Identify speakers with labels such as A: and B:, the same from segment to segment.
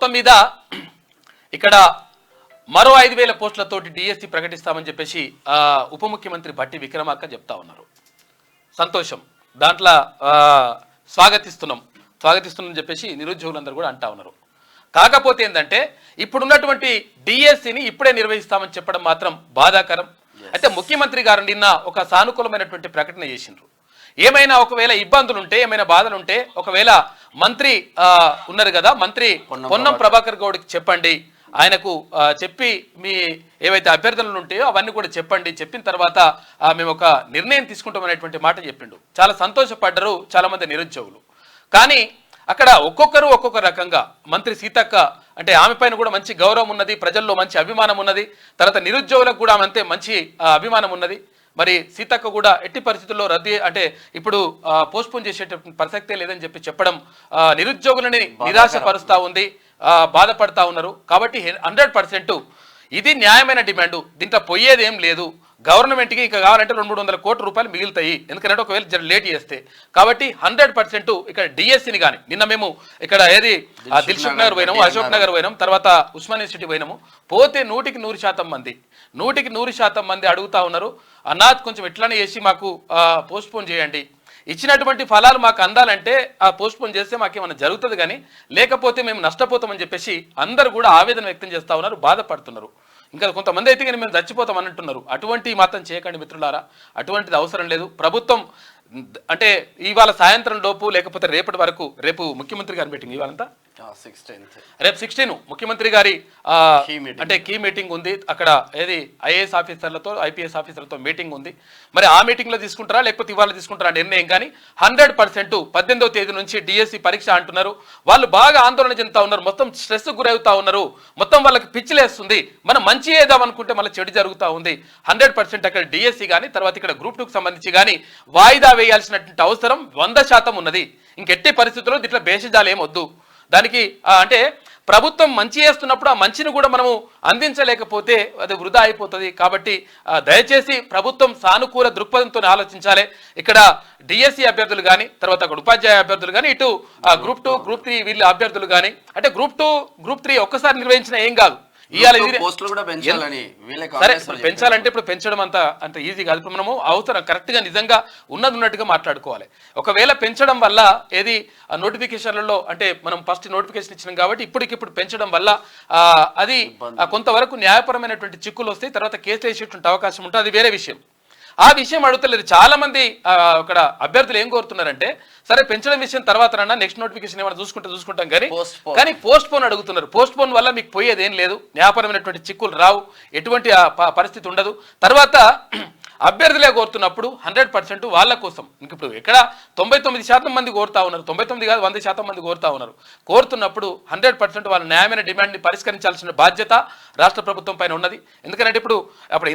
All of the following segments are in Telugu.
A: మొత్తం మీద ఇక్కడ మరో 5,000 పోస్టులతోటి డిఎస్సి ప్రకటిస్తామని చెప్పేసి ఉప ముఖ్యమంత్రి భట్టి విక్రమార్క చెప్తా ఉన్నారు. సంతోషం, దాంట్లో స్వాగతిస్తున్నామని చెప్పేసి నిరుద్యోగులందరూ కూడా అంటా ఉన్నారు. కాకపోతే ఏంటంటే ఇప్పుడున్నటువంటి డిఎస్సిని ఇప్పుడే నిర్వహిస్తామని చెప్పడం మాత్రం బాధాకరం. అయితే ముఖ్యమంత్రి గారు నిన్న ఒక సానుకూలమైనటువంటి ప్రకటన చేసిండ్రు. ఏమైనా ఒకవేళ ఇబ్బందులుంటే, ఏమైనా బాధలుంటే, ఒకవేళ మంత్రి ఉన్నారు కదా, మంత్రి పొన్నం ప్రభాకర్ గౌడ్కి చెప్పండి, ఆయనకు చెప్పి మీ ఏవైతే అభ్యర్థనలు ఉంటాయో అవన్నీ కూడా చెప్పండి, చెప్పిన తర్వాత మేము ఒక నిర్ణయం తీసుకుంటాం అనేటువంటి మాట చెప్పిండు. చాలా సంతోషపడ్డరు చాలా మంది నిరుద్యోగులు. కానీ అక్కడ ఒక్కొక్కరు ఒక్కొక్క రకంగా, మంత్రి సీతక్క అంటే ఆమె పైన కూడా మంచి గౌరవం ఉన్నది, ప్రజల్లో మంచి అభిమానం ఉన్నది, తర్వాత నిరుద్యోగులకు కూడా అంతే మంచి అభిమానం ఉన్నది. మరి సీతక్క కూడా ఎట్టి పరిస్థితుల్లో అంటే ఇప్పుడు పోస్ట్పోన్ చేసేటటువంటి ప్రసక్తే లేదని చెప్పడం నిరుద్యోగులని నిరాశపరుస్తూ ఉంది, బాధపడతా ఉన్నారు. కాబట్టి 100% ఇది న్యాయమైన డిమాండు, దీంట్లో పోయేది ఏం లేదు. గవర్నమెంట్కి ఇంకా కావాలంటే 200-300 కోట్ల రూపాయలు మిగులుతాయి, ఎందుకంటే ఒకవేళ లేట్ చేస్తే. కాబట్టి 100% ఇక్కడ డిఎస్సిని కానీ, నిన్న మేము ఇక్కడ ఏది దిల్సుఖ్ నగర్ పోయినాము, అశోక్ నగర్ పోయినాము, తర్వాత ఉస్మానియా యూనివర్సిటీ పోయినాము. పోతే 100% మంది అడుగుతా ఉన్నారు, అన్నా కొంచెం ఎట్లానే చేసి మాకు పోస్ట్పోన్ చేయండి, ఇచ్చినటువంటి ఫలాలు మాకు అందాలంటే పోస్ట్పోన్ చేస్తే మాకేమైనా జరుగుతుంది, కానీ లేకపోతే మేము నష్టపోతామని చెప్పేసి అందరూ కూడా ఆవేదన వ్యక్తం చేస్తూ ఉన్నారు, బాధపడుతున్నారు. ఇంకా కొంతమంది అయితే కానీ మేము చచ్చిపోతాం అంటున్నారు. అటువంటి మాత్రం చేయకండి మిత్రులారా, అటువంటిది అవసరం లేదు. ప్రభుత్వం అంటే ఇవాళ సాయంత్రం లోపు లేకపోతే రేపటి వరకు, రేపు ముఖ్యమంత్రి గారి మీటింగ్, ఇవాళంతా రేపు 16 ముఖ్యమంత్రి గారి అంటే కీ మీటింగ్ ఉంది. అక్కడ ఏది ఐఏఎస్ ఆఫీసర్లతో ఐపీఎస్ ఆఫీసర్లతో మీటింగ్ ఉంది. మరి ఆ మీటింగ్లో తీసుకుంటారా లేకపోతే ఇవాళ తీసుకుంటారా నిర్ణయం. కానీ 100% 18వ తేదీ నుంచి డిఎస్సి పరీక్ష అంటున్నారు. వాళ్ళు బాగా ఆందోళన చెందుతా ఉన్నారు, మొత్తం స్ట్రెస్ గురవుతా ఉన్నారు, మొత్తం వాళ్ళకి పిచ్చిలేస్తుంది. మనం మంచి ఏదాం అనుకుంటే మళ్ళీ చెడు జరుగుతూ ఉంది. 100% అక్కడ డిఎస్సి కానీ తర్వాత ఇక్కడ గ్రూప్ 2కి సంబంధించి కానీ వాయిదా వేయాల్సినటువంటి అవసరం 100% ఉన్నది. ఇంకెట్టి పరిస్థితుల్లో దీంట్లో భేషజాలు ఏమొద్దు. దానికి అంటే ప్రభుత్వం మంచి చేస్తున్నప్పుడు ఆ మంచిని కూడా మనము అందించలేకపోతే అది వృధా అయిపోతుంది. కాబట్టి దయచేసి ప్రభుత్వం సానుకూల దృక్పథంతో ఆలోచించాలి. ఇక్కడ డిఎస్సి అభ్యర్థులు కానీ తర్వాత అక్కడ ఉపాధ్యాయ అభ్యర్థులు కానీ, ఇటు గ్రూప్ 2 గ్రూప్ 3 వీళ్ళ అభ్యర్థులు కానీ, అంటే గ్రూప్ 2 గ్రూప్ 3 ఒక్కసారి నిర్వహించిన ఏం కాదు, సరే పెంచాలంటే ఇప్పుడు పెంచడం అంత ఈజీ కాదు. ఇప్పుడు మనము అవసరం కరెక్ట్గా నిజంగా ఉన్నట్టుగా మాట్లాడుకోవాలి. ఒకవేళ పెంచడం వల్ల ఏది నోటిఫికేషన్లలో అంటే మనం ఫస్ట్ నోటిఫికేషన్ ఇచ్చినాం కాబట్టి ఇప్పటికిప్పుడు పెంచడం వల్ల అది కొంతవరకు న్యాయపరమైనటువంటి చిక్కులు వస్తాయి, తర్వాత కేసులు వేసేటువంటి అవకాశం ఉంటుంది, అది వేరే విషయం. ఆ విషయం అడుగుతలేదు చాలా మంది. అక్కడ అభ్యర్థులు ఏం కోరుతున్నారంటే, సరే పెంచడం విషయం తర్వాత నెక్స్ట్ నోటిఫికేషన్ ఏమైనా చూసుకుంటాం కానీ పోస్ట్ పోన్ అడుగుతున్నారు. పోస్ట్ పోన్ వల్ల మీకు పోయేది ఏం లేదు, న్యాయపరమైనటువంటి చిక్కులు రావు, ఎటువంటి పరిస్థితి ఉండదు. తర్వాత అభ్యర్థులే కోరుతున్నప్పుడు 100% వాళ్ళ కోసం. ఇంక ఇప్పుడు ఎక్కడ 99% మంది కోరుతా ఉన్నారు, 99 కాదు 100% మంది కోరుతా ఉన్నారు. కోరుతున్నప్పుడు 100% వాళ్ళ న్యాయమైన డిమాండ్ని పరిష్కరించాల్సిన బాధ్యత రాష్ట్ర ప్రభుత్వం పైన ఉన్నది. ఎందుకంటే ఇప్పుడు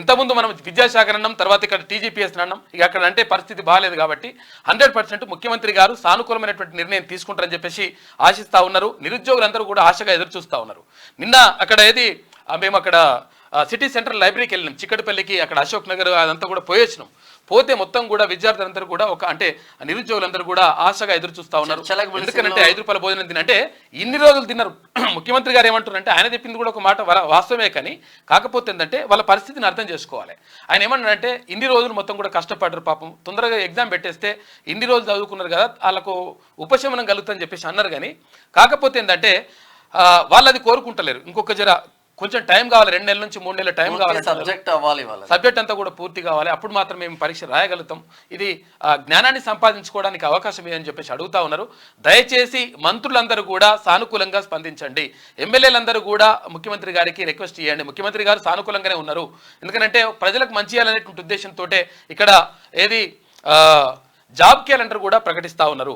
A: ఇంతకుముందు మనం విద్యాశాఖ అన్నాం, తర్వాత ఇక్కడ టీజీపీఎస్ అన్నాం, ఇక అక్కడ అంటే పరిస్థితి బాగాలేదు. కాబట్టి 100% ముఖ్యమంత్రి గారు సానుకూలమైనటువంటి నిర్ణయం తీసుకుంటారని చెప్పేసి ఆశిస్తూ ఉన్నారు. నిరుద్యోగులందరూ కూడా ఆశగా ఎదురు చూస్తూ ఉన్నారు. నిన్న అక్కడ మేము అక్కడ సిటీ సెంట్రల్ లైబ్రరీకి వెళ్ళినాం, చిక్కడపల్లికి, అక్కడ అశోక్ నగర్ అదంతా కూడా పోయొచ్చినాం. పోతే మొత్తం కూడా విద్యార్థులందరూ కూడా అంటే నిరుద్యోగులందరూ కూడా ఆశగా ఎదురు చూస్తూ ఉన్నారు. ఎందుకంటే 5 రూపాయల భోజనం తినంటే ఇన్ని రోజులు తిన్నారు. ముఖ్యమంత్రి గారు ఏమంటారంటే, ఆయన చెప్పింది కూడా ఒక మాట వాస్తవమే, కానీ కాకపోతే ఏంటంటే వాళ్ళ పరిస్థితిని అర్థం చేసుకోవాలి. ఆయన ఏమన్నారంటే, ఇన్ని రోజులు మొత్తం కూడా కష్టపడ్డారు పాపం, తొందరగా ఎగ్జామ్ పెట్టేస్తే ఇన్ని రోజులు చదువుకున్నారు కదా వాళ్ళకు ఉపశమనం కలుగుతుందని చెప్పేసి అన్నారు. కానీ కాకపోతే ఏంటంటే వాళ్ళు అది కోరుకుంటలేరు. ఇంకొక కొంచెం టైం కావాలి, 2 నెలల నుంచి 3 నెలల టైం కావాలి, సబ్జెక్ట్ అంతా కూడా పూర్తి కావాలి, అప్పుడు మాత్రం మేము పరీక్ష రాయగలుగుతాం. ఇది జ్ఞానాన్ని సంపాదించుకోవడానికి అవకాశం ఇదని చెప్పేసి అడుగుతా ఉన్నారు. దయచేసి మంత్రులందరూ కూడా సానుకూలంగా స్పందించండి, ఎమ్మెల్యేలందరూ కూడా ముఖ్యమంత్రి గారికి రిక్వెస్ట్ చేయండి. ముఖ్యమంత్రి గారు సానుకూలంగానే ఉన్నారు, ఎందుకంటే ప్రజలకు మంచి చేయాలనేటువంటి ఉద్దేశంతో ఇక్కడ జాబ్ క్యాలెండర్ కూడా ప్రకటిస్తూ ఉన్నారు.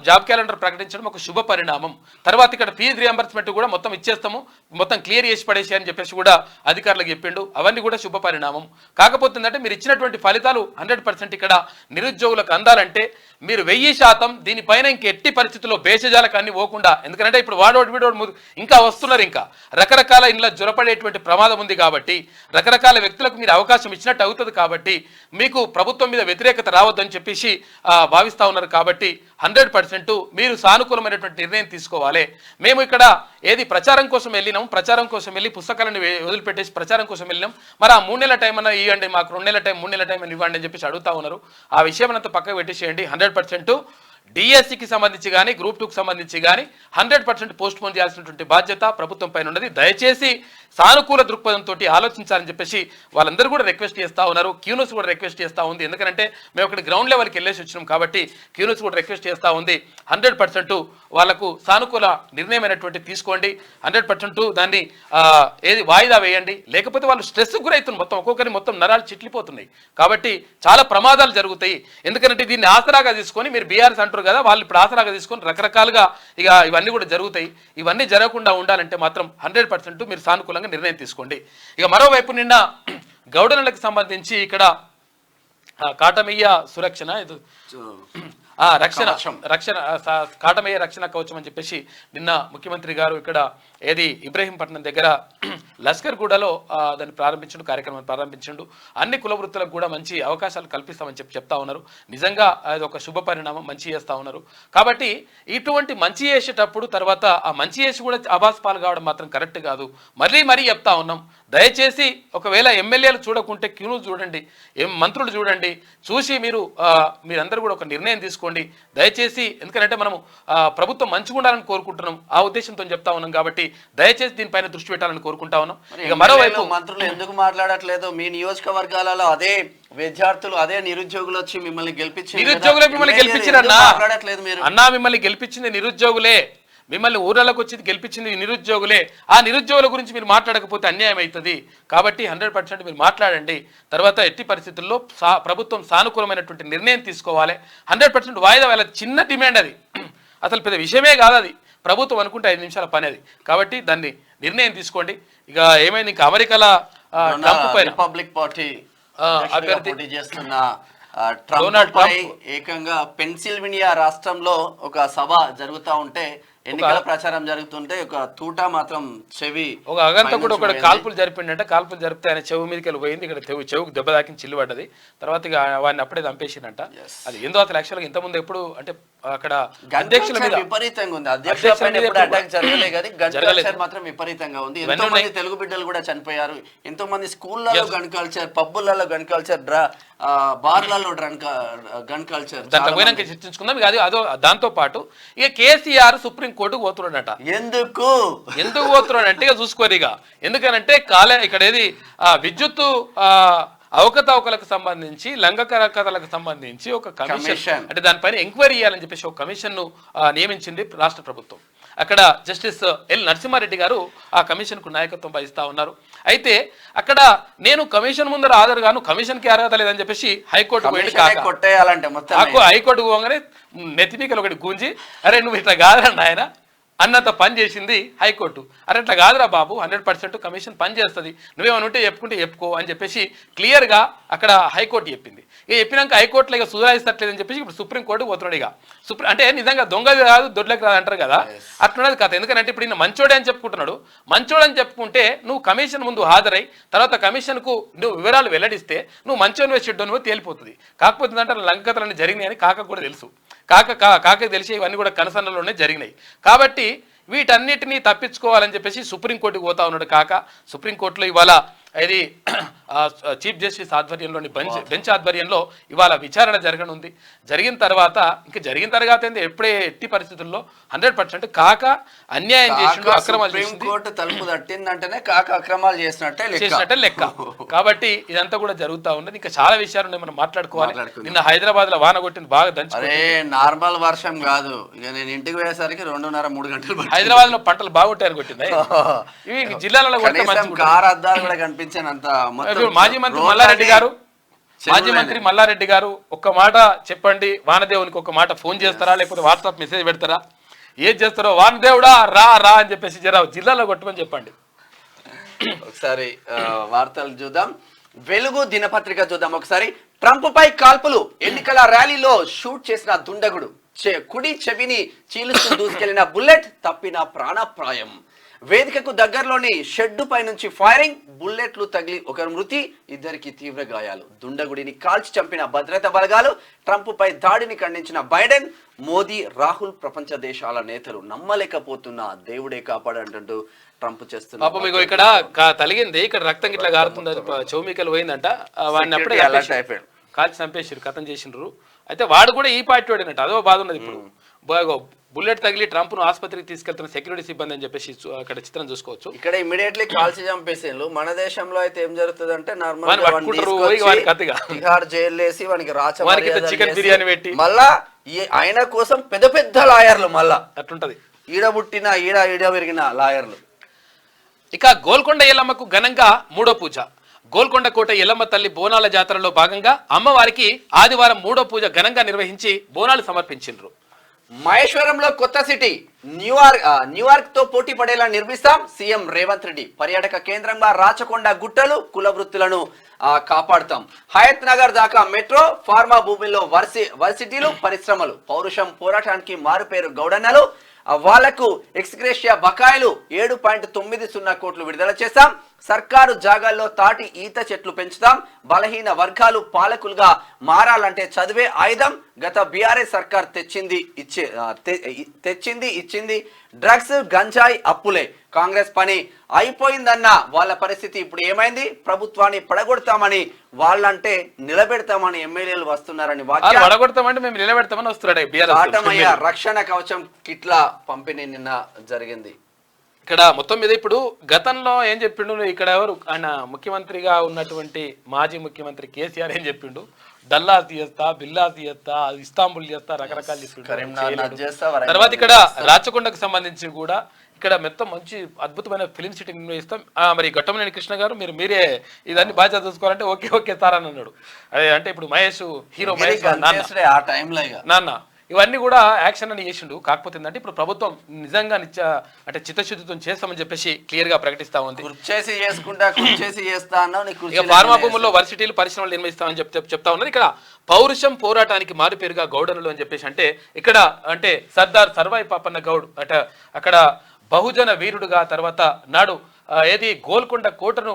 A: జాబ్ క్యాలెండర్ ప్రకటించడం ఒక శుభ పరిణామం. తర్వాత ఇక్కడ ఫీజు రియంబర్స్మెంట్ కూడా మొత్తం ఇచ్చేస్తాము, మొత్తం క్లియర్ చేసి పడేసి అని చెప్పేసి కూడా అధికారులకు చెప్పిండు. అవన్నీ కూడా శుభ పరిణామం. కాకపోతే ఏంటంటే మీరు ఇచ్చినటువంటి ఫలితాలు 100% ఇక్కడ నిరుద్యోగులకు అందాలంటే మీరు 1000% దీనిపైన ఇంక ఎట్టి పరిస్థితుల్లో భేషజాలకు అన్ని పోకుండా, ఎందుకంటే ఇప్పుడు వీడోడు ఇంకా వస్తున్నారు, ఇంకా రకరకాల ఇంట్లో జ్వరపడేటువంటి ప్రమాదం ఉంది. కాబట్టి రకరకాల వ్యక్తులకు మీరు అవకాశం ఇచ్చినట్టు అవుతుంది. కాబట్టి మీకు ప్రభుత్వం మీద వ్యతిరేకత రావద్దని చెప్పేసి భావిస్తూ ఉన్నారు. కాబట్టి 100% మీరు సానుకూలమైనటువంటి నిర్ణయం తీసుకోవాలి. మేము ఇక్కడ ఏది ప్రచారం కోసం వెళ్ళినాం, ప్రచారం కోసం వెళ్ళి పుస్తకాలను వదిలిపెట్టేసి ప్రచారం కోసం వెళ్ళినాం. మరి ఆ 3 నెలల టైం అన్నా ఇవ్వండి, మాకు 2 నెలల టైం 3 నెలల టైం అని ఇవ్వండి అని చెప్పేసి అడుగుతా ఉన్నారు. ఆ విషయం అంతా పక్కకు పెట్టేసేయండి. 100% డిఎస్సికి సంబంధించి కానీ గ్రూప్ 2కి సంబంధించి కానీ 100% పోస్ట్ పోన్ చేయాల్సినటువంటి బాధ్యత ప్రభుత్వం పైన ఉన్నది. దయచేసి సానుకూల దృక్పథంతో ఆలోచించాలని చెప్పేసి వాళ్ళందరూ కూడా రిక్వెస్ట్ చేస్తూ ఉన్నారు. క్యూనూస్ కూడా రిక్వెస్ట్ చేస్తూ ఉంది. ఎందుకంటే మేము ఇక్కడ గ్రౌండ్ లెవెల్కి వెళ్ళేసి వచ్చినాం కాబట్టి క్యూనూస్ కూడా రిక్వెస్ట్ చేస్తూ ఉంది. 100% వాళ్ళకు సానుకూల నిర్ణయమైనటువంటి తీసుకోండి. 100% దాన్ని ఏది వాయిదా వేయండి. లేకపోతే వాళ్ళు స్ట్రెస్ గురవుతున్నారు. మొత్తం ఒక్కొక్కరి మొత్తం నరాలు చిట్లిపోతున్నాయి. కాబట్టి చాలా ప్రమాదాలు జరుగుతాయి. ఎందుకంటే దీన్ని ఆసరాగా తీసుకొని మీరు బీఆర్ఎస్ అంటారు కదా, వాళ్ళు ఇప్పుడు ఆసరాగా తీసుకొని రకరకాలుగా ఇక ఇవన్నీ కూడా జరుగుతాయి. ఇవన్నీ జరగకుండా ఉండాలంటే మాత్రం 100% మీరు సానుకూలంగా నిర్ణయం తీసుకోండి. ఇక మరోవైపు నిన్న గౌడనులకు సంబంధించి ఇక్కడ కాటమయ్య సురక్షణ రక్షణ కాటమయ్య రక్షణ కవచం అని చెప్పేసి నిన్న ముఖ్యమంత్రి గారు ఇక్కడ ఏది ఇబ్రహీంపట్నం దగ్గర లష్కర్ గూడలో దాన్ని ప్రారంభించండు, కార్యక్రమాన్ని ప్రారంభించండు. అన్ని కుల వృత్తులకు కూడా మంచి అవకాశాలు కల్పిస్తామని చెప్తా ఉన్నారు. నిజంగా అది ఒక శుభ పరిణామం, మంచి చేస్తూ ఉన్నారు. కాబట్టి ఇటువంటి మంచి చేసేటప్పుడు తర్వాత ఆ మంచి చేసి కూడా అభాస్పాలు కావడం మాత్రం కరెక్ట్ కాదు. మరీ చెప్తా ఉన్నాం. దయచేసి ఒకవేళ ఎమ్మెల్యేలు చూడకుంటే క్యూను చూడండి, మంత్రులు చూడండి, చూసి మీరందరూ కూడా ఒక నిర్ణయం తీసుకోండి దయచేసి. ఎందుకంటే మనము ప్రభుత్వం మంచిగా ఉండాలని కోరుకుంటున్నాం, ఆ ఉద్దేశంతో చెప్తా ఉన్నాం. కాబట్టి దయచేసి దీనిపైన దృష్టి పెట్టాలని కోరుకుంటా ఉన్నాం. ఇక మరోవైపు
B: మంత్రులు ఎందుకు మాట్లాడట్లేదు? మీ నియోజకవర్గాలలో అదే విద్యార్థులు, అదే నిరుద్యోగులు వచ్చి మిమ్మల్ని
A: గెలిపించారన్నా. అన్నా మిమ్మల్ని గెలిపించింది నిరుద్యోగులే, మిమ్మల్ని ఊర్లలోకి వచ్చి గెలిపించింది నిరుద్యోగులే. ఆ నిరుద్యోగుల గురించి మీరు మాట్లాడకపోతే అన్యాయం అవుతుంది. కాబట్టి 100% మీరు మాట్లాడండి. తర్వాత ఎట్టి పరిస్థితుల్లో ప్రభుత్వం సానుకూలమైనటువంటి నిర్ణయం తీసుకోవాలి. 100% వాయిదా వేళ చిన్న డిమాండ్ అది, అసలు పెద్ద విషయమే కాదు అది. ప్రభుత్వం అనుకుంటే 5 నిమిషాల పని అది. కాబట్టి దాన్ని నిర్ణయం తీసుకోండి. ఇక ఏమైంది, ఇంకా అమెరికాలో ట్రంప్ పైన
B: రిపబ్లిక్ పార్టీ అభ్యర్థి చేస్తున్న
A: డొనాల్డ్ ట్రంప్
B: ఏకంగా పెన్సిల్వేనియా రాష్ట్రంలో ఒక సభ జరుగుతూ ఉంటే, ఎన్నికల ప్రచారం జరుగుతుంటే ఒక తూట మాత్రం చెవి
A: ఒక అగంత కూడా ఒక కాల్పులు జరిపిండంటే, కాల్పులు జరిపితే ఆయన చెవు మీదకి వెళ్ళి పోయింది. ఇక్కడ చెవుకు దెబ్బ తాకిన చిల్లు పడ్డది. తర్వాత ఇక వాడిని అప్పుడే చంపేసిందంట. అది ఏందో అసలు యాక్చువల్గా ఇంతకుముందు ఎప్పుడు అంటే అక్కడ అధ్యక్షుల మీద
B: విపరీతంగా ఉంది. అధ్యక్షుల మీద అటాక్ జరగలే కానీ గన్ కల్చర్ మాత్రం విపరీతంగా ఉంది. ఎంతో మంది తెలుగు బిడ్డలు కూడా చనిపోయారు. ఎంతో మంది స్కూళ్ళలో గన్ కల్చర్, పబ్బులలో గన్ కల్చర్, బార్లలో గన్ కల్చర్.
A: దాంట్లో పోయినాక చర్చించుకుందాం. అదో దాంతో పాటు ఇక కేసీఆర్ సుప్రీం కోర్టుకు పోతున్నాడట. ఎందుకు పోతున్నాడంటే ఇక చూసుకోరు. ఇక ఎందుకనంటే ఇక్కడ ఏది విద్యుత్తు అవకతవకలకు సంబంధించి, లంఘకరకతలకు సంబంధించి ఒక కమిషన్ అంటే దానిపైన ఎంక్వైరీ చేయాలని చెప్పేసి ఒక కమిషన్ ను నియమించింది రాష్ట్ర ప్రభుత్వం. అక్కడ జస్టిస్ ఎల్ నరసింహారెడ్డి గారు ఆ కమిషన్ కు నాయకత్వం వహిస్తా ఉన్నారు. అయితే అక్కడ నేను కమిషన్ ముందర హాజరు గాను, కమిషన్ కి అర్హత లేదని చెప్పేసి హైకోర్టు హైకోర్టు పోగానే నెత్తిమీకలు ఒకటి గుంజి, అరే నువ్వు ఇట్లా కాదండి ఆయన అన్నంత పని చేసింది హైకోర్టు. అరే అట్లా కాదురా బాబు, 100% కమిషన్ పని చేస్తుంది, నువ్వేమని ఉంటే చెప్పుకో అని చెప్పేసి క్లియర్గా అక్కడ హైకోర్టు చెప్పింది. ఇక చెప్పినాక హైకోర్టులో ఇక సుధారిస్తట్లేదని చెప్పేసి ఇప్పుడు సుప్రీంకోర్టుకు పోతున్నాడు. ఇక అంటే నిజంగా దొంగది కాదు దొడ్లకు రాదు అంటారు కదా, అట్లున్నది కథ. ఎందుకంటే ఇప్పుడు ఈయన మంచోడే అని చెప్పుకుంటున్నాడు. మంచోడని చెప్పుకుంటే నువ్వు కమిషన్ ముందు హాజరై తర్వాత కమిషన్కు నువ్వు వివరాలు వెల్లడిస్తే నువ్వు మంచోని చెడ్డో నువ్వు తేలిపోతుంది. కాకపోతే అంటే లంఘనతలన్నీ జరిగినాయని కాక కూడా తెలుసు. కాక తెలిసి ఇవన్నీ కూడా కనసన్నలోనే జరిగినాయి. కాబట్టి వీటన్నిటినీ తప్పించుకోవాలని చెప్పేసి సుప్రీంకోర్టుకు పోతా ఉన్నాడు కాక. సుప్రీంకోర్టులో ఇవాళ ఇది చీఫ్ జస్టిస్ ఆధ్వర్యంలోని బెంచ్ ఆధ్వర్యంలో ఇవాళ విచారణ జరగనుంది. జరిగిన తర్వాత ఎప్పుడే ఎట్టి పరిస్థితుల్లో 100% కాక అన్యాయం చేసిండు, అక్రమాలు చేసిండు,
B: తలుపు తట్టిందంటేనే కాక అక్రమాలు చేసినట్టే లెక్క.
A: కాబట్టి ఇదంతా కూడా జరుగుతూ ఉన్నది. ఇంకా చాలా విషయాలు ఉన్నాయి మనం మాట్లాడుకోవాలి. నిన్న హైదరాబాద్ లో వాన కొట్టింది బాగా దంచి,
B: నార్మల్ వర్షం కాదు. ఇక నేను ఇంటికి పోయేసరికి 2.5-3 గంటలు.
A: హైదరాబాద్ లో పంటలు బాగుంటాయని కొట్టింది. ఇవి జిల్లాలలో
B: కార్ అద్దాలు కూడా కనిపించినంత.
A: మాజీ మంత్రి మల్లారెడ్డి గారు ఒక్క మాట చెప్పండి, వానదేవునికి ఒక మాట ఫోన్ చేస్తారా లేకపోతే వాట్సాప్ మెసేజ్ పెడతారా, ఏది చేస్తారో వానదేవుడా రా అని చెప్పేసి జిల్లాలో కొట్టమని చెప్పండి.
B: ఒకసారి వార్తలు చూద్దాం. వెలుగు దినపత్రిక చూద్దాం ఒకసారి. ట్రంప్ పై కాల్పులు, ఎన్నికల ర్యాలీలో షూట్ చేసిన దుండగుడు, కుడి చెవిని చీలుస్తూ దూసుకెళ్లిన బుల్లెట్ తప్పిన ప్రాణప్రాయం. వేదికకు దగ్గరలోని షెడ్డు పై నుంచి ఫైరింగ్, బుల్లెట్లు తగిలి ఒకరు మృతి, ఇద్దరికి తీవ్ర గాయాలు. దుండగుడిని కాల్చి చంపిన భద్రతా బలగాలు. ట్రంప్ పై దాడిని ఖండించిన బైడెన్. మోదీ, రాహుల్ ప్రపంచ దేశాల నేతలు నమ్మలేకపోతున్నా దేవుడే కాపాడంటూ ట్రంప్ చేస్తున్నారు.
A: పాపం మీకు ఇక్కడ తలిగింది, ఇక్కడ రక్తం ఇట్లా గారుతుంది, చౌమికలు పోయిందంట. వాడిని అప్పుడే కాల్చి చంపేసారు, కథం చేసిండ్రు. అయితే వాడు కూడా ఈ పార్టీ వాడినట్టు, అదో బాధ ఉన్నది. ఇప్పుడు బుల్లెట్ తగిలి ట్రంప్ ను ఆసుపత్రికి తీసుకెళ్తున్న సెక్యూరిటీ సిబ్బంది అని చెప్పేసి అక్కడ చిత్రం చూసుకోవచ్చు.
B: ఇక్కడ ఇమీడియట్లీ కాల్చి చంపేసేళ్ళు. మన దేశంలో అయితే ఏం జరుగుతుంది అంటే తిహార్ జైలు వేసి వానికి
A: చికెన్ బిర్యానీ పెట్టి
B: మళ్ళా ఆయన కోసం పెద్ద పెద్ద లాయర్లు, మళ్ళా
A: అట్లుంటది,
B: ఈడ పుట్టిన ఈడ పెరిగిన లాయర్లు.
A: ఇక గోల్కొండ ఎల్లమ్మకు ఘనంగా మూడో పూజ. గోల్కొండ కోట ఎల్లమ్మ తల్లి బోనాల జాతరలో భాగంగా అమ్మవారికి ఆదివారం మూడో పూజ ఘనంగా నిర్వహించి బోనాలు సమర్పించిండ్రు.
B: మహేశ్వరంలో కొత్త సిటీ న్యూయార్క్ తో పోటీ పడేలా నిర్మిస్తాం, సీఎం రేవంత్ రెడ్డి. పర్యాటక కేంద్రంగా రాచకొండ గుట్టలు, కుల వృత్తులను కాపాడుతాం. హయత్ నగర్ దాకా మెట్రో, ఫార్మా భూమిలో వర్సిటీలు, పరిశ్రమలు. పౌరుషం పోరాటానికి మారుపేరు గౌడన్నలు. వాళ్లకు ఎక్స్గ్రేషియా బకాయిలు 7.90 కోట్లు విడుదల చేస్తాం. సర్కారు జాగాల్లో తాటి ఈత చెట్లు పెంచుతాం. బలహీన వర్గాలు పాలకులుగా మారాలంటే చదివే ఆయుధం. గత బీఆర్ఎస్ సర్కార్ తెచ్చింది ఇచ్చింది డ్రగ్స్, గంజాయి, అప్పులే. కాంగ్రెస్ పని అయిపోయిందన్న వాళ్ళ పరిస్థితి ఇప్పుడు ఏమైంది? ప్రభుత్వాన్ని పడగొడతామని వాళ్ళంటే నిలబెడతామని ఎమ్మెల్యేలు వస్తున్నారని వాక్యం. రక్షణ కవచం కిట్ల పంపిణీ నిన్న జరిగింది.
A: ఇక్కడ మొత్తం మీద ఇప్పుడు గతంలో ఏం చెప్పిండు, ఇక్కడ ఎవరు ఆయన ముఖ్యమంత్రిగా ఉన్నటువంటి మాజీ ముఖ్యమంత్రి కేసీఆర్ ఏం చెప్పిండు, డల్లాస్ చేస్తా, బిల్లాస్ చేస్తా, ఇస్తాంబుల్ చేస్తా, రకరకాలు చెప్పిండు. తర్వాత ఇక్కడ రాచకొండకు సంబంధించి కూడా ఇక్కడ మొత్తం మంచి అద్భుతమైన ఫిలిం సిటీ నిర్వహిస్తాం. మరి ఘట్టమనేని కృష్ణ గారు మీరే ఇదన్నీ బాధ్యత చూసుకోవాలంటే ఓకే సార్ అని అన్నాడు. అదే అంటే ఇప్పుడు మహేష్ హీరో మహేష్ నాన్న ఇవన్నీ కూడా యాక్షన్ అని చేసిండు. కాకపోతే ఏంటంటే ఇప్పుడు ప్రభుత్వం నిజంగా అంటే చిత్తశుద్ధితో చేస్తామని చెప్పేసి క్లియర్ గా ప్రకటిస్తా ఉంది. ఫార్మా భూముల్లో వర్సిటీలు, పరిశ్రమలు నిర్మిస్తామని చెప్తా ఉన్నారు. ఇక్కడ పౌరుషం పోరాటానికి మారుపేరుగా గౌడనులు అని చెప్పేసి అంటే ఇక్కడ అంటే సర్దార్ సర్వాయి పాపన్న గౌడ్ అక్కడ బహుజన వీరుడుగా, తర్వాత నాడు ఏది గోల్కొండ కోటను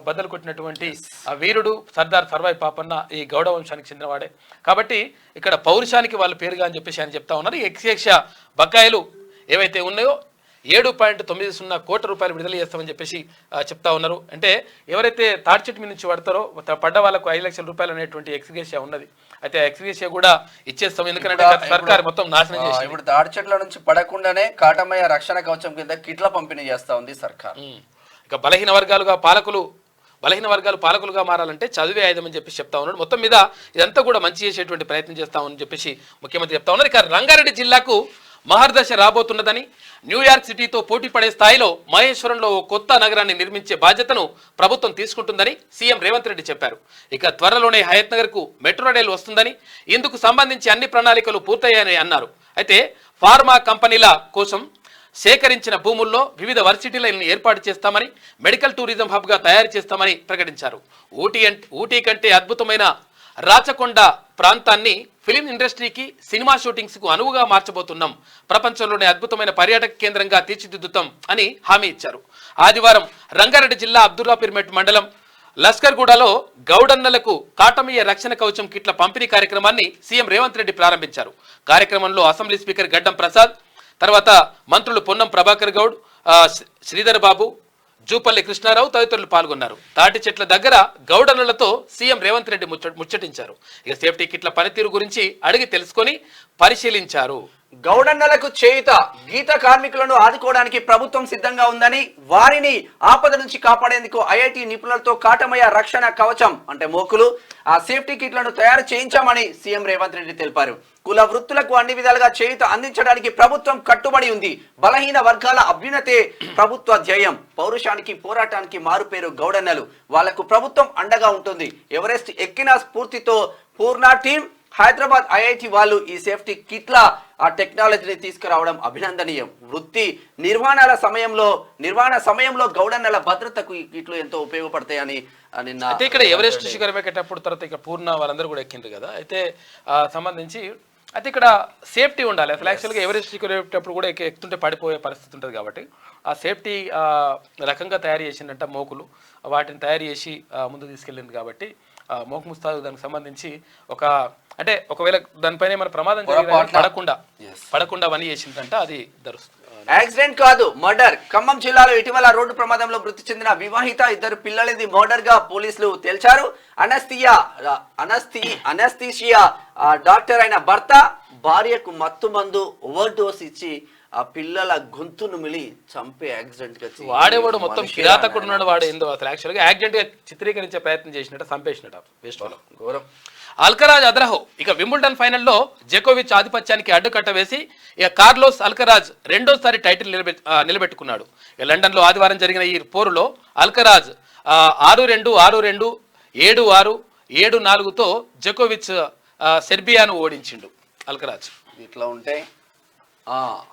A: బద్దలు కొట్టినటువంటి ఆ వీరుడు సర్దార్ సర్వాయి పాపన్న ఈ గౌడ వంశానికి చెందినవాడే. కాబట్టి ఇక్కడ పౌరుషానికి వాళ్ళ పేరుగా అని చెప్పేసి ఆయన చెప్తా ఉన్నారు. ఎక్స్గ్రేషియా బకాయిలు ఏవైతే ఉన్నాయో 7.90 కోట్ల రూపాయలు విడుదల చేస్తామని చెప్పేసి చెప్తా ఉన్నారు. అంటే ఎవరైతే తాడి చెట్టు మీద నుంచి పడతారో పడ్డ వాళ్ళకు 5 లక్షల రూపాయలు అనేటువంటి ఎక్స్గ్రేషియా ఉన్నది. అయితే ఎక్స్గ్రేషియా కూడా ఇచ్చేస్తాం, ఎందుకంటే సర్కార్ మొత్తం నాశనం చేసి
B: ఇప్పుడు తాడి చెట్ల నుంచి పడకుండానే కాటమయ్య రక్షణ కవచం కింద కిట్ల పంపిణీ చేస్తా ఉంది సర్కార్.
A: ఇక బలహీన వర్గాలు పాలకులుగా మారాలంటే చదివే ఆయుధం అని చెప్పేసి చెప్తా ఉన్నాడు. మొత్తం మీద ఇదంతా కూడా మంచి చేసేటువంటి ప్రయత్నం చేస్తామని చెప్పేసి ముఖ్యమంత్రి చెప్తా ఉన్నారు. ఇక రంగారెడ్డి జిల్లాకు మహర్దశ రాబోతున్నదని, న్యూయార్క్ సిటీతో పోటీ పడే స్థాయిలో మహేశ్వరంలో ఓ కొత్త నగరాన్ని నిర్మించే బాధ్యతను ప్రభుత్వం తీసుకుంటుందని సీఎం రేవంత్ రెడ్డి చెప్పారు. ఇక త్వరలోనే హయత్ నగర్ కు మెట్రో రైలు వస్తుందని, ఇందుకు సంబంధించి అన్ని ప్రణాళికలు పూర్తయ్యాయని అన్నారు. అయితే ఫార్మా కంపెనీల కోసం సేకరించిన భూముల్లో వివిధ వర్సిటీలను ఏర్పాటు చేస్తామని, మెడికల్ టూరిజం హబ్గా తయారు చేస్తామని ప్రకటించారు. ఊటీ కంటే అద్భుతమైన రాచకొండ ప్రాంతాన్ని ఫిలిం ఇండస్ట్రీకి, సినిమా షూటింగ్స్ కు అనువుగా మార్చబోతున్నాం, ప్రపంచంలోనే అద్భుతమైన పర్యాటక కేంద్రంగా తీర్చిదిద్దుతాం అని హామీ ఇచ్చారు. ఆదివారం రంగారెడ్డి జిల్లా అబ్దుల్లాపీర్మెట్ మండలం లస్కర్గూడలో గౌడన్నలకు కాటమయ్య రక్షణ కవచం కిట్ల పంపిణీ కార్యక్రమాన్ని సీఎం రేవంత్ రెడ్డి ప్రారంభించారు. కార్యక్రమంలో అసెంబ్లీ స్పీకర్ గడ్డం ప్రసాద్, తర్వాత మంత్రులు పొన్నం ప్రభాకర్ గౌడ్, శ్రీధర్ బాబు, జూపల్లి కృష్ణారావు తదితరులు పాల్గొన్నారు. తాటి చెట్ల దగ్గర గౌడనులతో సీఎం రేవంత్ రెడ్డి ముచ్చటించారు. ఇక సేఫ్టీ కిట్ల పనితీరు గురించి అడిగి తెలుసుకొని పరిశీలించారు.
B: గౌడన్నలకు చేయుత, గీత కార్మికులను ఆదుకోవడానికి ప్రభుత్వం సిద్ధంగా ఉందని, వారిని ఆపద నుంచి కాపాడేందుకు ఐఐటి నిపుణులతో కాటమయ్య రక్షణ కవచం అంటే మోకులు, ఆ సేఫ్టీ కిట్లను తయారు చేయించామని సీఎం రేవంత్ రెడ్డి తెలిపారు. కుల వృత్తులకు అన్ని విధాలుగా చేయుత అందించడానికి ప్రభుత్వం కట్టుబడి ఉంది. బలహీన వర్గాల అభ్యున్నతే ప్రభుత్వ ధ్యేయం. పౌరుషానికి పోరాటానికి మారుపేరు గౌడన్నలు. వాళ్లకు ప్రభుత్వం అండగా ఉంటుంది. ఎవరెస్ట్ ఎక్కిన స్ఫూర్తితో పూర్ణ టీం, హైదరాబాద్ ఐఐటి వాళ్ళు ఈ సేఫ్టీ కిట్ల ఆ టెక్నాలజీని తీసుకురావడం అభినందనీయం. వృత్తి నిర్వహణ సమయంలో గౌడన్నల భద్రతకు ఈ కిట్లు ఎంతో ఉపయోగపడతాయని నిన్న.
A: అయితే ఇక్కడ ఎవరెస్ట్ శిఖరం ఎక్కేటప్పుడు తర్వాత ఇక్కడ పూర్ణ వాళ్ళందరూ కూడా ఎక్కిండ్రు కదా. అయితే సంబంధించి అయితే ఇక్కడ సేఫ్టీ ఉండాలి. అసలు యాక్చువల్గా ఎవరెస్ట్ ఎక్కునేటప్పుడు కూడా ఎక్కుతుంటే పడిపోయే పరిస్థితి ఉంటుంది కాబట్టి ఆ సేఫ్టీ రకంగా తయారు చేసిందంట మోకులు, వాటిని తయారు చేసి ముందు తీసుకెళ్ళింది కాబట్టి మోకు ముస్తాదు దానికి సంబంధించి అంటే ఒకవేళ దానిపైన ఏమైనా ప్రమాదం పడకుండా అవన్నీ చేసిందంట. అది ధరుస్తుంది.
B: యాక్సిడెంట్ కాదు, మర్డర్. ఖమ్మం జిల్లాలో ఇటీవల రోడ్డు ప్రమాదంలో మృతి చెందిన వివాహిత ఇద్దరు పిల్లలది మర్డర్ గా పోలీసులు తేల్చారు. అనస్థీషియా డాక్టర్ అయిన భర్త భార్యకు మత్తు మందు ఓవర్ డోస్ ఇచ్చి ఆ పిల్లల గొంతు నుమిలి చంపే యాక్సిడెంట్ గా
A: వాడేవాడు మొత్తం కిరాతకుడు ఉన్నాడు. వాడు ఏందో అసలు యాక్చువల్గా యాక్సిడెంట్ గా చిత్రీకరించే ప్రయత్నం చేసినట్టు చంపేసినట్టు వేస్ట్ వాళ్ళ ఘోరం. అల్కరాజ్ అద్రహో ఇక వింబుల్డన్ ఫైనల్లో జకోవిచ్ ఆధిపత్యానికి అడ్డుకట్ట వేసి ఇక కార్లోస్ అల్కరాజ్ రెండోసారి టైటిల్ నిలబెట్టుకున్నాడు. ఇక లండన్లో ఆదివారం జరిగిన ఈ పోరులో అల్కరాజ్ 6-2, 6-2, 7-6, 7-4తో జకోవిచ్ సెర్బియాను ఓడించిండు. అల్కరాజ్
B: ఇట్లా ఉంటే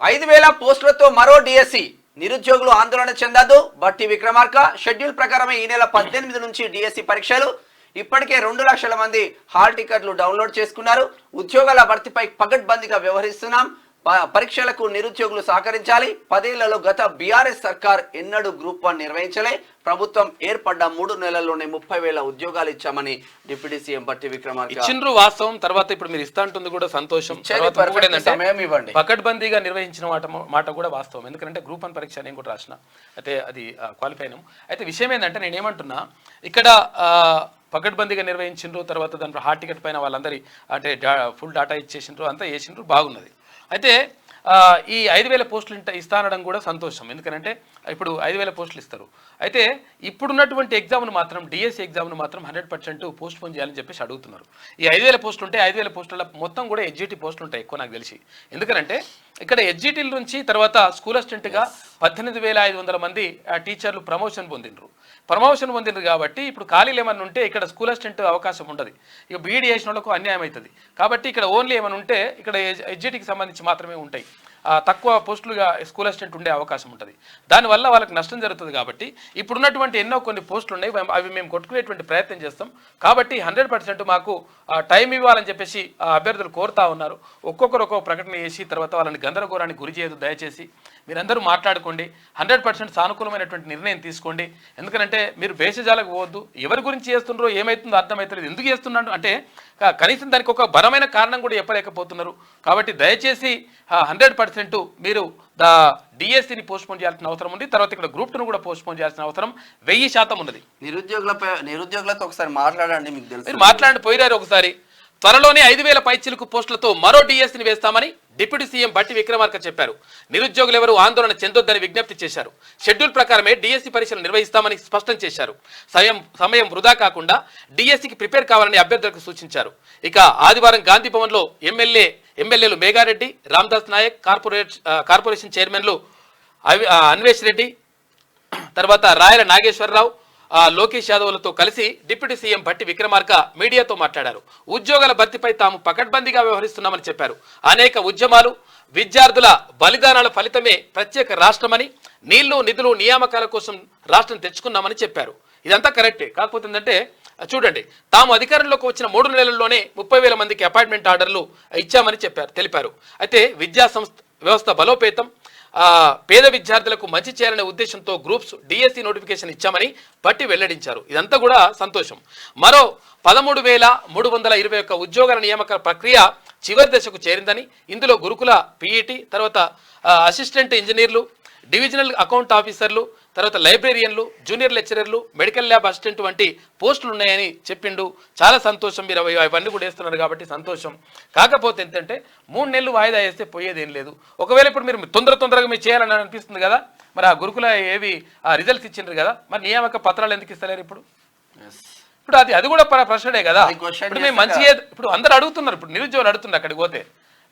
B: 5,000 పోస్టులతో మరో డిఎస్సి. నిరుద్యోగులు ఆందోళన చెందద్దు. బట్టి విక్రమార్క షెడ్యూల్ ప్రకారమే ఈ నెల 18 నుంచి డిఎస్సి పరీక్షలు. ఇప్పటికే 2 లక్షల మంది హాల్ టికెట్లు డౌన్లోడ్ చేసుకున్నారు. ఉద్యోగాల భర్తీపై పకడ్బందీగా వ్యవహరిస్తున్నాం. పరీక్షలకు నిరుద్యోగులు సహకరించాలి. 10 ఏళ్లలో గత బీఆర్ఎస్ సర్కార్ ఎన్నడూ గ్రూప్ 1 నిర్వహించలే. ప్రభుత్వం ఏర్పడ్డ 3 నెలల్లోనే 30,000 ఉద్యోగాలు ఇచ్చామని డిప్యూటీ సీఎం బట్టి విక్రమార్క
A: ఇచ్చిండ్రు. వాస్తవం. తర్వాత ఇప్పుడు మీరు ఇస్తా ఉంటుంది కూడా సంతోషం.
B: సమయం ఇవ్వండి.
A: పకడ్బందీగా నిర్వహించిన మాట కూడా వాస్తవం. ఎందుకంటే గ్రూప్ 1 పరీక్ష నేను కూడా రాసిన, అయితే అది క్వాలిఫై అయినాం. అయితే విషయం ఏంటంటే నేనేమంటున్నా, ఇక్కడ పకడ్బందీగా నిర్వహించిండ్రు. తర్వాత దాంట్లో హాల్ టికెట్ పైన వాళ్ళందరి అంటే ఫుల్ డాటా ఇచ్చేసిండ్రు, అంతా చేసిండ్రు, బాగున్నది. అయితే ఈ 5,000 పోస్టులు ఇస్తానడం కూడా సంతోషం. ఎందుకంటే ఇప్పుడు 5,000 పోస్టులు ఇస్తారు. అయితే ఇప్పుడున్నటువంటి ఎగ్జామ్ను మాత్రం డిఎస్సి ఎగ్జామ్ను మాత్రం 100% పోస్ట్ పోన్ చేయాలని చెప్పేసి అడుగుతున్నారు. ఈ 5,000 పోస్టులు ఉంటే 5,000 పోస్టుల మొత్తం కూడా ఎస్జిటి పోస్టులు ఉంటాయి ఎక్కువ నాకు తెలిసి. ఎందుకంటే ఇక్కడ ఎస్జిటీల నుంచి తర్వాత స్కూల్ అసిస్టెంట్గా 18,500 మంది టీచర్లు ప్రమోషన్ పొందిండ్రు కాబట్టి ఇప్పుడు ఖాళీలు ఏమన్నా ఉంటే ఇక్కడ స్కూల్ అసిస్టెంట్ అవకాశం ఉండదు. ఇక బీఈడీ చేసిన వాళ్ళకు అన్యాయం అవుతుంది. కాబట్టి ఇక్కడ ఓన్లీ ఏమైనా ఉంటే ఇక్కడ ఎస్జిటికి సంబంధించి మాత్రమే ఉంటాయి. తక్కువ పోస్టులుగా స్కూల్ అసిస్టెంట్ ఉండే అవకాశం ఉంటుంది. దానివల్ల వాళ్ళకి నష్టం జరుగుతుంది. కాబట్టి ఇప్పుడున్నటువంటి ఎన్నో కొన్ని పోస్టులు ఉన్నాయి, అవి మేము కొట్టుకునేటువంటి ప్రయత్నం చేస్తాం. కాబట్టి 100% మాకు టైం ఇవ్వాలని చెప్పేసి అభ్యర్థులు కోరుతా ఉన్నారు. ఒక్కొక్కరు ఒక్కొక్క ప్రకటన చేసి తర్వాత వాళ్ళని గందరగోళానికి గురి చేయదు. దయచేసి మీరందరూ మాట్లాడుకోండి. 100% సానుకూలమైనటువంటి నిర్ణయం తీసుకోండి. ఎందుకంటే మీరు భేషజాలకు పోవద్దు. ఎవరి గురించి చేస్తుండ్రో ఏమవుతుందో అర్థమవుతుంది. ఎందుకు చేస్తున్నాడు అంటే కనీసం దానికి ఒక బలమైన కారణం కూడా చెప్పలేకపోతున్నారు. కాబట్టి దయచేసి 100% మీరు డిఎస్సిని పోస్ట్పోన్ చేయాల్సిన అవసరం ఉంది. తర్వాత ఇక్కడ గ్రూప్ 2ను కూడా పోస్ట్పోన్ చేయాల్సిన అవసరం 1000% ఉన్నది.
B: నిరుద్యోగులతో ఒకసారి మాట్లాడండి. మీకు తెలుసు,
A: మీరు మాట్లాడి పోయినారు ఒకసారి. త్వరలోనే 5,000 పైచిలుకు పోస్టులతో మరో డిఎస్సిని వేస్తామని డిప్యూటీ సీఎం బట్టి విక్రమార్క చెప్పారు. నిరుద్యోగులు ఎవరు ఆందోళన చెందొద్దని విజ్ఞప్తి చేశారు. షెడ్యూల్ ప్రకారమే డిఎస్సి పరీక్షలు నిర్వహిస్తామని స్పష్టం చేశారు. సమయం వృధా కాకుండా డిఎస్సికి ప్రిపేర్ కావాలని అభ్యర్థులకు సూచించారు. ఇక ఆదివారం గాంధీ భవన్లో ఎమ్మెల్యేలు మేఘారెడ్డి, రామ్దాస్ నాయక్, కార్పొరేషన్ చైర్మన్లు అన్వేష్ రెడ్డి, తర్వాత రాయల నాగేశ్వరరావు, లోకేష్ యాదవ్లతో కలిసి డిప్యూటీ సీఎం బట్టి విక్రమార్క మీడియాతో మాట్లాడారు. ఉద్యోగాల భర్తీపై తాము పకడ్బందీగా వ్యవహరిస్తున్నామని చెప్పారు. అనేక ఉద్యమాలు, విద్యార్థుల బలిదానాల ఫలితమే ప్రత్యేక రాష్ట్రమని, నీళ్లు, నిధులు, నియామకాల కోసం రాష్ట్రం తెచ్చుకున్నామని చెప్పారు. ఇదంతా కరెక్టే. కాకపోతే ఏంటంటే చూడండి, తాము అధికారంలోకి వచ్చిన 3 నెలల్లోనే 30,000 మందికి అపాయింట్మెంట్ ఆర్డర్లు ఇచ్చామని తెలిపారు. అయితే విద్యా వ్యవస్థ బలోపేతం, పేద విద్యార్థులకు మంచి చేయాలనే ఉద్దేశంతో గ్రూప్స్ డిఎస్సి నోటిఫికేషన్ ఇచ్చామని బట్టి వెల్లడించారు. ఇదంతా కూడా సంతోషం. మరో 13,321 ఉద్యోగాల నియామక ప్రక్రియ చివరి దశకు చేరిందని, ఇందులో గురుకుల పీఈటీ, తర్వాత అసిస్టెంట్ ఇంజనీర్లు, డివిజనల్ అకౌంట్ ఆఫీసర్లు, తర్వాత లైబ్రేరియన్లు, జూనియర్ లెక్చరర్లు, మెడికల్ ల్యాబ్ అసిస్టెంట్ వంటి పోస్టులు ఉన్నాయని చెప్పిండు. చాలా సంతోషం. మీరు అవన్నీ కూడా వేస్తున్నారు కాబట్టి సంతోషం. కాకపోతే ఏంటంటే 3 నెలలు వాయిదా వేస్తే పోయేదేం లేదు. ఒకవేళ ఇప్పుడు మీరు తొందరగా మీరు చేయాలని అనిపిస్తుంది కదా, మరి ఆ గురుకుల ఏవి రిజల్ట్స్ ఇచ్చిండ్రు కదా, మరి నియామక పత్రాలు ఎందుకు ఇస్తలేరు ఇప్పుడు? ఇప్పుడు అది కూడా ప్రశ్నడే కదా. ఇప్పుడు మేము మంచిగా ఇప్పుడు అందరు అడుగుతున్నారు, ఇప్పుడు నిరుద్యోగులు అడుగుతున్నారు అక్కడికి పోతే.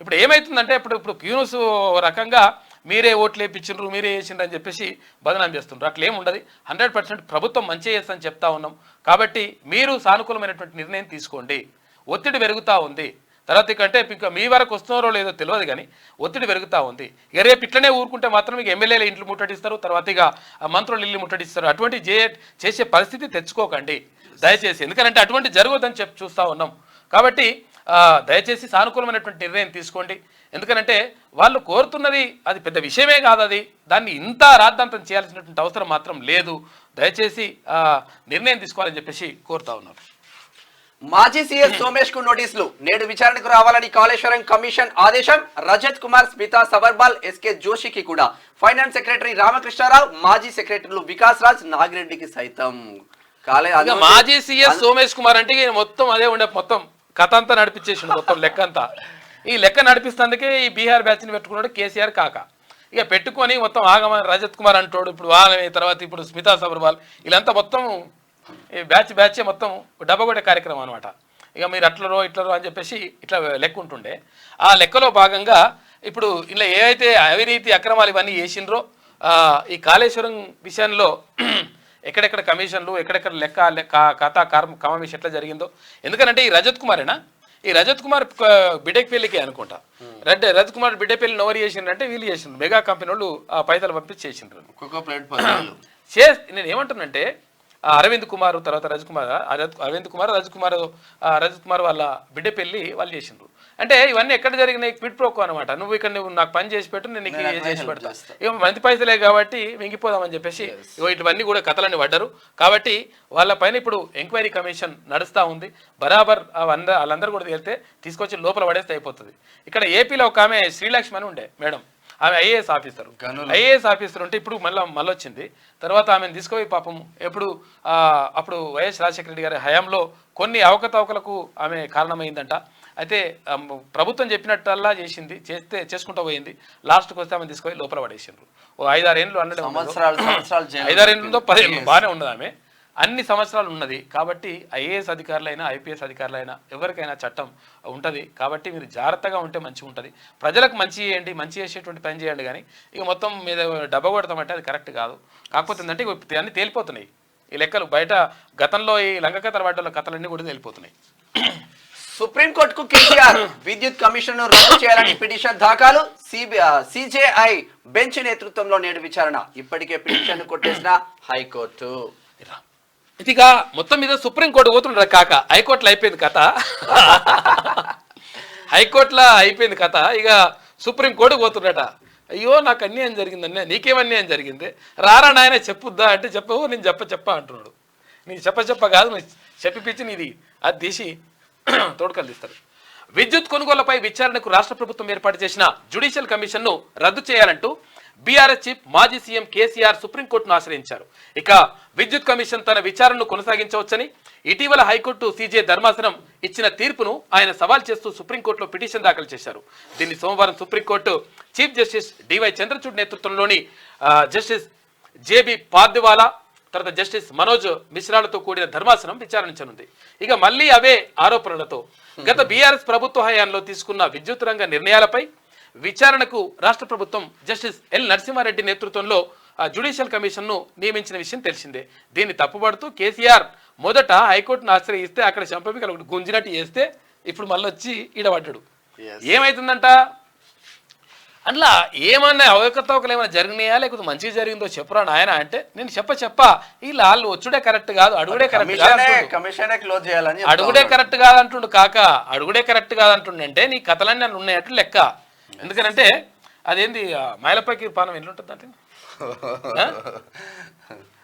A: ఇప్పుడు ఏమవుతుందంటే ఇప్పుడు క్యూనూస్ రకంగా మీరే ఓట్లు వేయించిండ్రు, మీరే వేసిండ్రు అని చెప్పేసి బదనాం చేస్తుండ్రు. అట్లా ఏమి ఉండదు. 100% ప్రభుత్వం మంచి చేస్తుందని చెప్తా ఉన్నాం. కాబట్టి మీరు సానుకూలమైనటువంటి నిర్ణయం తీసుకోండి. ఒత్తిడి పెరుగుతూ ఉంది. తర్వాత ఇకంటే ఇంకా మీ వరకు వస్తున్నారో లేదో తెలియదు కానీ ఒత్తిడి పెరుగుతూ ఉంది. ఇక రేపు ఇట్లనే ఊరుకుంటే మాత్రం ఇక ఎమ్మెల్యేల ఇంట్లు ముట్టడిస్తారు, తర్వాత ఇక మంత్రులు ఇల్లు ముట్టడిస్తారు. అటువంటి చేసే పరిస్థితి తెచ్చుకోకండి దయచేసి. ఎందుకంటే అటువంటి జరగొద్దని చూస్తూ ఉన్నాం. కాబట్టి దయచేసి సానుకూలమైనటువంటి నిర్ణయం తీసుకోండి. ఎందుకంటే వాళ్ళు కోరుతున్నది అది పెద్ద విషయమే కాదు, అది దాన్ని ఇంత రాద్ధాంతం చేయాల్సినటువంటి అవసరం మాత్రం లేదు. దయచేసి నిర్ణయం తీసుకోవాలని చెప్పేసి కోరుతా ఉన్నారు.
B: మాజీ సీఎస్ సోమేష్ కు నోటీసులు, నేడు విచారణకు రావాలని కాళేశ్వరం కమిషన్ ఆదేశం. రజత్ కుమార్, స్మితా సబర్వాల్, ఎస్కే జోషికి కూడా, ఫైనాన్స్ సెక్రటరీ రామకృష్ణారావు, మాజీ సెక్రటరీలు వికాస్ రాజ్, నాగిరెడ్డికి సైతం.
A: మాజీ సీఎస్ సోమేష్ కుమార్ అంటే మొత్తం అదే ఉండే, మొత్తం కథ అంతా నడిపించేసిండు, మొత్తం లెక్క అంతా. ఈ లెక్క నడిపిస్తందుకే ఈ బీహార్ బ్యాచ్ ని పెట్టుకున్నాడు కేసీఆర్ కాక. ఇక పెట్టుకొని మొత్తం ఆగమని రజత్ కుమార్ అంటాడు, ఇప్పుడు వాళ్ళని తర్వాత ఇప్పుడు స్మితా సబర్వాల్, వీళ్ళంతా మొత్తం ఈ బ్యాచ్ మొత్తం డబ్బగొట్టే కార్యక్రమం అనమాట. ఇక మీరు అట్లరో ఇట్లరో అని చెప్పేసి ఇట్లా లెక్క ఉంటుండే. ఆ లెక్కలో భాగంగా ఇప్పుడు ఇలా ఏవైతే అవినీతి అక్రమాలు ఇవన్నీ చేసిండ్రో ఈ కాళేశ్వరం విషయంలో ఎక్కడెక్కడ కమిషన్లు, ఎక్కడెక్కడ లెక్క కథ కమామిష్ ఎట్లా జరిగిందో. ఎందుకంటే ఈ రజత్ కుమారేనా, ఈ రజత్ కుమార్ బిడ్డపల్లికి అనుకుంటా, రజత్ కుమార్ బిడ్డపల్లిని ఎవరు చేసిండ్రంటే వీళ్ళు చేసిండ్రు, మెగా కంపెనీ వాళ్ళు పైసలు పంపించి చేసిండ్రు. నేను ఏమంటున్నంటే అరవింద్ కుమార్ తర్వాత రజత్ కుమార్ వాళ్ళ బిడ్డపల్లి వాళ్ళు చేసిండ్రు. అంటే ఇవన్నీ ఎక్కడ జరిగినాయి, క్విడ్ ప్రోకో అనమాట. నువ్వు ఇక్కడ నాకు పని చేసి పెట్టు, నేను నీకు చేసి పెడతా, ఇక మంది పైసలే కాబట్టి మింగిపోదామని చెప్పేసి ఇవన్నీ కూడా కథలన్నీ పడ్డారు. కాబట్టి వాళ్ళపైన ఇప్పుడు ఎంక్వైరీ కమిషన్ నడుస్తూ ఉంది. బరాబర్ వాళ్ళందరూ కూడా వెళ్తే తీసుకొచ్చి లోపల పడేస్తే అయిపోతుంది. ఇక్కడ ఏపీలో ఒక ఆమె శ్రీలక్ష్మి అని ఉండే మేడం, ఆమె ఐఏఎస్ ఆఫీసర్ ఉంటే ఇప్పుడు మళ్ళీ వచ్చింది. తర్వాత ఆమెను తీసుకుపోయి పాపం అప్పుడు వైఎస్ రాజశేఖర రెడ్డి గారి హయాంలో కొన్ని అవకతవకలకు ఆమె కారణమైందంట. అయితే ప్రభుత్వం చెప్పినట్టల్లా చేసుకుంటూ పోయింది. లాస్ట్కి వస్తే ఆమె తీసుకుపోయి లోపల పడేసిండ్రు. ఓ 5-6 ఏళ్ళు అన్నది, 5-6 ఏళ్ళలో 10 ఏళ్ళు బాగానే ఉన్నది ఆమె, అన్ని సంవత్సరాలు ఉన్నది. కాబట్టి ఐఏఎస్ అధికారులైనా ఐపీఎస్ అధికారులైనా ఎవరికైనా చట్టం ఉంటుంది. కాబట్టి మీరు జాగ్రత్తగా ఉంటే మంచిగా ఉంటుంది. ప్రజలకు మంచి చేయండి, మంచి చేసేటువంటి పని చేయండి. కానీ ఇక మొత్తం మీద డబ్బా కొడతామంటే అది కరెక్ట్ కాదు. కాకపోతే ఏంటంటే అన్నీ తేలిపోతున్నాయి ఈ లెక్కలు. బయట గతంలో ఈ లంక కథల వాటిలో కథలన్నీ కూడా తేలిపోతున్నాయి.
B: సుప్రీంకోర్టుకు కేసీఆర్ విద్యుత్ కమిషన్ రద్దు చేయాలని పిటిషన్ దాఖలు. సిజేఐ బెంచ్ నేతృత్వంలో నేడు విచారణ. ఇప్పటికే పిటిషన్ కొట్టేసిన హైకోర్టు.
A: ఇదిగా మొత్తం మీద సుప్రీంకోర్టు పోతుండ్రు కాక, హైకోర్టులో అయిపోయింది కథ. హైకోర్టులో అయిపోయింది కథ, ఇక సుప్రీంకోర్టు పోతుండట. అయ్యో నాకు అన్యాయం జరిగిందన్న, నీకేం అన్యాయం జరిగింది, రారా నాయన చెప్పుద్దా అంటే చెప్పవు, నేను చెప్ప అంటున్నాడు. నీకు చెప్ప కాదు, నువ్వు చెప్పిపించి నీది అది తీసి తోడుకలు తీస్తారు. విద్యుత్ కొనుగోళ్లపై విచారణకు రాష్ట్ర ప్రభుత్వం ఏర్పాటు చేసిన జ్యుడిషియల్ కమిషన్ను రద్దు చేయాలంటూ బీఆర్ఎస్ చీఫ్ మాజీ సీఎం కేసీఆర్ సుప్రీంకోర్టును ఆశ్రయించారు. ఇక విద్యుత్ కమిషన్ తన విచారణను కొనసాగించవచ్చని ఇటీవల హైకోర్టు సీజే ధర్మాసనం ఇచ్చిన తీర్పును ఆయన సవాల్ చేస్తూ సుప్రీంకోర్టులో పిటిషన్ దాఖలు చేశారు. దీన్ని సోమవారం Supreme Court chief justice DY Chandrachud నేతృత్వంలోని జస్టిస్ జేబీ పార్దివాలా తర్వాత జస్టిస్ మనోజ్ మిశ్రాలతో కూడిన ధర్మాసనం విచారించనుంది. ఇక మళ్ళీ అవే ఆరోపణలతో గత బీఆర్ఎస్ ప్రభుత్వ హయాంలో తీసుకున్న విద్యుత్ రంగ నిర్ణయాలపై విచారణకు రాష్ట్ర ప్రభుత్వం జస్టిస్ ఎల్ నరసింహారెడ్డి నేతృత్వంలో జ్యుడిషియల్ కమిషన్ను నియమించిన విషయం తెలిసిందే. దీన్ని తప్పుపడుతూ కేసీఆర్ మొదట హైకోర్టును ఆశ్రయిస్తే అక్కడ చంపమికలు గుంజినట్టు చేస్తే ఇప్పుడు మళ్ళీ వచ్చి ఈడబడ్డాడు. ఏమైతుందంట, అట్లా ఏమన్నా అవకతవకలు ఏమైనా జరిగినాయా లేకపోతే మంచిగా జరిగిందో చెప్పురా నాయన అంటే, నేను వాళ్ళు వచ్చుడే కరెక్ట్ కాదు, అడుగుడే కరెక్ట్ కాదు, అడుగుడే కరెక్ట్ కాదంటుండు కాక, అడుగుడే కరెక్ట్ కాదంటుండే అంటే నీ కథలన్నీ నన్ను ఉన్నాయట్లు లెక్క. ఎందుకంటే అదేంది మైలపైకి పానం ఎట్లుంటుంది అంటే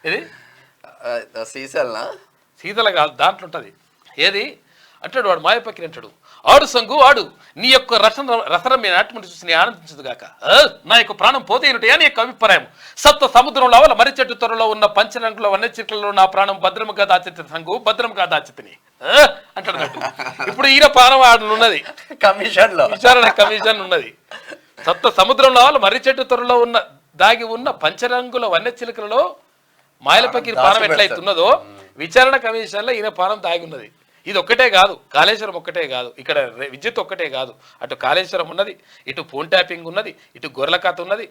A: ఇది సీతల కాదు, దాంట్లో ఉంటుంది. ఏది అంటాడు వాడు మాయపక్కి అంటాడు, ఆడు సంగు ఆడు నీ యొక్క రసరం నాట్యం చూసి నీ ఆనందించదు గాక, నా యొక్క ప్రాణం పోతే ఏమిటయా నీ యొక్క అభిప్రాయం, సప్త సముద్రంలో అవల మర్రి చెట్టు త్వరలో ఉన్న పంచరంగుల వన్య చెట్లలో నా ప్రాణం భద్రముగా దాచిత సంగు భద్రముగా దాచితిని అంటాడు. ఇప్పుడు ఈయన ప్రాణం ఆడున్నది
B: కమిషన్ లో,
A: విచారణ కమిషన్ ఉన్నది. సప్త సముద్రంలో అవల మర్రి చెట్టు త్వరలో ఉన్న దాగి ఉన్న పంచరంగుల వన్య చిలుకలలో మాయలపక్కి ప్రాణం ఎట్లయితున్నదో విచారణ కమిషన్ లో ఈయన ప్రాణం దాగి ఉన్నది. ఇది ఒక్కటే కాదు, కాళేశ్వరం ఒక్కటే కాదు, ఇక్కడ విద్యుత్ ఒక్కటే కాదు, అటు కాళేశ్వరం ఉన్నది, ఇటు ఫోన్ ట్యాపింగ్ ఉన్నది, ఇటు గొర్రెల కథ ఉన్నది,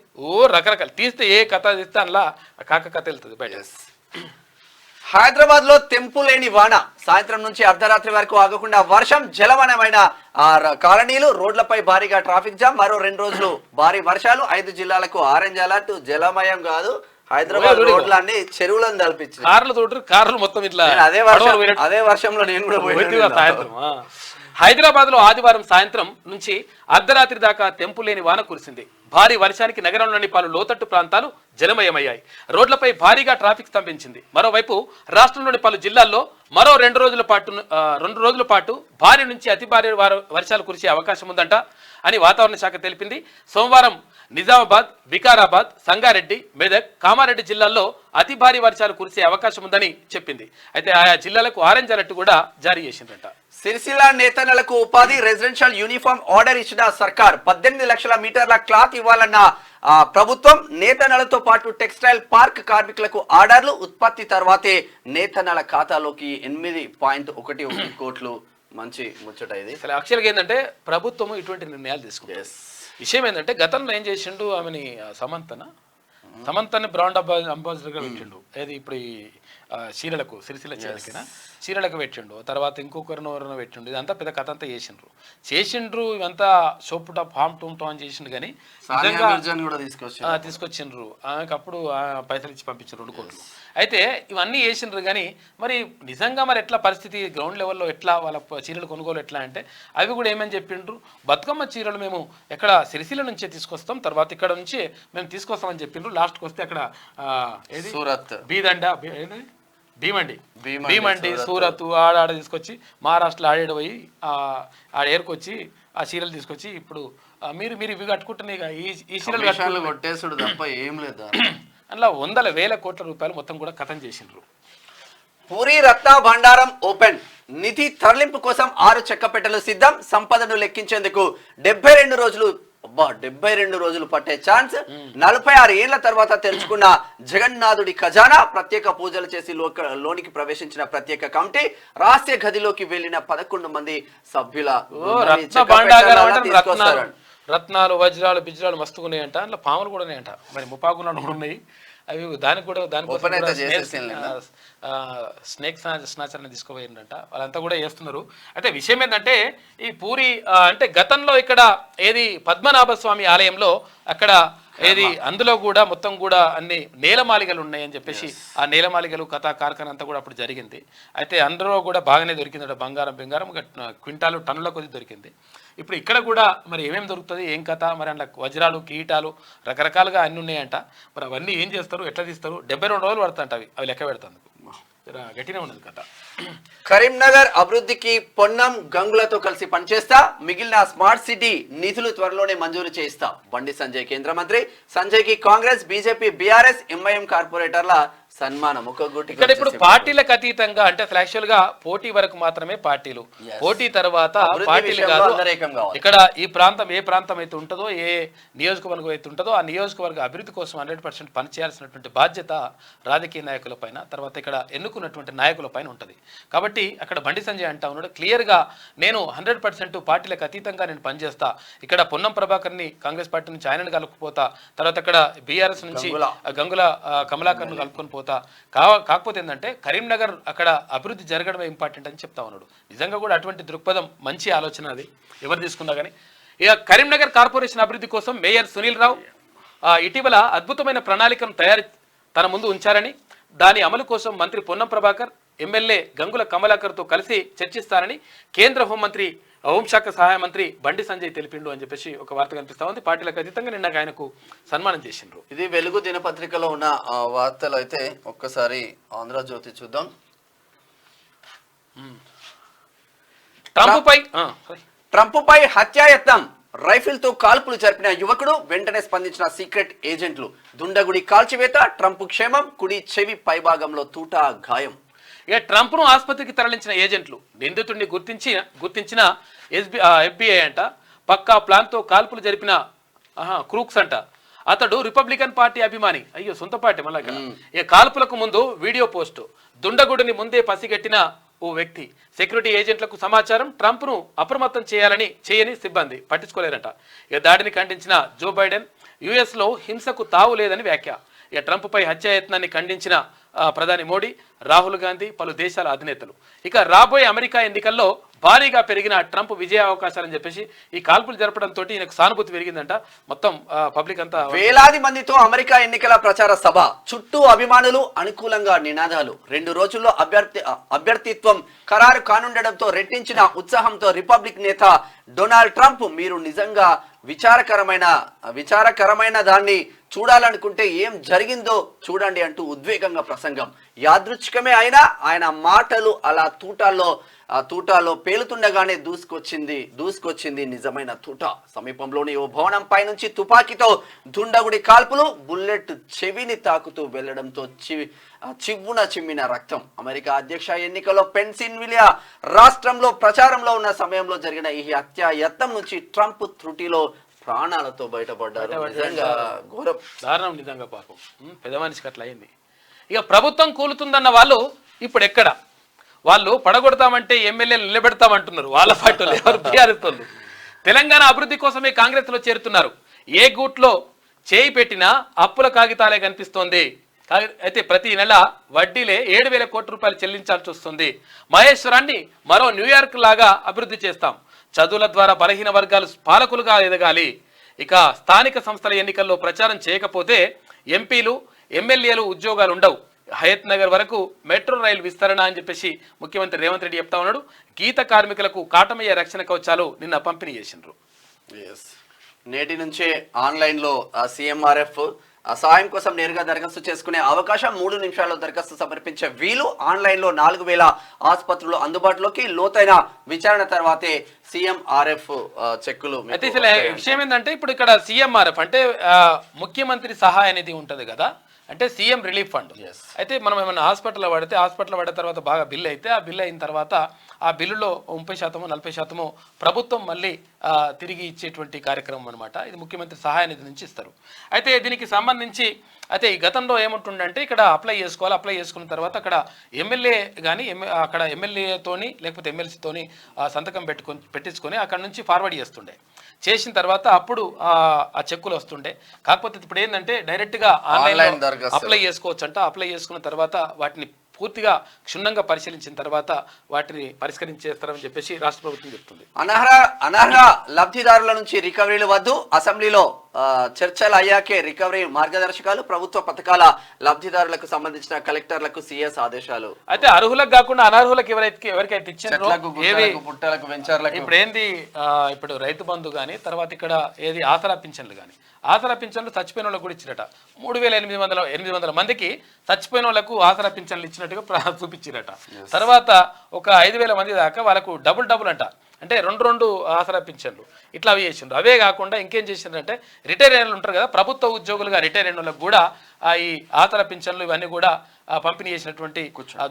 A: రకరకాల తీస్తే ఏ కథ తీస్తే అందులో కాక కథ వెళ్తుంది బయట.
B: హైదరాబాద్ లో తెంపులేని వాన, సాయంత్రం నుంచి అర్ధరాత్రి వరకు ఆగకుండా వర్షం, జలమయమైన కాలనీలు, రోడ్లపై భారీగా ట్రాఫిక్ జామ్. మరో 2 రోజులు భారీ వర్షాలు, 5 జిల్లాలకు ఆరెంజ్ అలర్ట్. జలమయం కాదు, హైదరాబాద్ రోడ్లన్నీ చెరువులను తలపించారు,
A: కార్లు మొత్తం ఇట్లా.
B: అదే వర్షంలో నేను కూడా పోయినా.
A: హైదరాబాద్లో ఆదివారం సాయంత్రం నుంచి అర్ధరాత్రి దాకా తెంపులేని వాన కురిసింది. భారీ వర్షానికి నగరంలోని పలు లోతట్టు ప్రాంతాలు జలమయమయ్యాయి. రోడ్లపై భారీగా ట్రాఫిక్ స్తంభించింది. మరోవైపు రాష్ట్రంలోని పలు జిల్లాల్లో మరో 2 రోజుల పాటు భారీ నుంచి అతి భారీ వర్షాలు కురిసే అవకాశం ఉందంట అని వాతావరణ శాఖ తెలిపింది. సోమవారం నిజామాబాద్, వికారాబాద్, సంగారెడ్డి, మెదక్, కామారెడ్డి జిల్లాల్లో అతి భారీ వర్షాలు కురిసే అవకాశం ఉందని చెప్పింది. అయితే ఆయా జిల్లాలకు ఆరెంజ్ అలర్ట్ కూడా జారీ చేసిందట.
B: సిరిసిల్ల నేతన్నలకు ఉపాధి రెసిడెన్షియల్ యూనిఫామ్ ఆర్డర్ ఇచ్చిన సర్కార్. 18 లక్షల మీటర్ల క్లాత్ ఇవ్వాలన్న ప్రభుత్వం. నేతన్నలతో పాటు టెక్స్టైల్ పార్క్ కార్మికులకు ఆర్డర్లు. ఉత్పత్తి తర్వాతే నేతన్నల ఖాతాలోకి 8.11 కోట్లు. మంచి ముచ్చట ఇది.
A: అసలు యాక్చువల్గా ఏంటంటే ప్రభుత్వం ఇటువంటి నిర్ణయాలు తీసుకుంది. విషయం ఏంటంటే గతంలో ఏం చేసిండు, ఆమెని సమంతని బ్రాండ్ అంబాసిడర్గా పెట్టిండు. ఏది ఇప్పుడు ఈ చీరలకు, సిరిసిల్ల చీరలకినా చీరలకు పెట్టిండు. తర్వాత ఎవరినో పెట్టిండు. ఇదంతా పెద్ద కథ అంతా చేసిండ్రు. ఇవంతా సోపు టాప్ హామ్ టూమ్ టామ్ అని చేసిండు. కానీ తీసుకొచ్చిండ్రు. ఆమెకు అప్పుడు పైసలు ఇచ్చి పంపించారు 2 కోట్లు. అయితే ఇవన్నీ చేసిండ్రు. కానీ మరి నిజంగా మరి ఎట్లా పరిస్థితి గ్రౌండ్ లెవెల్లో ఎట్లా వాళ్ళ చీరలు కొనుగోలు ఎట్లా అంటే అవి కూడా ఏమని చెప్పిండ్రు, బతుకమ్మ చీరలు మేము ఎక్కడ సిరిసిల్ల నుంచే తీసుకొస్తాం, తర్వాత ఇక్కడ నుంచి మేము తీసుకొస్తామని చెప్పిండ్రు. లాస్ట్కి వస్తే అక్కడ ఏది సూరత్, బీదండ, భీమండి, సూరత్ ఆడ తీసుకొచ్చి మహారాష్ట్రలో ఆడేడపోయి ఆడ ఏరుకొచ్చి ఆ చీరలు తీసుకొచ్చి ఇప్పుడు మీరు ఇవి కట్టుకుంటున్నాయి ఈ చీరలు
B: కొట్టేసుడు తప్ప ఏం లేదు.
A: అందులో 100,000 కోట్ల రూపాయలు మొత్తం కూడా కథం చేసిండ్రు.
B: పూరి రత్న భండారం ఓపెన్. నిధి తరలింపు కోసం 6 చెక్కపెట్టెలు సిద్ధం. సంపదను లెక్కించేందుకు 72 రోజులు పట్టే ఛాన్స్. 46 ఏళ్ల తర్వాత తెరుచుకున్న జగన్నాథుడి ఖజానా. ప్రత్యేక పూజలు చేసి లోనికి ప్రవేశించిన ప్రత్యేక కమిటీ. రహస్య గదిలోకి వెళ్లిన 11 మంది సభ్యుల
A: రత్నాలు, వజ్రాలు, బిజ్రాలు మస్తుగా ఉన్నాయంట. అందులో పాములు కూడా ఉన్నాయంట. మరి ముపాగున్నాడు కూడా ఉన్నాయి. అవి స్నేక్ స్నాచర్ని తీసుకుపోయిందంట. వాళ్ళంతా కూడా చేస్తున్నారు. అయితే విషయం ఏంటంటే ఈ పూరి అంటే గతంలో ఇక్కడ ఏది పద్మనాభ స్వామి ఆలయంలో అక్కడ ఏది అందులో కూడా మొత్తం కూడా అన్ని నేలమాలిగలు ఉన్నాయని చెప్పేసి ఆ నేలమాలిగలు కథా కార్ఖానా అంతా కూడా అప్పుడు జరిగింది. అయితే అందులో కూడా బాగానే దొరికిందట. బంగారం క్వింటాలు టన్నుల కొద్ది దొరికింది. ఇప్పుడు ఇక్కడ కూడా మరి ఏమేమి దొరుకుతుంది, ఏం కథ, మరి అందులో వజ్రాలు, కిరీటాలు రకరకాలుగా అన్ని ఉన్నాయంట. మరి అవన్నీ ఏం చేస్తారు, ఎట్లా తీస్తారు? 72 రోజులు పడుతుంట అవి లెక్క పెడతాను. గట్టినే ఉన్నది కథ.
B: కరీంనగర్ అభివృద్ధికి పొన్నం గంగులతో కలిసి పనిచేస్తా. మిగిలిన స్మార్ట్ సిటీ నిధులు త్వరలోనే మంజూరు చేయిస్తా. బండి సంజయ్ కేంద్ర మంత్రి. సంజయ్కి కాంగ్రెస్, బీజేపీ, బీఆర్ఎస్, ఎంఐఎం కార్పొరేటర్ల సన్మానం.
A: ఇక్కడ ఇప్పుడు పార్టీలకు అతీతంగా అంటే యాక్చువల్ గా పోటీ వరకు మాత్రమే పార్టీలు, పోటీ తర్వాత పార్టీలు కాదు. ఇక్కడ ఈ ప్రాంతం ఏ ప్రాంతం అయితే ఉంటుందో, ఏ నియోజకవర్గం అయితే ఉంటుందో ఆ నియోజకవర్గ అభివృద్ధి కోసం 100% పనిచేయాల్సినటువంటి బాధ్యత రాజకీయ నాయకుల పైన, తర్వాత ఇక్కడ ఎన్నుకున్నటువంటి నాయకుల పైన ఉంటుంది. కాబట్టి అక్కడ బండి సంజయ్ అంటా ఉన్నాడు క్లియర్ గా, నేను 100% పార్టీలకు అతీతంగా నేను పనిచేస్తా. ఇక్కడ పొన్నం ప్రభాకర్ని కాంగ్రెస్ పార్టీ నుంచి ఆయనను కలుపుకుపోతా, తర్వాత ఇక్కడ బీఆర్ఎస్ నుంచి గంగుల కమలాకర్ను కలుపుకొని పోతా. కాకపోతే ఏంటంటే కరీంనగర్ అక్కడ అభివృద్ధి జరగడమే ఇంపార్టెంట్ అని చెప్తా ఉన్నాడు. నిజంగా కూడా అటువంటి దృక్పథం మంచి ఆలోచన, అది ఎవరు తీసుకున్నా కానీ. ఇక కరీంనగర్ కార్పొరేషన్ అభివృద్ధి కోసం మేయర్ సునీల్ రావు ఇటీవల అద్భుతమైన ప్రణాళికను తన ముందు ఉంచారని, దాని అమలు కోసం మంత్రి పొన్నం ప్రభాకర్, ఎమ్మెల్యే గంగుల కమలాకర్తో కలిసి చర్చిస్తారని కేంద్ర హోంశాఖ సహాయ మంత్రి బండి సంజయ్ తెలిపిండు అని చెప్పేసి ఒక వార్త కనిపిస్తా ఉంది. పార్టీలకు అతీతంగా నిన్న ఆయనకు సన్మానం చేసిండ్రు.
B: ఇది వెలుగు దినపత్రికలో ఉన్న వార్తలు. అయితే ఒక్కసారి ఆంధ్రజ్యోతి చూద్దాం. ట్రంప్పై హత్యాయత్నం. రైఫిల్ తో కాల్పులు జరిపిన యువకుడు. వెంటనే స్పందించిన సీక్రెట్ ఏజెంట్లు. దుండగుడి కాల్చివేత. ట్రంప్ క్షేమం. కుడి చెవి పైభాగంలో తూటా గాయం.
A: ఇక ట్రంప్ను ఆసుపత్రికి తరలించిన ఏజెంట్లు నిందితుడిని గుర్తించిన FBI అంట. పక్కా ప్లాన్తో కాల్పులు జరిపిన క్రూక్స్ అంట. అతడు రిపబ్లికన్ పార్టీ అభిమాని. అయ్యో, సొంత పార్టీ మళ్ళా. ఇక కాల్పులకు ముందు వీడియో పోస్టు. దుండగుడిని ముందే పసిగట్టిన ఓ వ్యక్తి. సెక్యూరిటీ ఏజెంట్లకు సమాచారం. ట్రంప్ను అప్రమత్తం చేయని సిబ్బంది పట్టించుకోలేరట. ఇక దాడిని ఖండించిన జో బైడెన్ యుఎస్లో హింసకు తావు లేదని వ్యాఖ్య. ఇక ట్రంప్పై హత్యాయత్నాన్ని ఖండించిన ప్రధాని మోడీ, రాహుల్ గాంధీ, పలు దేశాల అధినేతలు. ఇక రాబోయే అమెరికా ఎన్నికల్లో భారీగా పెరిగిన ట్రంప్ విజయ అవకాశాలని చెప్పేసి ఈ కాల్పులు జరపడంతో ఈయనకు సానుభూతి పెరిగిందంట. మొత్తం పబ్లిక్ అంతా
B: వేలాది మందితో అమెరికా ఎన్నికల ప్రచార సభ, చుట్టూ అభిమానులు, అనుకూలంగా నినాదాలు. 2 రోజుల్లో అభ్యర్థిత్వం ఖరారు కానుండడంతో రెట్టించిన ఉత్సాహంతో రిపబ్లిక్ నేత డొనాల్డ్ ట్రంప్, మీరు నిజంగా విచారకరమైన దాన్ని చూడాలనుకుంటే ఏం జరిగిందో చూడండి అంటూ ఉద్వేగంగా ప్రసంగం. యాదృచ్ఛికమే అయినా ఆయన మాటలు అలా తూటాలో పేలుతుండగానే దూసుకొచ్చింది నిజమైన తూట. సమీపంలోని ఓ భవనంపై నుంచి తుపాకీతో దుండగుడి కాల్పులు, బుల్లెట్ చెవిని తాకుతూ వెళ్లడంతో చివ్వున చిమ్మిన రక్తం. అమెరికా అధ్యక్ష ఎన్నికల్లో పెన్సిల్వేనియా రాష్ట్రంలో ప్రచారంలో ఉన్న సమయంలో జరిగిన ఈ హత్యాయత్నం నుంచి ట్రంప్ త్రుటిలో ప్రాణాలతో బయటపడ్డారు. నిజంగా ఘోరం,
A: దారుణం నిజంగా. పాపం పెద్ద మనిషికి అట్లా అయింది. ఇక ప్రభుత్వం కూలుతుందన్న వాళ్ళు ఇప్పుడు ఎక్కడ? వాళ్ళు పడగొడతామంటే ఎమ్మెల్యేలు నిలబెడతామంటున్నారు. వాళ్ళ పార్టీలు ఎవరు? బీఆర్ఎస్ వాళ్ళు. తెలంగాణ అభివృద్ధి కోసమే కాంగ్రెస్ లో చేరుతున్నారు. ఏ గూట్లో చేయి పెట్టినా అప్పుల కాగితాలే కనిపిస్తోంది. అయితే ప్రతి నెల వడ్డీలే 7,000 కోట్ల రూపాయలు చెల్లించాల్సి వస్తుంది. మహేశ్వరాన్ని మరో న్యూయార్క్ లాగా అభివృద్ధి చేస్తాం. చదువుల ద్వారా బలహీన వర్గాలు పాలకులుగా ఎదగాలి. ఇక స్థానిక సంస్థల ఎన్నికల్లో ప్రచారం చేయకపోతే ఎంపీలు, ఎమ్మెల్యేలు ఉద్యోగాలు ఉండవు. హయత్ నగర్ వరకు మెట్రో రైలు విస్తరణ అని చెప్పేసి ముఖ్యమంత్రి రేవంత్ రెడ్డి చెప్తా ఉన్నాడు. గీత కార్మికులకు కాటమయ్యే రక్షణ కవచాలు నిన్న పంపిణీ చేసిండ్రు.
B: నేటి నుంచే ఆన్లైన్లో CMRF సహాయం కోసం నేరుగా దరఖాస్తు చేసుకునే అవకాశం. 3 నిమిషాల్లో దరఖాస్తు సమర్పించే వీలు. ఆన్లైన్లో 4,000 ఆసుపత్రులు అందుబాటులోకి. లోతైన విచారణ తర్వాతే CMRF చెక్కులు.
A: అయితే విషయం ఏంటంటే ఇప్పుడు ఇక్కడ CMRF అంటే ముఖ్యమంత్రి సహాయ నిధి ఉంటది కదా, అంటే సీఎం రిలీఫ్ ఫండ్. అయితే మనం ఏమైనా హాస్పిటల్లో పడిన తర్వాత బాగా బిల్లు అయితే ఆ బిల్లు అయిన తర్వాత ఆ బిల్లులో 30% 40% ప్రభుత్వం మళ్ళీ తిరిగి ఇచ్చేటువంటి కార్యక్రమం అనమాట. ఇది ముఖ్యమంత్రి సహాయ నిధి నుంచి ఇస్తారు. అయితే దీనికి సంబంధించి అయితే ఈ గతంలో ఏముంటుందంటే ఇక్కడ అప్లై చేసుకున్న తర్వాత అక్కడ ఎమ్మెల్యే కానీ అక్కడ ఎమ్మెల్యేతోని లేకపోతే ఎమ్మెల్సీతోని సంతకం పెట్టించుకొని అక్కడ నుంచి ఫార్వర్డ్ చేసిన తర్వాత అప్పుడు ఆ చెక్కులు వస్తుండే. కాకపోతే ఇప్పుడు ఏంటంటే డైరెక్ట్గా ఆన్లైన్ అప్లై చేసుకోవచ్చు అంట. అప్లై చేసుకున్న తర్వాత వాటిని పూర్తిగా క్షుణ్ణంగా పరిశీలించిన తర్వాత వాటిని పరిష్కరించేస్తారని చెప్పేసి రాష్ట్ర ప్రభుత్వం చెప్తుంది.
B: అనర్హ లబ్ధిదారుల నుంచి రికవరీలు వద్దు. అసెంబ్లీలో చర్చలు అయ్యాకే రికవరీ మార్గదర్శకాలు. ప్రభుత్వ పథకాల లబ్ధిదారులకు సంబంధించిన కలెక్టర్లకు CS ఆదేశాలు.
A: అయితే అర్హులకు కాకుండా అనర్హులకు ఎవరికైతే ఇచ్చారో
B: పుట్టలకు వెంచర్లకు
A: ఇప్పుడు ఏంది, ఇప్పుడు రైతు బంధు కానీ తర్వాత ఇక్కడ ఏది ఆసరా పింఛన్లు కానీ, ఆసరా పింఛన్లు చచ్చిపోయిన వాళ్ళకు కూడా ఇచ్చిరట. 3,800 మందికి చచ్చిపోయిన వాళ్ళకు ఆసరా పింఛన్లు ఇచ్చినట్టుగా చూపించిరట. తర్వాత ఒక 5,000 మంది దాకా వాళ్ళకు డబుల్ అంట, అంటే 2 ఆసరా పింఛన్లు ఇట్లా అవి చేసిండ్రు. అవే కాకుండా ఇంకేం చేసిండ్రంటే రిటైర్ అయిన ఉంటారు కదా, ప్రభుత్వ ఉద్యోగులుగా రిటైర్ అయిన వాళ్ళకు కూడా ఈ ఆసరా పింఛన్లు ఇవన్నీ కూడా పంపిణీ చేసినటువంటి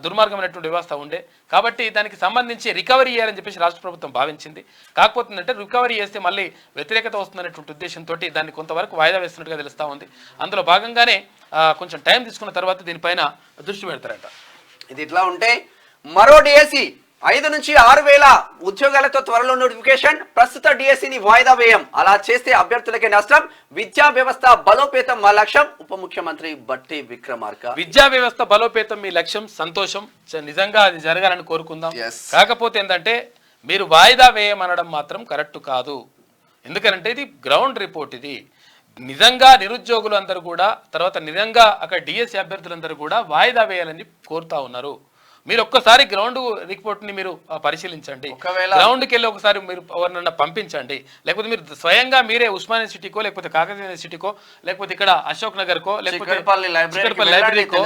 A: దుర్మార్గమైనటువంటి వ్యవస్థ ఉండే. కాబట్టి దానికి సంబంధించి రికవరీ చేయాలని చెప్పేసి రాష్ట్ర ప్రభుత్వం భావించింది. కాకపోతే అంటే రికవరీ చేస్తే మళ్ళీ వ్యతిరేకత వస్తుందనేటువంటి ఉద్దేశంతో దాన్ని కొంతవరకు వాయిదా వేస్తున్నట్టుగా తెలుస్తూ ఉంది. అందులో భాగంగానే కొంచెం టైం తీసుకున్న తర్వాత దీనిపైన దృష్టి పెడతారట.
B: ఇది ఇట్లా ఉంటే మరో డిఎస్సి 5 నుంచి 6,000 ఉద్యోగాలతో త్వరలో నోటిఫికేషన్. ప్రస్తుత డిఎస్సిని వాయిదా వేయం. అలా చేస్తే అభ్యర్థులకే నష్టం. విద్యా వ్యవస్థ బలోపేతం మా లక్ష్యం. ఉప ముఖ్యమంత్రి బట్టి విక్రమార్క.
A: విద్యా వ్యవస్థ బలోపేతం మీ లక్ష్యం, సంతోషం. నిజంగా అది జరగాలని కోరుకుందాం. కాకపోతే ఏంటంటే మీరు వాయిదా వేయమనడం మాత్రం కరెక్ట్ కాదు. ఎందుకంటే ఇది గ్రౌండ్ రిపోర్ట్. ఇది నిజంగా నిరుద్యోగులు అందరూ కూడా తర్వాత నిజంగా అక్కడ డిఎస్సి అభ్యర్థులందరూ కూడా వాయిదా వేయాలని కోరుతా ఉన్నారు. మీరు ఒక్కసారి గ్రౌండ్ రిపోర్ట్ ని మీరు పరిశీలించండి. గ్రౌండ్కి వెళ్ళి ఒకసారి మీరు ఎవరినన్నా పంపించండి. లేకపోతే మీరు స్వయంగా మీరే ఉస్మానియా యూనివర్సిటీకో లేకపోతే కాకతీయ యూనివర్సిటీకో లేకపోతే ఇక్కడ అశోక్ నగర్ కో లేకపోతే లైబ్రరీకో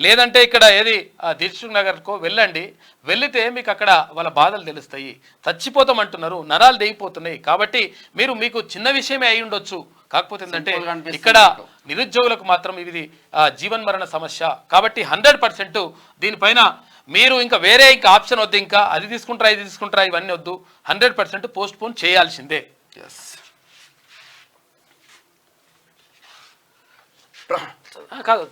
A: లేదంటే ఇక్కడ ఏది దిల్సుఖ్ నగర్ కో వెళ్ళండి. వెళ్లితే మీకు అక్కడ వాళ్ళ బాధలు తెలుస్తాయి. చచ్చిపోతాం అంటున్నారు, నరాలు దిగిపోతున్నాయి. కాబట్టి మీకు చిన్న విషయమే అయి ఉండొచ్చు. కాకపోతే ఏంటంటే ఇక్కడ నిరుద్యోగులకు మాత్రం ఇది జీవన్మరణ సమస్య. కాబట్టి 100% దీనిపైన మీరు ఇంకా వేరే ఆప్షన్ వద్దు. ఇంకా అది తీసుకుంటారా ఇది తీసుకుంటారా ఇవన్నీ వద్దు. 100% పోస్ట్ పోన్ చేయాల్సిందే. కాదు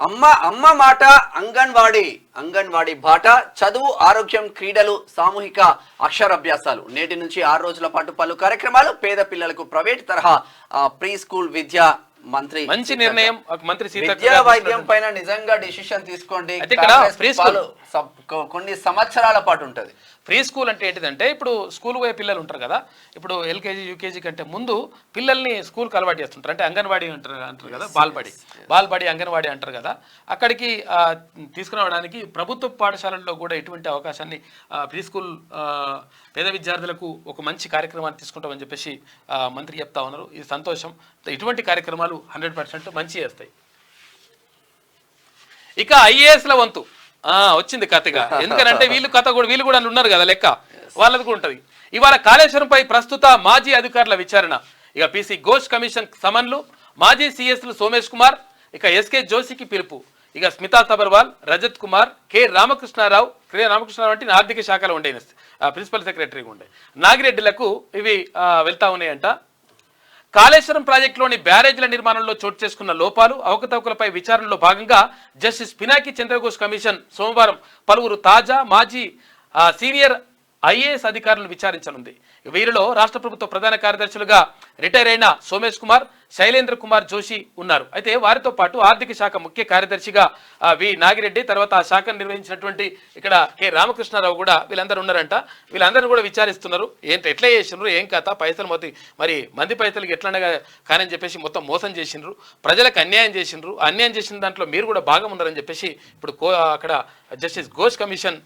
B: అమ్మ మాట అంగన్వాడీ బాట. చదువు, ఆరోగ్యం, క్రీడలు, సామూహిక అక్షరాభ్యాసాలు. నేటి నుంచి 6 రోజుల పాటు పలు కార్యక్రమాలు. పేద పిల్లలకు ప్రైవేట్ తరహా ప్రీ స్కూల్ విద్య
A: మంచి నిర్ణయం మంత్రి
B: విద్యా వైద్యం పైన నిజంగా డిసిషన్ తీసుకోండి. కొన్ని సంవత్సరాల పాటు ఉంటది.
A: ఫ్రీ స్కూల్ అంటే ఏంటిదంటే ఇప్పుడు స్కూల్ పోయే పిల్లలు ఉంటారు కదా, ఇప్పుడు ఎల్కేజీ యూకేజీ కంటే ముందు పిల్లల్ని స్కూల్కి అలవాటు చేస్తుంటారు. అంటే అంగన్వాడీ అంటారు కదా, బాల్బడి అంగన్వాడీ అంటారు కదా, అక్కడికి తీసుకురావడానికి ప్రభుత్వ పాఠశాలల్లో కూడా ఎటువంటి అవకాశాన్ని ప్రీ స్కూల్ పేద విద్యార్థులకు ఒక మంచి కార్యక్రమాన్ని తీసుకుంటామని చెప్పేసి మంత్రి చెప్తా ఉన్నారు. ఇది సంతోషం. ఇటువంటి కార్యక్రమాలు 100% మంచి చేస్తాయి. ఇక ఐఏఎస్ల వంతు వచ్చింది కథగా. ఎందుకంటే వీళ్ళు కూడా ఉన్నారు కదా, లెక్క వాళ్ళది కూడా ఉంటుంది. ఇవాళ కాళేశ్వరంపై ప్రస్తుత మాజీ అధికారుల విచారణ. ఇక పీసీ ఘోష్ కమిషన్ సమన్లు, మాజీ సిఎస్లు సోమేష్ కుమార్, ఇక ఎస్కే జోషికి పిలుపు, ఇక స్మితా సబర్వాల్, రజత్ కుమార్, కె రామకృష్ణారావు అంటే ఆర్థిక శాఖలో ఉండే ప్రిన్సిపల్ సెక్రటరీగా ఉండే నాగిరెడ్డిలకు ఇవి వెళ్తా ఉన్నాయంట. కాళేశ్వరం ప్రాజెక్టులోని బ్యారేజ్ల నిర్మాణంలో చోటు చేసుకున్న లోపాలు, అవకతవకలపై విచారణలో భాగంగా జస్టిస్ పినాకి చంద్రఘోష్ కమిషన్ సోమవారం పలువురు తాజా మాజీ సీనియర్ ఐఏఎస్ అధికారులను విచారించనుంది. వీరిలో రాష్ట్ర ప్రభుత్వ ప్రధాన కార్యదర్శులుగా రిటైర్ అయిన సోమేష్ కుమార్, శైలేంద్ర కుమార్ జోషి ఉన్నారు. అయితే వారితో పాటు ఆర్థిక శాఖ ముఖ్య కార్యదర్శిగా వి నాగిరెడ్డి, తర్వాత ఆ శాఖను నిర్వహించినటువంటి ఇక్కడ కె రామకృష్ణారావు కూడా వీళ్ళందరూ ఉన్నారంట. వీళ్ళందరూ కూడా విచారిస్తున్నారు. ఎట్లా చేసిండ్రు, ఏం కథ, పైసలు మరి మంది పైసలకి ఎట్లనగా కానని చెప్పేసి మొత్తం మోసం చేసిండ్రు, ప్రజలకు అన్యాయం చేసిండ్రు. అన్యాయం చేసిన దాంట్లో మీరు కూడా భాగం ఉన్నారని చెప్పేసి ఇప్పుడు అక్కడ జస్టిస్ ఘోష్ కమిషన్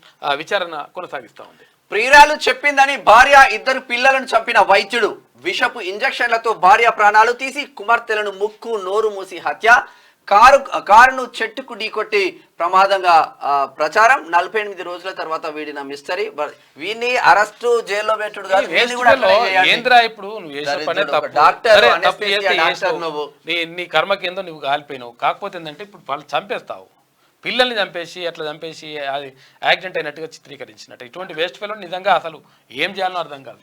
A: విచారణ కొనసాగిస్తూ ఉంది.
B: ప్రియురాలు చెప్పిందని భార్య, 2 పిల్లలను చంపిన వైద్యుడు, విషపు ఇంజక్షన్లతో భార్య ప్రాణాలు తీసి కుమార్తెలను ముక్కు నోరు మూసి హత్య, కారును చెట్టుకు ఢీకొట్టి ప్రమాదంగా ప్రచారం. 48 రోజుల తర్వాత వీడిన మిస్టరీ. వీడిని అరెస్టు, జైల్లో పెట్టుడు కాదు.
A: నీ కర్మకేందో నువ్వు కాలిపోయినావు. కాకపోతే ఏంటంటే ఇప్పుడు వాళ్ళు చంపేస్తావు, పిల్లల్ని చంపేసి అట్లా చంపేసి అది యాక్సిడెంట్ అయినట్టుగా చిత్రీకరించినట్టు. ఇటువంటి వేస్ట్ ఫెలో నిజంగా అసలు ఏం చేయాలో అర్థం కాదు.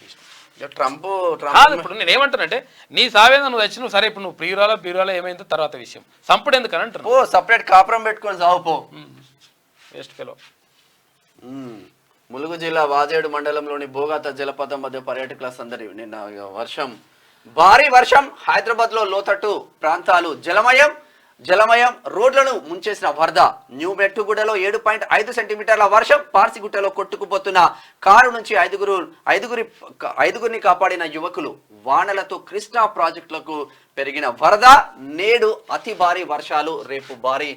B: ట్రంప్
A: ఇప్పుడు నేను ఏమంటానంటే నీ సావేదా నువ్వు వచ్చి నువ్వు సరే ఇప్పుడు నువ్వు ప్రియురాలో ఏమైందో తర్వాత విషయం, సంపుడు ఎందుకని అంటారు.
B: సపరేట్ కాపురం పెట్టుకొని సావుపో,
A: వేస్ట్ ఫెలో.
B: ములుగు జిల్లా వాజేడు మండలంలోని భోగాత జలపాతం మధ్య పర్యాటకుల సందడి. నిన్న భారీ వర్షం, హైదరాబాద్ లో లోతట్టు ప్రాంతాలు జలమయం, రోడ్లను ముంచేసిన వరద. న్యూ మెట్టుగూడలో 7.5 సెంటీమీటర్ల వర్షం, పార్సిగుట్టలో కొట్టుకుపోతున్న కారు నుంచి ఐదుగురిని కాపాడిన యువకులు. వానలతో కృష్ణా ప్రాజెక్టులకు పెరిగిన వరద, నేడు అతి భారీ వర్షాలు, రేపు భారీ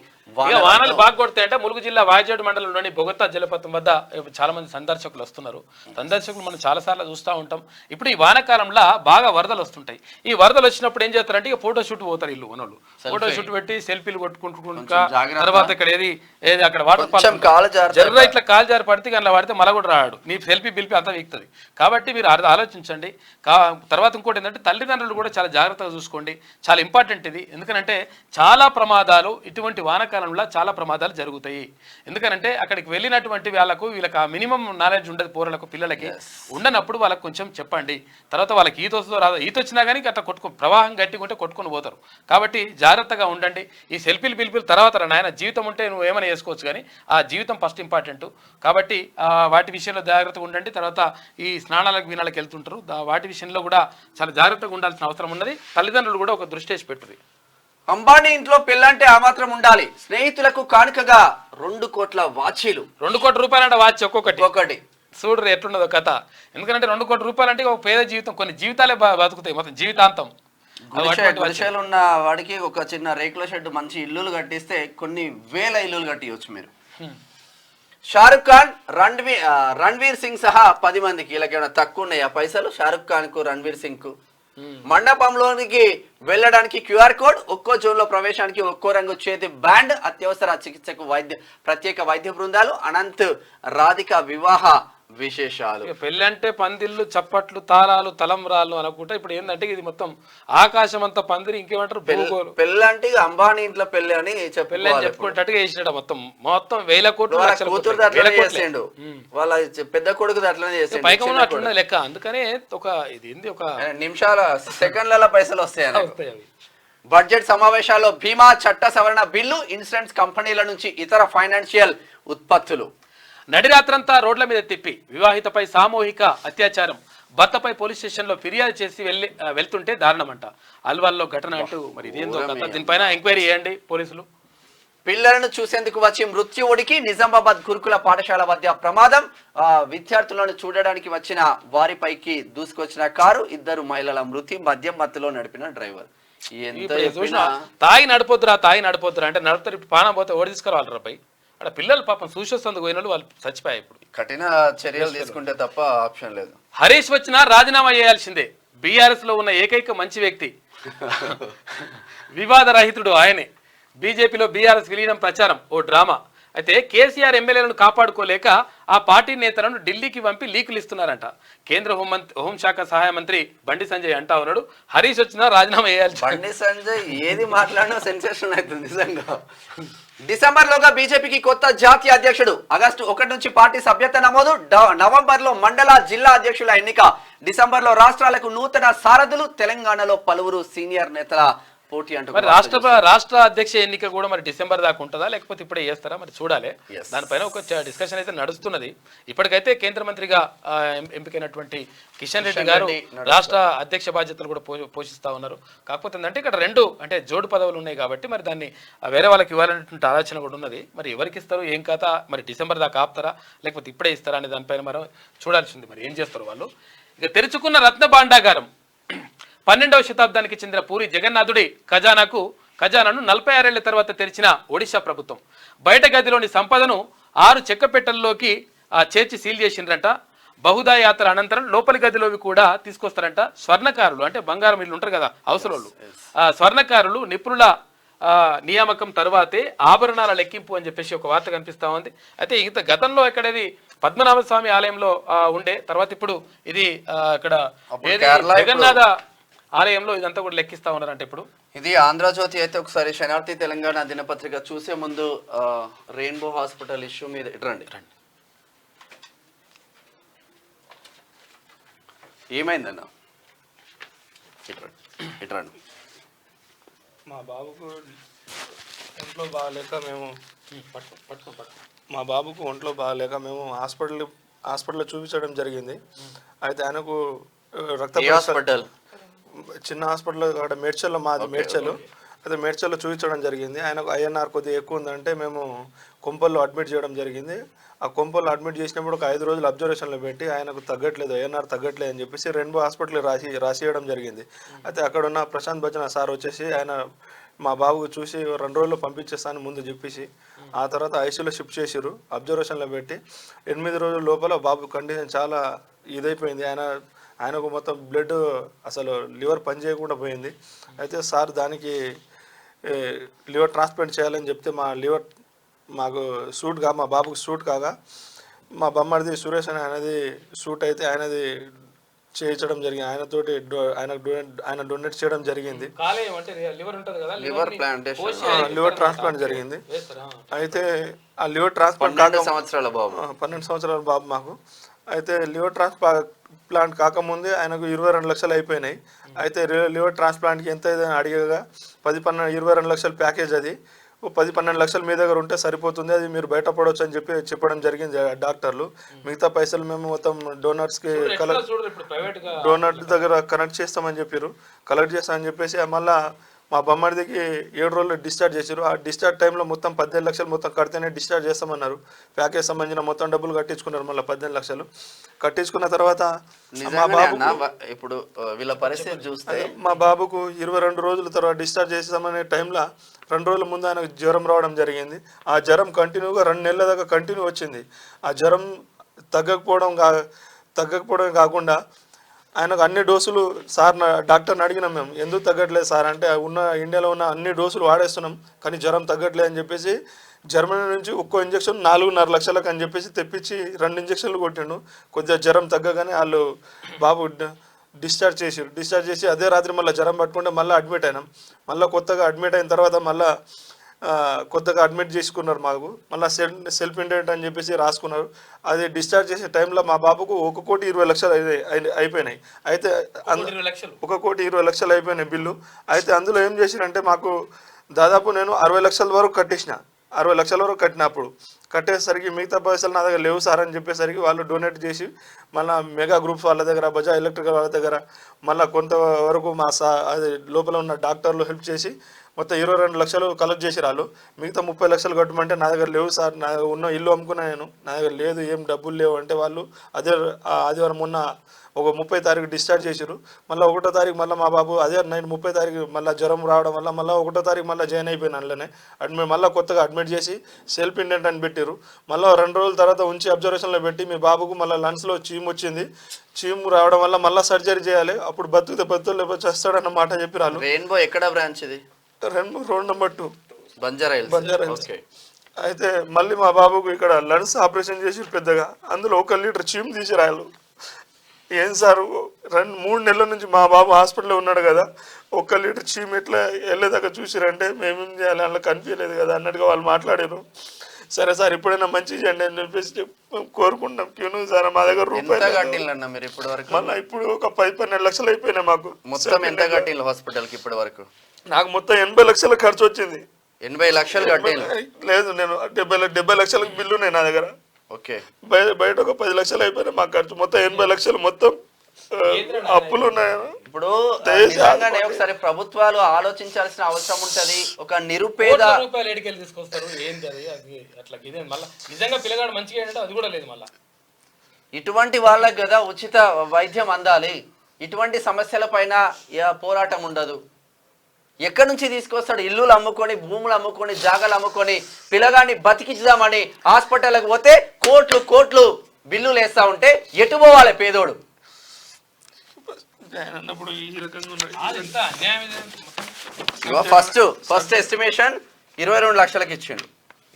A: వానలు బాగా కొడతాయంటే ములుగు జిల్లా వాజేడు మండలంలోని బొగతా జలపాతం వద్ద చాలా మంది సందర్శకులు వస్తున్నారు. సందర్శకులు మనం చాలా సార్లు చూస్తూ ఉంటాం. ఇప్పుడు ఈ వానకాలంలో బాగా వరదలు వస్తుంటాయి. ఈ వరదలు వచ్చినప్పుడు ఏం చేస్తారంటే ఇక ఫోటో షూట్ పోతారు. ఇల్లు మనోళ్ళు ఫోటో షూట్ పెట్టి సెల్ఫీలు కొట్టుకుంటున్నా తర్వాత ఇక్కడ ఏది అక్కడ వాటర్ జర్ర ఇట్లా కాలు జారి పడితే అలా పడితే మళ్ళీ కూడా రాడు, నీ సెల్ఫీ బిల్పి అంతా వీక్తుంది. కాబట్టి మీరు ఆలోచించండి. తర్వాత ఇంకోటి ఏంటంటే తల్లిదండ్రులు కూడా చాలా జాగ్రత్తగా చూసుకోండి, చాలా ఇంపార్టెంట్ ఇది. ఎందుకంటే చాలా ప్రమాదాలు ఇటువంటి వానకాలంలో చాలా ప్రమాదాలు జరుగుతాయి. ఎందుకంటే అక్కడికి వెళ్ళినటువంటి వీళ్ళకి ఆ మినిమం నాలెడ్జ్ ఉండదు, పోరలకు పిల్లలకి ఉండనప్పుడు వాళ్ళకి కొంచెం చెప్పండి. తర్వాత వాళ్ళకి ఈత వస్తుందో రాదో, ఈత వచ్చినా కానీ అట్లా ప్రవాహం గట్టిగా కొట్టుకొని పోతారు. కాబట్టి జాగ్రత్తగా ఉండండి. ఈ సెల్ఫీలు బిల్పీలు తర్వాత నాయన, జీవితం ఉంటే నువ్వు ఏమైనా చేసుకోవచ్చు కానీ ఆ జీవితం ఫస్ట్ ఇంపార్టెంట్. కాబట్టి వాటి విషయంలో జాగ్రత్తగా ఉండండి. తర్వాత ఈ స్నానాలకు వినాలకు వెళ్తుంటారు, వాటి విషయంలో కూడా చాలా జాగ్రత్తగా ఉండాల్సిన అవసరం ఉన్నది. తల్లిదండ్రులు కూడా ఒక దృష్టి వేసి పెట్టుది.
B: అంబానీ ఇంట్లో పెళ్ళంటే ఆ మాత్రం ఉండాలి. స్నేహితులకు కానుకగా 2 కోట్ల వాచీలు.
A: 2 కోట్ల రూపాయలంటే వాచ్ ఒక్కొక్కటి. చూడరు ఎట్లున్నదో కథ. ఎందుకంటే 2 కోట్ల రూపాయలు అంటే ఒక పేద జీవితం, కొన్ని జీవితాలే బతుకుతాయి మొత్తం జీవితాంతం.
B: గుడిసెలు ఉన్న వాడికి ఒక చిన్న రేకుల షెడ్ మంచి ఇల్లులు కట్టిస్తే కొన్ని వేల ఇల్లులు కట్టియొచ్చు మీరు. షారుఖ్ ఖాన్, రణ్వీర్ సింగ్ సహా 10 మందికి. వీళ్ళకి తక్కువ ఉన్నాయి ఆ పైసలు. షారుఖ్ ఖాన్ కు, రణ్వీర్ సింగ్ కు మండపంలోనికి వెళ్ళడానికి QR కోడ్, ఒక్కో జోన్ లో ప్రవేశానికి ఒక్కో రంగు చేతి బ్యాండ్, అత్యవసర చికిత్సకు ప్రత్యేక వైద్య బృందాలు. అనంత్ రాధిక వివాహ విశేషాలు.
A: పెళ్ళి అంటే పందిళ్ళు, చప్పట్లు, తాళాలు, తలంబ్రాలు అనుకుంటా. ఇప్పుడు ఏంటంటే ఇది మొత్తం ఆకాశం అంతా పందిరి, ఇంకేమంటారు
B: పెళ్ళి అంటే అంబానీ ఇంట్లో పెళ్లి అని
A: పెళ్ళి అని చెప్పుకున్నట్టుగా చేసినాడు. మొత్తం 1000 కోట్లు
B: చేసిండు, వాళ్ళ పెద్ద కొడుకు అట్లనే చేసిండు.
A: పైగా అట్లా లెక్క. అందుకనే ఒక
B: నిమిషాల సెకండ్ల పైసలు వస్తాయి. బడ్జెట్ సమావేశాల్లో బీమా చట్ట సవరణ బిల్లు, ఇన్సూరెన్స్ కంపెనీల నుంచి ఇతర ఫైనాన్షియల్ ఉత్పత్తులు.
A: నడిరాత్రంతా రోడ్ల మీద తిప్పి వివాహితపై సామూహిక అత్యాచారం, భర్తపై పోలీస్ స్టేషన్లో ఫిర్యాదు చేసి వెళ్తుంటే దారుణమంట. అల్వాల్లో ఘటన అంటూ మరి ఇదేందో కథ. దీనిపైన ఎంక్వైరీ చేయండి పోలీసులు.
B: పిల్లలను చూసేందుకు వచ్చి మృత్యువుడికి నిజామాబాద్ గురుకుల పాఠశాల వద్ద ప్రమాదం. విద్యార్థులను చూడడానికి వచ్చిన వారిపైకి దూసుకొచ్చిన కారు, 2 మహిళల మృతి, మద్యం మత్తులో నడిపిన డ్రైవర్.
A: తాగి నడిపోతురా అంటే నడుపుతారు. ఇప్పుడు పానం పోతే ఓడి తీసుకురావాలి పై అక్కడ పిల్లలు పాపం చూసేస్తుంది పోయిన వాళ్ళు చచ్చిపోయాయి. ఇప్పుడు
B: కఠిన చర్యలు తీసుకుంటే తప్ప ఆప్షన్ లేదు.
A: హరీష్ వచ్చినా రాజీనామా చేయాల్సిందే. బీఆర్ఎస్ లో ఉన్న ఏకైక మంచి వ్యక్తి, వివాద రహితుడు ఆయనే. బీజేపీలో బీఆర్ఎస్ విలీనం ప్రచారం ఓ డ్రామా. అయితే కేసీఆర్ ఎమ్మెల్యేలను కాపాడుకోలేక ఆ పార్టీ నేతలను ఢిల్లీకి పంపి లీకులు ఇస్తున్నారంట. కేంద్ర హోంశాఖ సహాయ మంత్రి బండి సంజయ్ అంటా ఉన్నాడు, హరీష్ వచ్చినా రాజీనామా చేయాలి.
B: బండి సంజయ్ ఏది మాట్లాడినా సెన్సేషన్ అవుతుంది నిజంగా. డిసెంబర్లోగా బీజేపీకి కొత్త జాతీయ అధ్యక్షుడు. ఆగస్టు 1 నుంచి పార్టీ సభ్యత్వ నమోదు. నవంబర్లో మండల జిల్లా అధ్యక్షుల ఎన్నిక. డిసెంబర్లో రాష్ట్రాలకు నూతన సారథులు. తెలంగాణలో పలువురు సీనియర్ నేతల పోటీ అంటూ.
A: మరి రాష్ట్ర అధ్యక్ష ఎన్నిక కూడా మరి డిసెంబర్ దాకా ఉంటుందా లేకపోతే ఇప్పుడే చేస్తారా మరి చూడాలి. దానిపైన ఒక డిస్కషన్ అయితే నడుస్తున్నది. ఇప్పటికైతే కేంద్ర మంత్రిగా ఎంపికైనటువంటి కిషన్ రెడ్డి గారు రాష్ట్ర అధ్యక్ష బాధ్యతలు కూడా పోషిస్తా ఉన్నారు. కాకపోతే ఏంటంటే ఇక్కడ 2 అంటే జోడు పదవులు ఉన్నాయి కాబట్టి మరి దాన్ని వేరే వాళ్ళకి ఇవ్వాలనేటువంటి ఆలోచన కూడా ఉన్నది. మరి ఎవరికి ఇస్తారు ఏం కథ, మరి డిసెంబర్ దాకా ఆపుతారా లేకపోతే ఇప్పుడే ఇస్తారా అనే దానిపైన మనం చూడాల్సింది. మరి ఏం చేస్తారు వాళ్ళు. ఇక తెరుచుకున్న రత్న భాండాగారం. 12వ శతాబ్దానికి చెందిన పూరి జగన్నాథుడి ఖజానాను 46 ఏళ్ల తర్వాత తెరిచిన ఒడిశా ప్రభుత్వం. బయట గదిలోని సంపదను 6 చెక్కపెట్టెల్లోకి చేర్చి సీల్ చేసిండ్రంట. బహుదా యాత్ర అనంతరం లోపలి గదిలోవి కూడా తీసుకొస్తారంట. స్వర్ణకారులు అంటే బంగారం ఇల్లు ఉంటారు కదా అవసరాలు, స్వర్ణకారులు నిపుణుల నియామకం తర్వాతే ఆభరణాల లెక్కింపు అని చెప్పేసి ఒక వార్త కనిపిస్తా ఉంది. అయితే ఇంత గతంలో ఇక్కడది పద్మనాభ స్వామి ఆలయంలో ఉండే, తర్వాత ఇప్పుడు ఇది ఇక్కడ జగన్నాథ ఆలయంలో ఇదంతా కూడా లెక్కిస్తా ఉన్నారంటే ఇప్పుడు.
B: ఇది ఆంధ్రజ్యోతి అయితే ఒకసారి శనార్థి తెలంగాణ దినపత్రిక చూసే ముందు రెయిన్బో హాస్పిటల్ ఇష్యూ మీద ఇట్రండి. ఏమైందన్న ఇట్రండి.
C: మా బాబుకు ఒంట్లో బాగాలేక మేము హాస్పిటల్లో చూపించడం జరిగింది. అయితే ఆయనకు
B: హాస్పిటల్
C: చిన్న హాస్పిటల్ అక్కడ మేడ్చల్లో, మాది మేడ్చల్. అయితే మేడ్చల్లో చూపించడం జరిగింది. ఆయనకు INR కొద్దిగా ఎక్కువ ఉందంటే మేము కొంపల్లో అడ్మిట్ చేయడం జరిగింది. ఆ కొంపల్లో అడ్మిట్ చేసినప్పుడు ఒక 5 రోజులు అబ్జర్వేషన్లో పెట్టి ఆయనకు తగ్గట్లేదు, INR తగ్గట్లేదు అని చెప్పేసి రెయిన్బో హాస్పిటల్ రాసియడం జరిగింది. అయితే అక్కడ ఉన్న ప్రశాంత్ భజన సార్ వచ్చేసి ఆయన మా బాబుకు చూసి 2 రోజుల్లో పంపించేస్తాను ముందు చెప్పేసి ఆ తర్వాత ఐసీయూలో షిఫ్ట్ చేసిరు. అబ్జర్వేషన్లో పెట్టి 8 రోజుల లోపల బాబు కండిషన్ చాలా ఇదైపోయింది. ఆయనకు మొత్తం బ్లడ్ అసలు లివర్ పని చేయకుండా పోయింది. అయితే సార్ దానికి లివర్ ట్రాన్స్ప్లాంట్ చేయాలని చెప్తే మాకు మా బాబుకు సూట్ కాగా మా బొమ్మడిది సురేష్ అని ఆయనది సూట్ అయితే ఆయనది చేయించడం జరిగింది. ఆయన డొనేట్ చేయడం జరిగింది. లివర్ ట్రాన్స్ప్లాంట్ జరిగింది. అయితే ఆ లివర్ ట్రాన్స్ప్లాంట్ 12 సంవత్సరాల బాబు మాకు. అయితే లివర్ ట్రాన్స్ప్లాంట్ కాకముందే ఆయనకు 22 లక్షలు అయిపోయినాయి. అయితే లివర్ ట్రాన్స్ప్లాంట్కి ఎంత ఏదైనా అడిగగా 22 లక్షల ప్యాకేజ్, అది 10-12 లక్షలు మీ దగ్గర ఉంటే సరిపోతుంది, అది మీరు బయటపడవచ్చు అని చెప్పడం జరిగింది డాక్టర్లు. మిగతా పైసలు మేము మొత్తం డోనర్స్కి డోనర్ దగ్గర కనెక్ట్ చేస్తామని చెప్పారు. కలెక్ట్ చేస్తామని చెప్పేసి మళ్ళీ మా బొమ్మడిదికి 7 రోజులు డిశ్చార్జ్ చేశారు. ఆ డిశ్చార్జ్ టైంలో మొత్తం 15 లక్షలు మొత్తం కడితేనే డిశ్చార్జ్ చేస్తామన్నారు. ప్యాకేజ్ సంబంధించిన మొత్తం డబ్బులు కట్టించుకున్నారు. మళ్ళీ 15 లక్షలు కట్టించుకున్న తర్వాత
B: ఇప్పుడు వీళ్ళ పరిస్థితి చూస్తే
C: మా బాబుకు 22 రోజుల తర్వాత డిశ్చార్జ్ చేసామనే టైంలో 2 రోజుల ముందు ఆయనకు జ్వరం రావడం జరిగింది. ఆ జ్వరం కంటిన్యూగా 2 నెలల దాకా కంటిన్యూ వచ్చింది. ఆ జ్వరం తగ్గకపోవడం కాకుండా ఆయనకు అన్ని డోసులు డాక్టర్ని అడిగినాం మేము, ఎందుకు తగ్గట్లేదు సార్ అంటే ఇండియాలో ఉన్న అన్ని డోసులు వాడేస్తున్నాం కానీ జ్వరం తగ్గట్లేదు అని చెప్పేసి జర్మనీ నుంచి ఒక్కో ఇంజక్షన్ 4.5 లక్షలకు అని చెప్పేసి తెప్పించి 2 ఇంజక్షన్లు కొట్టిండు. కొద్దిగా జ్వరం తగ్గగానే వాళ్ళు బాబు డిశ్చార్జ్ చేసి అదే రాత్రి మళ్ళీ జ్వరం పట్టుకుంటే మళ్ళీ అడ్మిట్ అయినాం. మళ్ళీ కొత్తగా అడ్మిట్ అయిన తర్వాత మళ్ళీ కొత్తగా అడ్మిట్ చేసుకున్నారు. మాకు మళ్ళీ సెల్ఫ్ ఇంటెంట్ అని చెప్పేసి రాసుకున్నారు. అది డిశ్చార్జ్ చేసే టైంలో మా బాబుకు 1,20,00,000 అయిపోయినాయి. అయితే 1,20,00,000 అయిపోయినాయి బిల్లు. అయితే అందులో ఏం చేసిరంటే మాకు దాదాపు నేను 60 లక్షల వరకు కట్టించిన. 60 లక్షల వరకు కట్టినప్పుడు కట్టేసరికి మిగతా పైసలు నా దగ్గర లేవు సార్ అని చెప్పేసరికి వాళ్ళు డొనేట్ చేసి మళ్ళీ మెగా గ్రూప్స్ వాళ్ళ దగ్గర, బజాజ్ ఎలక్ట్రికల్ వాళ్ళ దగ్గర, మళ్ళీ కొంతవరకు మా అది లోపల ఉన్న డాక్టర్లు హెల్ప్ చేసి మొత్తం 22 లక్షలు కలెక్ట్ చేసి రాళ్ళు. మిగతా 30 లక్షలు కట్టమంటే నా దగ్గర లేవు సార్, నా ఉన్న ఇల్లు అమ్ముకున్నా నేను, నా దగ్గర లేదు, ఏం డబ్బులు లేవు అంటే వాళ్ళు అదే ఆదివారం మొన్న ఒక 30 తారీఖు డిశ్చార్జ్ చేశారు. మళ్ళీ 1వ తారీఖు మళ్ళీ మా బాబు అదే నైట్ 30 తారీఖు మళ్ళీ జ్వరం రావడం వల్ల మళ్ళీ 1వ తారీఖు మళ్ళీ జాయిన్ అయిపోయిన అందులోనే అడ్మిట్, మళ్ళీ కొత్తగా అడ్మిట్ చేసి సెల్ఫ్ ఇండెంట్ అని పెట్టారు. మళ్ళీ 2 రోజుల తర్వాత ఉంచి అబ్జర్వేషన్లో పెట్టి మీ బాబుకు మళ్ళీ లంగ్స్లో చీము వచ్చింది, చీము రావడం వల్ల మళ్ళీ సర్జరీ చేయాలి, అప్పుడు బతుకుతే లేకపోతే చేస్తాడన్న మాట చెప్పి రాళ్ళు.
B: రెయిన్బో ఎక్కడ బ్రాంచ్ ఇది?
C: Road number 2
B: Banjara
C: hills. అయితే మళ్ళీ మా బాబుకు ఇక్కడ లంగ్స్ ఆపరేషన్ చేసి పెద్దగా, అందులో 1 లీటర్ చీము తీసి రాయాలి. ఏం సార్ 3 నెలల నుంచి మా బాబు హాస్పిటల్లో ఉన్నాడు కదా, 1 లీటర్ చీము ఎట్లా వెళ్ళేదాకా చూసిరంటే మేమేం చేయాలి, అందులో కనిపించలేదు కదా అన్నట్టుగా వాళ్ళు మాట్లాడారు. సరే సార్ ఇప్పుడైనా మంచి చేయండి అని చెప్పేసి కోరుకుంటాం. క్యూను సార్ మా దగ్గర
B: రూపాయలు మీరు ఇప్పుడు వరకు
C: మళ్ళీ ఇప్పుడు ఒక 10-12 లక్షలు అయిపోయినాయి మాకు.
B: మొత్తం ఎంత కట్టిండ్రు హాస్పిటల్కి ఇప్పటి వరకు?
C: నాకు మొత్తం 80 లక్షల ఖర్చు వచ్చింది.
B: 80 లక్షలు కట్టిండ్రు?
C: లేదు, నేను 70 లక్షలకు బిల్లు ఉన్నాయి నా దగ్గర.
B: ఓకే,
C: బయట ఒక 10 లక్షలు అయిపోయినాయి మాకు ఖర్చు, మొత్తం 80 లక్షలు మొత్తం అప్పులు ఉన్నాయి.
B: ఇప్పుడు నిజంగానే ఒకసారి ప్రభుత్వాలు ఆలోచించాల్సిన అవసరం ఉంటది. ఒక నిరుపేద
A: రూపాయలు ఎడికెళ్ళి తీసుకొస్తారు ఏంటి అది అట్లా ఇదే మళ్ళీ నిజంగా పిల్లగాడు మంచిగా ఏంటో అది కూడా లేదు. మళ్ళీ
B: ఇటువంటి వాళ్ళకి కదా ఉచిత వైద్యం అందాలి. ఇటువంటి సమస్యల పైన పోరాటం ఉండదు. ఎక్కడి నుంచి తీసుకొస్తాడు? ఇల్లులు అమ్ముకొని, భూములు అమ్ముకొని, జాగాలు అమ్ముకొని పిల్లగాన్ని బతికించుదామని హాస్పిటల్కి పోతే కోట్లు కోట్లు బిల్లులు వేస్తా ఉంటే ఎటు పోవాలి పేదోడు? ఫస్ట్ ఎస్టిమేషన్ 22 లక్షలకి ఇచ్చిండు.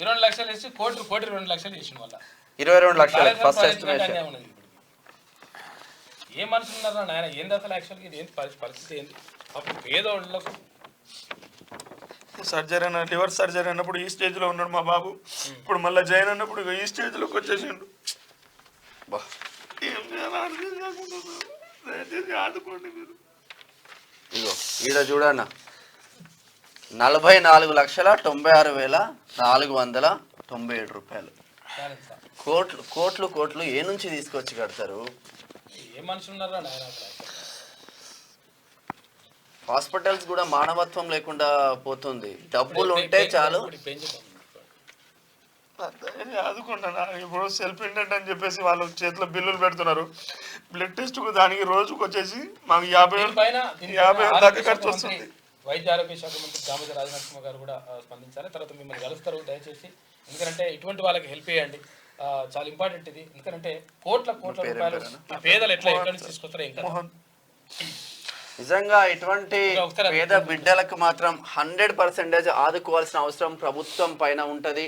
A: 22 లక్షలు ఇచ్చి కోటి 2 లక్షలు ఇచ్చిండు. వల్ల
B: 22 లక్షలు ఫస్ట్ ఎస్టిమేషన్.
A: ఏ మనుషులు ఉన్నారా నాయన? ఏంది అసలు యాక్చువల్గా ఇది ఏంటి పరిస్థితి ఏంటి? అప్పుడు పేదోళ్ళకు
C: సర్జరీ అన్న, లివర్ సర్జరీ అన్నప్పుడు ఈ స్టేజ్లో ఉన్నాడు మా బాబు. ఇప్పుడు మళ్ళీ జాయిన్ అన్నప్పుడు ఈ స్టేజ్లోకి వచ్చేసిండు. ఏం చేయాలి ఆదుకోండి మీరు.
B: ఇగో ఈడ చూడన్న 44,96,497 రూపాయలు. కోట్లు కోట్లు ఏ నుంచి తీసుకొచ్చి కడతారు?
A: ఏ మనుషులు ఉన్నారా నాయన?
B: హాస్పిటల్స్ కూడా మానవత్వం లేకుండా పోతుంది. డబ్బులు ఉంటే చాలు.
C: ఆదుకుంటాను. ఇప్పుడు సెల్ఫ్ ఇండెంట్ అని చెప్పేసి వాళ్ళు చేతిలో బిల్లులు పెడుతున్నారు. బ్లడ్ టెస్ట్ దానికి రోజుకు వచ్చేసి మాకు 50,000 దాకా ఖర్చు వస్తుంది.
A: వైద్య ఆరోగ్య శాఖ మంత్రి దామోదర రాజనరసింహ గారు కూడా స్పందించారు. తర్వాత మిమ్మల్ని కలుస్తారు దయచేసి. ఎందుకంటే ఇటువంటి వాళ్ళకి హెల్ప్ చేయండి, చాలా ఇంపార్టెంట్ ఇది. ఎందుకంటే కోట్ల రూపాయలు పేదలు ఎట్లా ఎక్కడి నుంచి తీసుకొస్తారో ఇంకా.
B: నిజంగా ఇటువంటి పేద బిడ్డలకు మాత్రం 100% ఆదుకోవాల్సిన అవసరం ప్రభుత్వం పైన ఉంటది.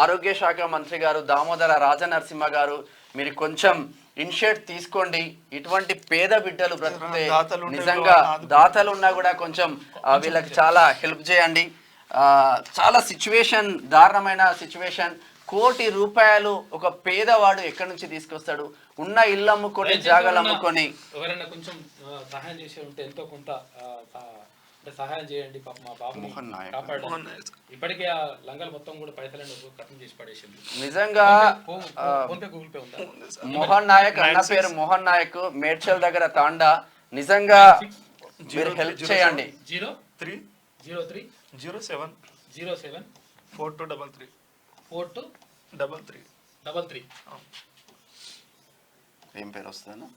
B: ఆరోగ్య శాఖ మంత్రి గారు దామోదర రాజనరసింహ గారు, మీరు కొంచెం ఇనిషియేట్ తీసుకోండి. ఇటువంటి పేద బిడ్డలు బ్రతికితే నిజంగా దాతలు ఉన్నా కూడా కొంచెం వీళ్ళకి చాలా హెల్ప్ చేయండి. చాలా సిచ్యువేషన్, దారుణమైన సిచ్యువేషన్. 1,00,00,000 రూపాయలు ఒక పేదవాడు ఎక్కడి నుంచి తీసుకొస్తాడు? ఉన్న ఇల్లు అమ్ముకొని, జాగాలు అమ్ముకొని.
A: ఎవరైనా కొంచెం సహాయం చేసి ఉంటే ఎంతో కొంత సహాయం చేయండి. పాప మా బాబుని కాపాడండి. ఇప్పటికే ఆ లంగలు మొత్తం కూడా పైసలను ఖతం చేసి పడేసింది.
B: నిజంగా
A: గూగుల్ పే ఉందా?
B: మోహన్ నాయక్ అన్న పేరు మోహన్ నాయక్, మేడ్చల్ దగ్గర తాండా. నిజంగా మీరు హెల్ప్ చేయండి.
A: 0307
C: 4233
B: 4233. ఏం పేరు వస్తుందా?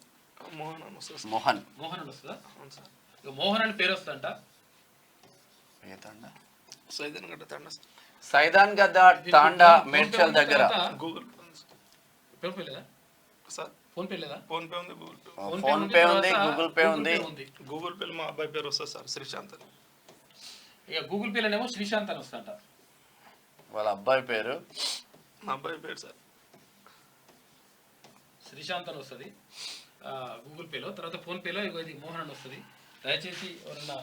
C: మోహన్
A: అని వస్తుందా? మోహన్ అని పేరు వస్తుందంట.
B: సైదాన్ గద్ద తాండా, మేడ్చల్ దగ్గర.
C: గూగుల్
A: పే లేదా? ఫోన్ పే లేదా?
C: ఫోన్ పే ఉంది,
B: గూగుల్ పే ఉంది.
C: గూగుల్ పే మా అబ్బాయి పేరు వస్తుంది సార్, శ్రీశాంత్ అని.
A: ఇక గూగుల్ పేలోనేమో శ్రీశాంత్ అని వస్తుందంట.
B: వాళ్ళ అబ్బాయి పేరు?
C: మా అబ్బాయి పేరు సార్
A: శ్రీశాంత్ అని వస్తుంది గూగుల్ పేలో. తర్వాత ఫోన్ పేలో ఇది మోహన్ అని వస్తుంది. దయచేసి ఎవరన్నా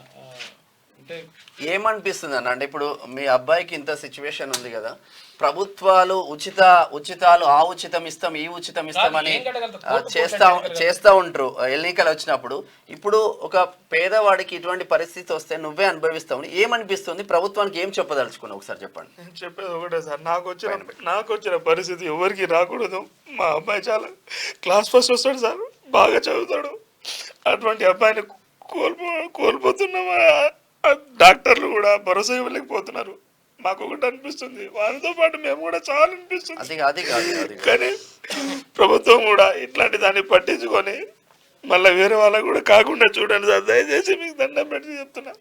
B: ఏమనిపిస్తుంది అన్న అంటే ఇప్పుడు మీ అబ్బాయికి ఇంత సిచ్యువేషన్ ఉంది కదా, ప్రభుత్వాలు ఉచితాలు ఆ ఉచితం ఇస్తాం ఈ ఉచితం ఇస్తామని చేస్తా ఉంటారు ఎన్నికలు వచ్చినప్పుడు. ఇప్పుడు ఒక పేదవాడికి ఇటువంటి పరిస్థితి వస్తే నువ్వే అనుభవిస్తావు, ఏమనిపిస్తుంది? ప్రభుత్వానికి ఏం చెప్పదలుచుకున్నావు ఒకసారి చెప్పండి.
C: నేను చెప్పేది ఒకటే సార్, నాకు వచ్చిన పరిస్థితి ఎవరికి రాకూడదు. మా అబ్బాయి చాలా క్లాస్ ఫస్ట్ వస్తాడు సార్, బాగా చదువుతాడు. అటువంటి అబ్బాయిని కోల్పోతున్నామా, డాక్టర్లు కూడా భరోసా ఇవ్వలేకపోతున్నారు. మాకు ఒకటి అనిపిస్తుంది, వారితో పాటు మేము కూడా చాలా అనిపిస్తుంది. కానీ ప్రభుత్వం కూడా ఇట్లాంటి దాన్ని పట్టించుకొని మళ్ళీ వేరే వాళ్ళకు కూడా కాకుండా చూడండి సార్, దయచేసి మీకు దండం పెట్టి చెప్తున్నా.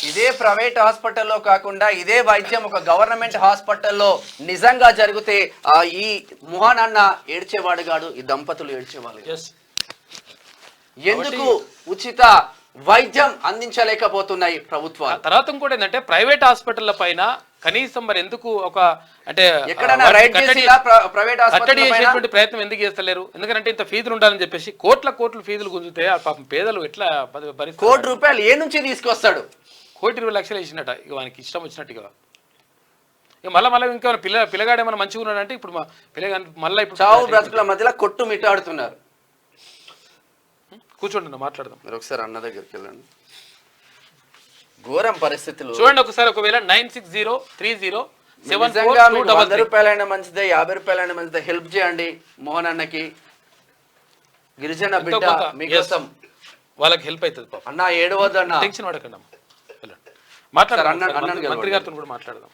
B: ఇదే ప్రైవేట్ హాస్పిటల్లో కాకుండా ఇదే వైద్యం ఒక గవర్నమెంట్ హాస్పిటల్లో నిజంగా జరిగితే ఈ మోహన్ అన్న ఏడ్చేవాడు కాదు, ఈ దంపతులు ఏడ్చేవాళ్ళు. ఎందుకు ఉచిత వైద్యం అందించలేకపోతున్నాయి ప్రభుత్వాలు?
A: తర్వాత ఇంకోటి ఏంటంటే ప్రైవేట్ హాస్పిటల్ల పైన కనీసం మరి ఎందుకు ఒక అంటే కట్టడి చేసేటువంటి ప్రయత్నం ఎందుకు చేస్తలేరు? ఎందుకంటే ఇంత ఫీజులు ఉండాలని చెప్పేసి కోట్ల ఫీజులు గుంజితే పాపం పేదలు ఎట్లా భరిస్తారు?
B: కోటి రూపాయలు ఏ నుంచి తీసుకొస్తాడు?
A: 1,20,00,000 వేసినట్ట ఇక వానికి ఇష్టం వచ్చినట్టుగా. ఇక మళ్ళీ ఇంకా పిల్లగాడు ఏమైనా మంచిగా ఉన్నాడంటే ఇప్పుడు మా పిల్లగాడు మళ్ళీ ఇప్పుడు
B: చావు బ్రతుకుల మధ్యలో కొట్టు మిట్టాడుతున్నారు.
A: కూర్చోండి మాట్లాడదాం.
B: మీరు ఒకసారి అన్న దగ్గరికి వెళ్ళండి. ఘోరం పరిస్థితులు
A: చూడండి ఒకసారి. ఒకవేళ 960307
B: 100 రూపాయలైనా మంచిదే, 50 రూపాయలైనా మంచిదే, హెల్ప్ చేయండి మోహన్ అన్నకి. గిరిజన బిడ్డ మీకోసం
A: వాళ్ళకి హెల్ప్ అవుతుంది.
B: అన్న ఏడవద్దు అన్న,
A: టెన్షన్ పడకండి అమ్మ, మాట్లాడదాం. మంత్రి గారితో కూడా మాట్లాడదాం.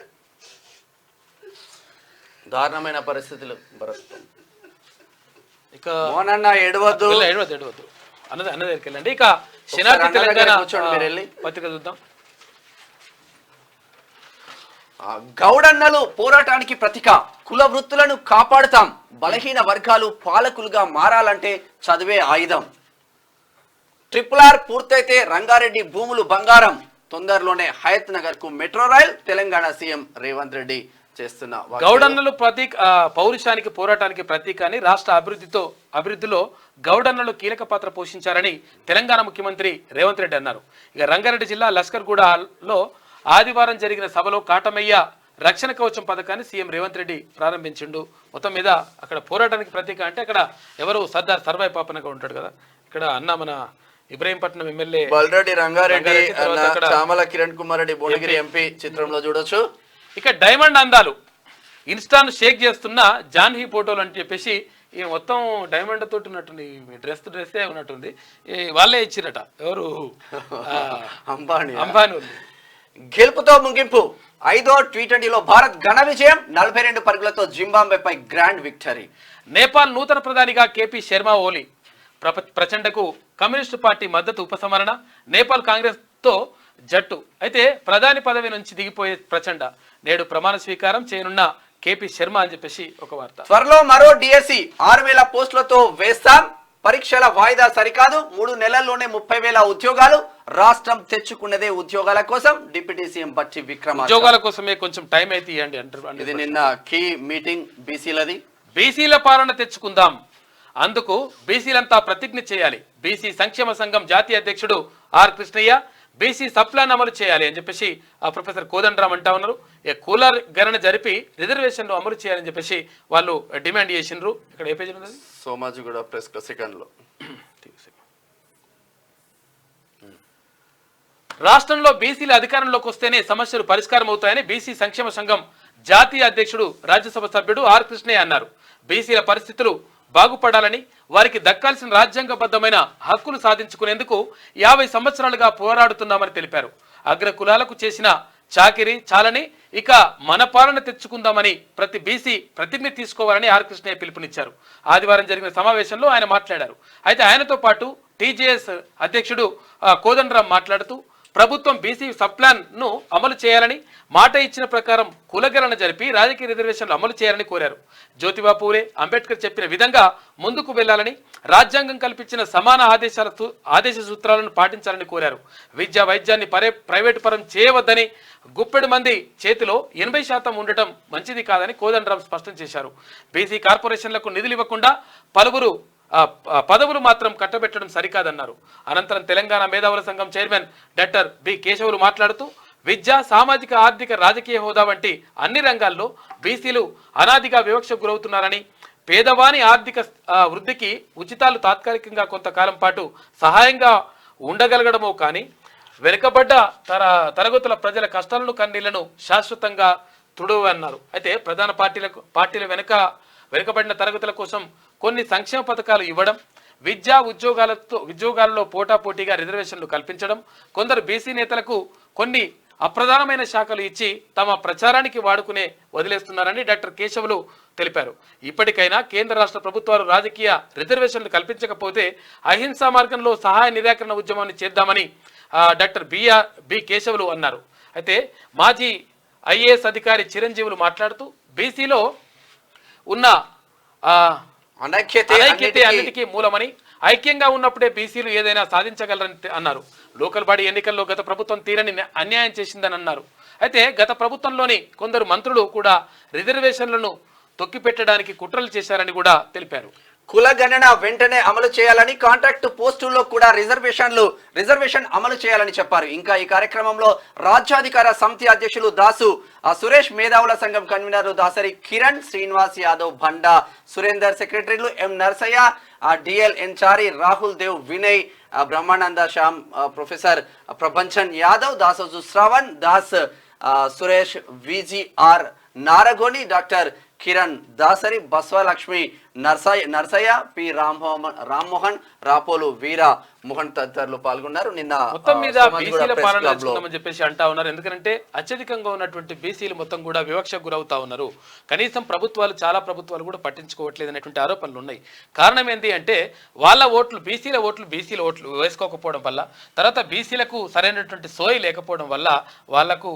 B: దారుణమైన పరిస్థితులు భరత్.
A: ఇక
B: మోహన్ అన్న ఏడవద్దు
A: అన్న దగ్గరికి వెళ్ళండి. ఇక శనార్థి తెలంగాణ పత్రిక చూద్దాం.
B: గౌడన్నలు పోరాటానికి ప్రతీక, కుల వృత్తులను కాపాడుతాం, బలహీన వర్గాలు పాలకులుగా మారాలంటే చదివే ఆయుధం. RRR పూర్తయితే రంగారెడ్డి భూములు బంగారం, తొందరలోనే హయత్ నగర్ కు metro rail, Telangana CM Revanth Reddy చేస్తున్న.
A: గౌడన్నలు పౌరుషానికి పోరాటానికి ప్రతీక అని రాష్ట్ర అభివృద్ధిలో గౌడన్నలు కీలక పాత్ర పోషించారని తెలంగాణ ముఖ్యమంత్రి రేవంత్ రెడ్డి అన్నారు. ఇక రంగారెడ్డి జిల్లా లస్కర్గూడలో ఆదివారం జరిగిన సభలో కాటమయ్య రక్షణ కవచం పథకాన్ని సీఎం రేవంత్ రెడ్డి ప్రారంభించిండు. మొత్తం మీద అక్కడ పోరాటానికి ప్రతీక అంటే అక్కడ ఎవరు సర్దార్ సర్వాయి పాపనగా ఉంటాడు కదా, ఇక్కడ అన్న మన ఇబ్రహీంపట్నం ఎమ్మెల్యే
B: బల్రెడ్డి రంగారెడ్డి, చామల కిరణ్ కుమార్ రెడ్డి భువనగిరి ఎంపీ చిత్రంలో చూడొచ్చు.
A: ఇక డైమండ్ అందాలు ఇన్స్టాను షేక్ చేస్తున్న జాన్హీ ఫోటోలు అని చెప్పేసి ఈ మొత్తం డైమండ్ తోటి ఉన్నట్టుంది, డ్రెస్సే ఉన్నట్టుంది. వాళ్ళే ఇచ్చిరట, ఎవరు అంబానీ.
B: గెలుపుతో ముగింపు. 5వ T20లో భారత్ ఘన విజయం, 42 పరుగులతో జింబాబ్వేపై గ్రాండ్ విక్టరీ.
A: నేపాల్ నూతన ప్రధానిగా కేపీ శర్మ ఓలీ. ప్రచండకు కమ్యూనిస్టు పార్టీ మద్దతు ఉపసంహరణ. నేపాల్ కాంగ్రెస్ తో జట్టు. అయితే ప్రధాని పదవి నుంచి దిగిపోయే ప్రచండ నేడు ప్రమాణ స్వీకారం చేయనున్న కేపీ శర్మ అని చెప్పేసి ఒక వార్త.
B: త్వరలో మరో డిఎస్సి 6,000 పోస్టులతో వేస్తాం, పరీక్షల వాయిదా సరికాదు, 3 నెలల్లోనే 30,000 ఉద్యోగాలు, రాష్ట్రం తెచ్చుకున్నదే ఉద్యోగాల కోసం, డిప్యూటీ సీఎం బట్టి విక్రమార్క.
A: ఉద్యోగాల కోసమే కొంచెం టైం అయితే ఇవ్వండి అంటారు.
B: ఇది నిన్న కీ మీటింగ్ బీసీలది.
A: బీసీల పాలన తెచ్చుకుందాం, అందుకు బీసీలంతా ప్రతిజ్ఞ చేయాలి. బీసీ సంక్షేమ సంఘం జాతీయ అధ్యక్షుడు ఆర్ కృష్ణయ్య బీసీ సప్లాన్ అమలు చేయాలి అని చెప్పేసి ప్రొఫెసర్ కోదండరామ్ అంటా ఉన్నారు. కూలర్ గణన జరిపి రిజర్వేషన్లు అమలు చేయాలని చెప్పేసి వాళ్ళు డిమాండ్ చేసిండ్రు. ఇక్కడ ఏ పేజీ ఉన్నది?
B: సోమాజిగూడ ప్రెస్ సెకండ్ లో.
A: రాష్ట్రంలో బీసీల అధికారంలోకి వస్తేనే సమస్యలు పరిష్కారం అవుతాయని బీసీ సంక్షేమ సంఘం జాతీయ అధ్యక్షుడు రాజ్యసభ సభ్యుడు ఆర్ కృష్ణయ్య అన్నారు. బీసీల పరిస్థితులు బాగుపడాలని, వారికి దక్కాల్సిన రాజ్యాంగబద్ధమైన హక్కులు సాధించుకునేందుకు 50 సంవత్సరాలుగా పోరాడుతున్నామని తెలిపారు. అగ్ర కులాలకు చేసిన చాకిరీ చాలని, ఇక మన పాలన తెచ్చుకుందామని ప్రతి బీసీ ప్రతిజ్ఞ తీసుకోవాలని ఆర్ కృష్ణయ్య పిలుపునిచ్చారు. ఆదివారం జరిగిన సమావేశంలో ఆయన మాట్లాడారు. అయితే ఆయనతో పాటు టీజేఎస్ అధ్యక్షుడు కోదండరామ్ మాట్లాడుతూ ప్రభుత్వం బీసీ సప్లాన్ ను అమలు చేయాలని, మాట ఇచ్చిన ప్రకారం కులగణన జరిపి రాజకీయ రిజర్వేషన్లు అమలు చేయాలని కోరారు. జ్యోతిబా పూలే, అంబేద్కర్ చెప్పిన విధంగా ముందుకు వెళ్లాలని, రాజ్యాంగం కల్పించిన సమాన ఆదేశ సూత్రాలను పాటించాలని కోరారు. విద్యా వైద్యాన్ని ప్రైవేటు పరం చేయవద్దని, గుప్పెడు మంది చేతిలో 80% ఉండటం మంచిది కాదని కోదండరామ్ స్పష్టం చేశారు. బీసీ కార్పొరేషన్లకు నిధులు ఇవ్వకుండా పలువురు పదవులు మాత్రం కట్టబెట్టడం సరికాదన్నారు. అనంతరం తెలంగాణ మేధావుల సంఘం చైర్మన్ డాక్టర్ బి కేశవులు మాట్లాడుతూ విద్య, సామాజిక, ఆర్థిక, రాజకీయ హోదా వంటి అన్ని రంగాల్లో బీసీలు అనాదిగా వివక్షకు గురవుతున్నారని, పేదవాని ఆర్థిక వృద్ధికి ఉచితాలు తాత్కాలికంగా కొంతకాలం పాటు సహాయంగా ఉండగలగడమో కానీ వెనుకబడ్డ తరగతుల ప్రజల కష్టాలను, కన్నీళ్లను శాశ్వతంగా తుడవన్నారు. అయితే ప్రధాన పార్టీల వెనుకబడిన తరగతుల కోసం కొన్ని సంక్షేమ పథకాలు ఇవ్వడం, విద్యా ఉద్యోగాలలో పోటాపోటీగా రిజర్వేషన్లు కల్పించడం, కొందరు బీసీ నేతలకు కొన్ని అప్రధానమైన శాఖలు ఇచ్చి తమ ప్రచారానికి వదిలేస్తున్నారని డాక్టర్ కేశవులు తెలిపారు. ఇప్పటికైనా కేంద్ర రాష్ట్ర ప్రభుత్వాలు రాజకీయ రిజర్వేషన్లు కల్పించకపోతే అహింసా మార్గంలో సహాయ నిరాకరణ ఉద్యమాన్ని చేద్దామని డాక్టర్ బి కేశవులు అన్నారు. అయితే మాజీ ఐఏఎస్ అధికారి చిరంజీవులు మాట్లాడుతూ బీసీలో ఉన్న అనైక్యతే అన్నిటికీ మూలమని, ఐక్యంగా ఉన్నప్పుడే బీసీలు ఏదైనా సాధించగలరని అన్నారు. లోకల్ బాడీ ఎన్నికల్లో గత ప్రభుత్వం తీరని అన్యాయం చేసిందని అన్నారు. అయితే గత ప్రభుత్వంలోని కొందరు మంత్రులు కూడా రిజర్వేషన్లను తొక్కిపెట్టడానికి కుట్రలు చేశారని కూడా తెలిపారు.
B: కుల గణన వెంటనే అమలు చేయాలని, కాంట్రాక్టు పోస్టుల్లో కూడా రిజర్వేషన్ అమలు చేయాలని చెప్పారు. ఇంకా ఈ కార్యక్రమంలో రాజ్యాధికార సమితి అధ్యక్షులు దాసు సురేష్, మేధావుల సంఘం కన్వీనర్ దాసరి కిరణ్, శ్రీనివాస్ యాదవ్, బండా సురేందర్, సెక్రటరీలు M Narsaiah, DL Encharry, Rahul Dev, Vinay, Brahmananda Shyam, professor Prabhanjan Yadav, Dasoju Sravan Das, Suresh, VGR Naragoni, doctor Kiran Dasari, Baswalakshmi Narsaiah, P Rammohan, Rapolu Veera Mohan తదితరులు పాల్గొన్నారు. నిన్న
A: మొత్తం మీద బీసీల పాలన నడుచుకుందామని చెప్పేసి అంటా ఉన్నారు. ఎందుకంటే అత్యధికంగా ఉన్నటువంటి బీసీలు మొత్తం కూడా వివక్షకు గురవుతా ఉన్నారు. కనీసం చాలా ప్రభుత్వాలు కూడా పట్టించుకోవట్లేదు అనేటువంటి ఆరోపణలు ఉన్నాయి. కారణం ఏంటి అంటే వాళ్ళ ఓట్లు బీసీల ఓట్లు వేసుకోకపోవడం వల్ల, తర్వాత బీసీలకు సరైనటువంటి సోయి లేకపోవడం వల్ల వాళ్లకు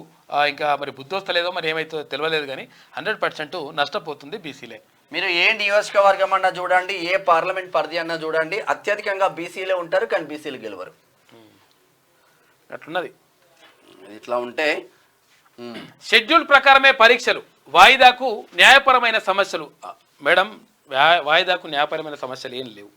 A: ఇంకా మరి బుద్ధొస్తలేదో మరి ఏమైతే తెలియలేదు, కానీ 100% నష్టపోతుంది బీసీలే.
B: మీరు ఏ నియోజకవర్గం అన్నా చూడండి, ఏ పార్లమెంట్ పరిధి అన్నా చూడండి, అత్యధికంగా బీసీలే ఉంటారు, కానీ బీసీలు గెలవరు.
A: అట్లున్నది.
B: ఇట్లా ఉంటే
A: షెడ్యూల్ ప్రకారమే పరీక్షలు, వాయిదాకు న్యాయపరమైన సమస్యలు. మేడం, వాయిదాకు న్యాయపరమైన సమస్యలు ఏం లేవు.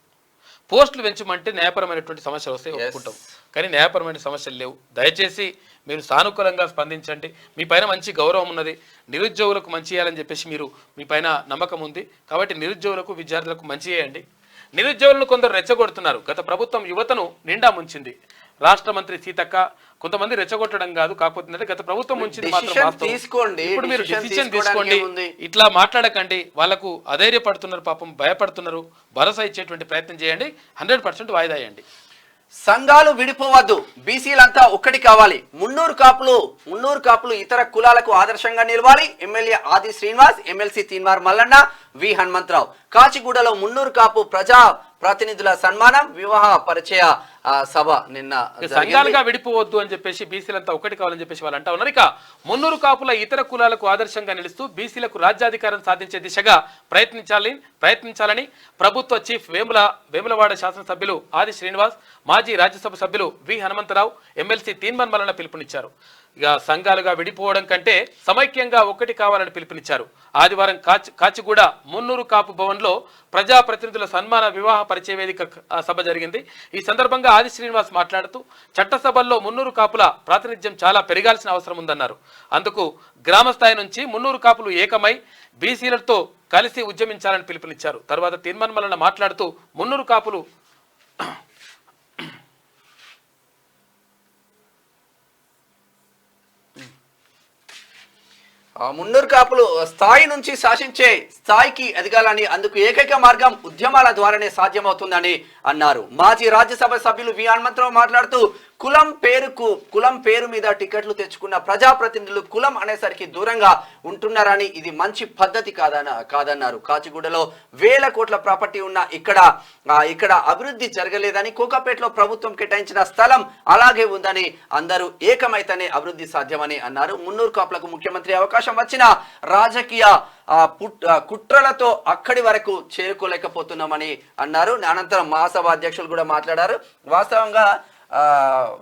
A: పోస్టులు పెంచమంటే న్యాయపరమైనటువంటి సమస్యలు వస్తాయి, ఒప్పుకుంటాం. కానీ న్యాయపరమైన సమస్యలు లేవు. దయచేసి మీరు సానుకూలంగా స్పందించండి. మీ పైన మంచి గౌరవం ఉన్నది, నిరుద్యోగులకు మంచి చేయాలని చెప్పేసి మీ పైన నమ్మకం ఉంది. కాబట్టి నిరుద్యోగులకు, విద్యార్థులకు మంచి చేయండి. నిరుద్యోగులను కొందరు రెచ్చగొడుతున్నారు. గత ప్రభుత్వం యువతను నిండా ముంచింది. రాష్ట్ర మంత్రి సీతక్క కొంతమంది రెచ్చగొట్టడం కాదు, కాకపోతే గత ప్రభుత్వం ముంచింది మాత్రం
B: తీసుకోండి.
A: ఇప్పుడు మీరు డిసిషన్ తీసుకోండి, ఇట్లా మాట్లాడకండి. వాళ్ళకు అధైర్యపడుతున్నారు, పాపం భయపడుతున్నారు. భరోసా ఇచ్చేటువంటి ప్రయత్నం చేయండి. 100% వాయిదా వేయండి.
B: సంఘాలు విడిపోవద్దు, బీసీలంతా ఒక్కటి కావాలి. మున్నూరు కాపులు ఇతర కులాలకు ఆదర్శంగా నిలవాలి. ఎమ్మెల్యే ఆది శ్రీనివాస్, ఎమ్మెల్సీ తీన్మార్ మల్లన్న, వి హనుమంతరావు. కాచిగూడలో మున్నూరు కాపు ప్రజా ప్రతినిధుల సన్మానం, వివాహ పరిచయ సభ నిన్న.
A: సంఘాలుగా విడిపోవద్దు అని చెప్పేసి బీసీలంతా ఒకటి కావాలని చెప్పేసి వాళ్ళు అంటా ఉన్నారు. ఇక మున్నూరు కాపుల ఇతర కులాలకు ఆదర్శంగా నిలుస్తూ బీసీలకు రాజ్యాధికారం సాధించే దిశగా ప్రయత్నించాలని ప్రభుత్వ చీఫ్ వేములవాడ శాసనసభ్యులు ఆది శ్రీనివాస్, మాజీ రాజ్యసభ సభ్యులు వి హనుమంతరావు, ఎమ్మెల్సీ తీన్మన్ మల్లన్న పిలుపునిచ్చారు. ఇక సంఘాలుగా విడిపోవడం కంటే సమైక్యంగా ఒక్కటి కావాలని పిలుపునిచ్చారు. ఆదివారం కాచిగూడ మున్నూరు కాపు భవన్లో ప్రజాప్రతినిధుల సన్మాన వివాహ పరిచయ వేదిక సభ జరిగింది. ఈ సందర్భంగా ఆది శ్రీనివాస్ మాట్లాడుతూ చట్టసభల్లో మున్నూరు కాపుల ప్రాతినిధ్యం చాలా పెరగాల్సిన అవసరం ఉందన్నారు. అందుకు గ్రామ స్థాయి నుంచి మున్నూరు కాపులు ఏకమై బీసీలతో కలిసి ఉద్యమించాలని పిలుపునిచ్చారు. తర్వాత తీన్మన్ మల్లన్న మాట్లాడుతూ మున్నూరు కాపులు
B: మున్నూరు కాపులు స్థాయి నుంచి శాసించే స్థాయికి ఎదగాలని, అందుకు ఏకైక మార్గం ఉద్యమాల ద్వారానే సాధ్యమవుతుందని అన్నారు. మాజీ రాజ్యసభ సభ్యులు వి హనుమంతరావు మాట్లాడుతూ కులం పేరు మీద టికెట్లు తెచ్చుకున్న ప్రజాప్రతినిధులు కులం అనేసరికి దూరంగా ఉంటున్నారని, ఇది మంచి పద్ధతి కాదన్నారు. కాచిగూడలో వేల కోట్ల ప్రాపర్టీ ఉన్న ఇక్కడ అభివృద్ధి జరగలేదని, కోకాపేటలో ప్రభుత్వం కేటాయించిన స్థలం అలాగే ఉందని, అందరూ ఏకమైతేనే అభివృద్ధి సాధ్యమని అన్నారు. మున్నూరు కాపులకు ముఖ్యమంత్రి అవకాశం వచ్చిన రాజకీయ కుట్రలతో అక్కడి వరకు చేరుకోలేకపోతున్నామని అన్నారు. అనంతరం మహాసభ అధ్యక్షులు కూడా మాట్లాడారు. వాస్తవంగా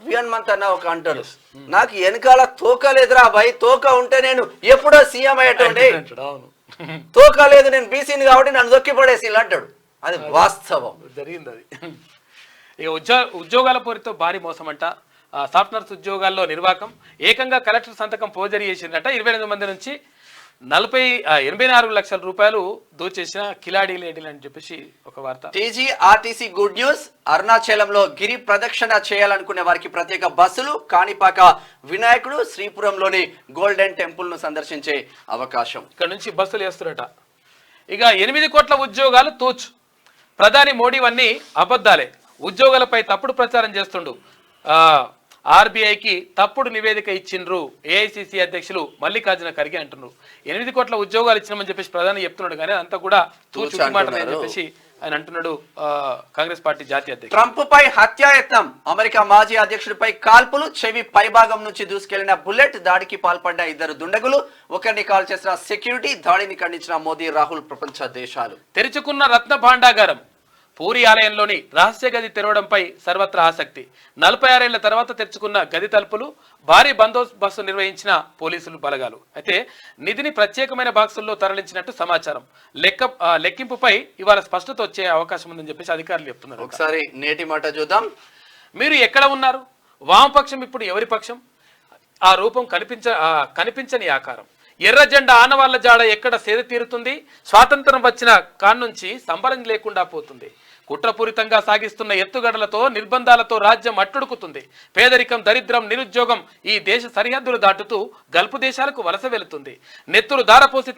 B: వి హనుమంత్ అన్న ఒక అంటాడు, నాకు వెనకాల తోక లేదురా భయ్, తోక ఉంటే నేను ఎప్పుడో సీఎం అయ్యేటోండి, తోక లేదు, నేను బీసీని కాబట్టి నన్ను దొక్కి పడేసి అంటాడు. అది వాస్తవం
A: జరిగింది అది. ఇక ఉద్యోగాల పోరితో భారీ మోసం అంట. సాఫ్ట్వేర్ ఉద్యోగాల్లో నిర్వాకం, ఏకంగా కలెక్టర్ సంతకం ఫోర్జరీ చేసిందట. 28 మంది నుంచి 84 లక్షల రూపాయలు దోచేసిన కిలాడీ లేడీలు అని చెప్పేసి ఒక వార్త.
B: TGRTC good news. అరుణాచలంలో గిరి ప్రదక్షిణ చేయాలనుకునే వారికి ప్రత్యేక బస్సులు. కాణిపాక వినాయకుడు, శ్రీపురంలోని గోల్డెన్ టెంపుల్ ను సందర్శించే అవకాశం.
A: ఇక్కడ నుంచి బస్సులు వేస్తున్నట. ఇక 8 కోట్ల ఉద్యోగాలు తూచ్. ప్రధాని మోడీవన్నీ అబద్ధాలే, ఉద్యోగాలపై తప్పుడు ప్రచారం చేస్తుండు. ఆర్బీఐకి తప్పుడు నివేదిక ఇచ్చిండ్రు ఏఐసిసి అధ్యక్షులు మల్లికార్జున ఖర్గే అంటున్నారు. 8 కోట్ల ఉద్యోగాలు ఇచ్చినామని చెప్పేసి ప్రధాని చెప్తున్నాడు, కానీ అంతా కూడా తూచు మాటని చెప్పేసి ఆయన అంటున్నాడు కాంగ్రెస్ పార్టీ జాతీయ అధ్యక్షుడు.
B: ట్రంప్ పై హత్యాయత్నం. అమెరికా మాజీ అధ్యక్షుడిపై కాల్పులు. చెవి పైభాగం నుంచి దూసుకెళ్లిన బుల్లెట్. దాడికి పాల్పడ్డ 2 దుండగులు. ఒకరిని కాల్ చేసిన సెక్యూరిటీ. దాడిని ఖండించిన మోదీ, రాహుల్. ప్రపంచ దేశాలు
A: తెరుచుకున్న రత్న భాండాగారం. పూరి ఆలయంలోని రహస్య గది తెరవడంపై సర్వత్రా ఆసక్తి. 46 ఏళ్ల తర్వాత తెరుచుకున్న గది తలుపులు. భారీ బందోబస్తు నిర్వహించిన పోలీసులు బలగాలు. అయితే నిధిని ప్రత్యేకమైన బాక్సుల్లో తరలించినట్టు సమాచారం. లెక్కింపుపై ఇవాళ స్పష్టత వచ్చే అవకాశం ఉందని చెప్పేసి అధికారులు చెప్తున్నారు.
B: ఒకసారి నేటి మాట చూద్దాం.
A: మీరు ఎక్కడ ఉన్నారు? వామపక్షం ఇప్పుడు ఎవరి పక్షం? ఆ రూపం కనిపించని ఆకారం. ఎర్ర జెండా ఆనవాళ్ల జాడ ఎక్కడ సేద తీరుతుంది? స్వాతంత్రం వచ్చిన కాన్నుంచి సంబరం లేకుండా పోతుంది. కుట్రపూరితంగా సాగిస్తున్న ఎత్తుగడలతో, నిర్బంధాలతో రాజ్యం అట్టుడుకుతుంది. పేదరికం, దరిద్రం, నిరుద్యోగం ఈ దేశ సరిహద్దులు దాటుతూ గల్ఫ్ దేశాలకు వలస వెళుతుంది. నెత్తురు దారపోసి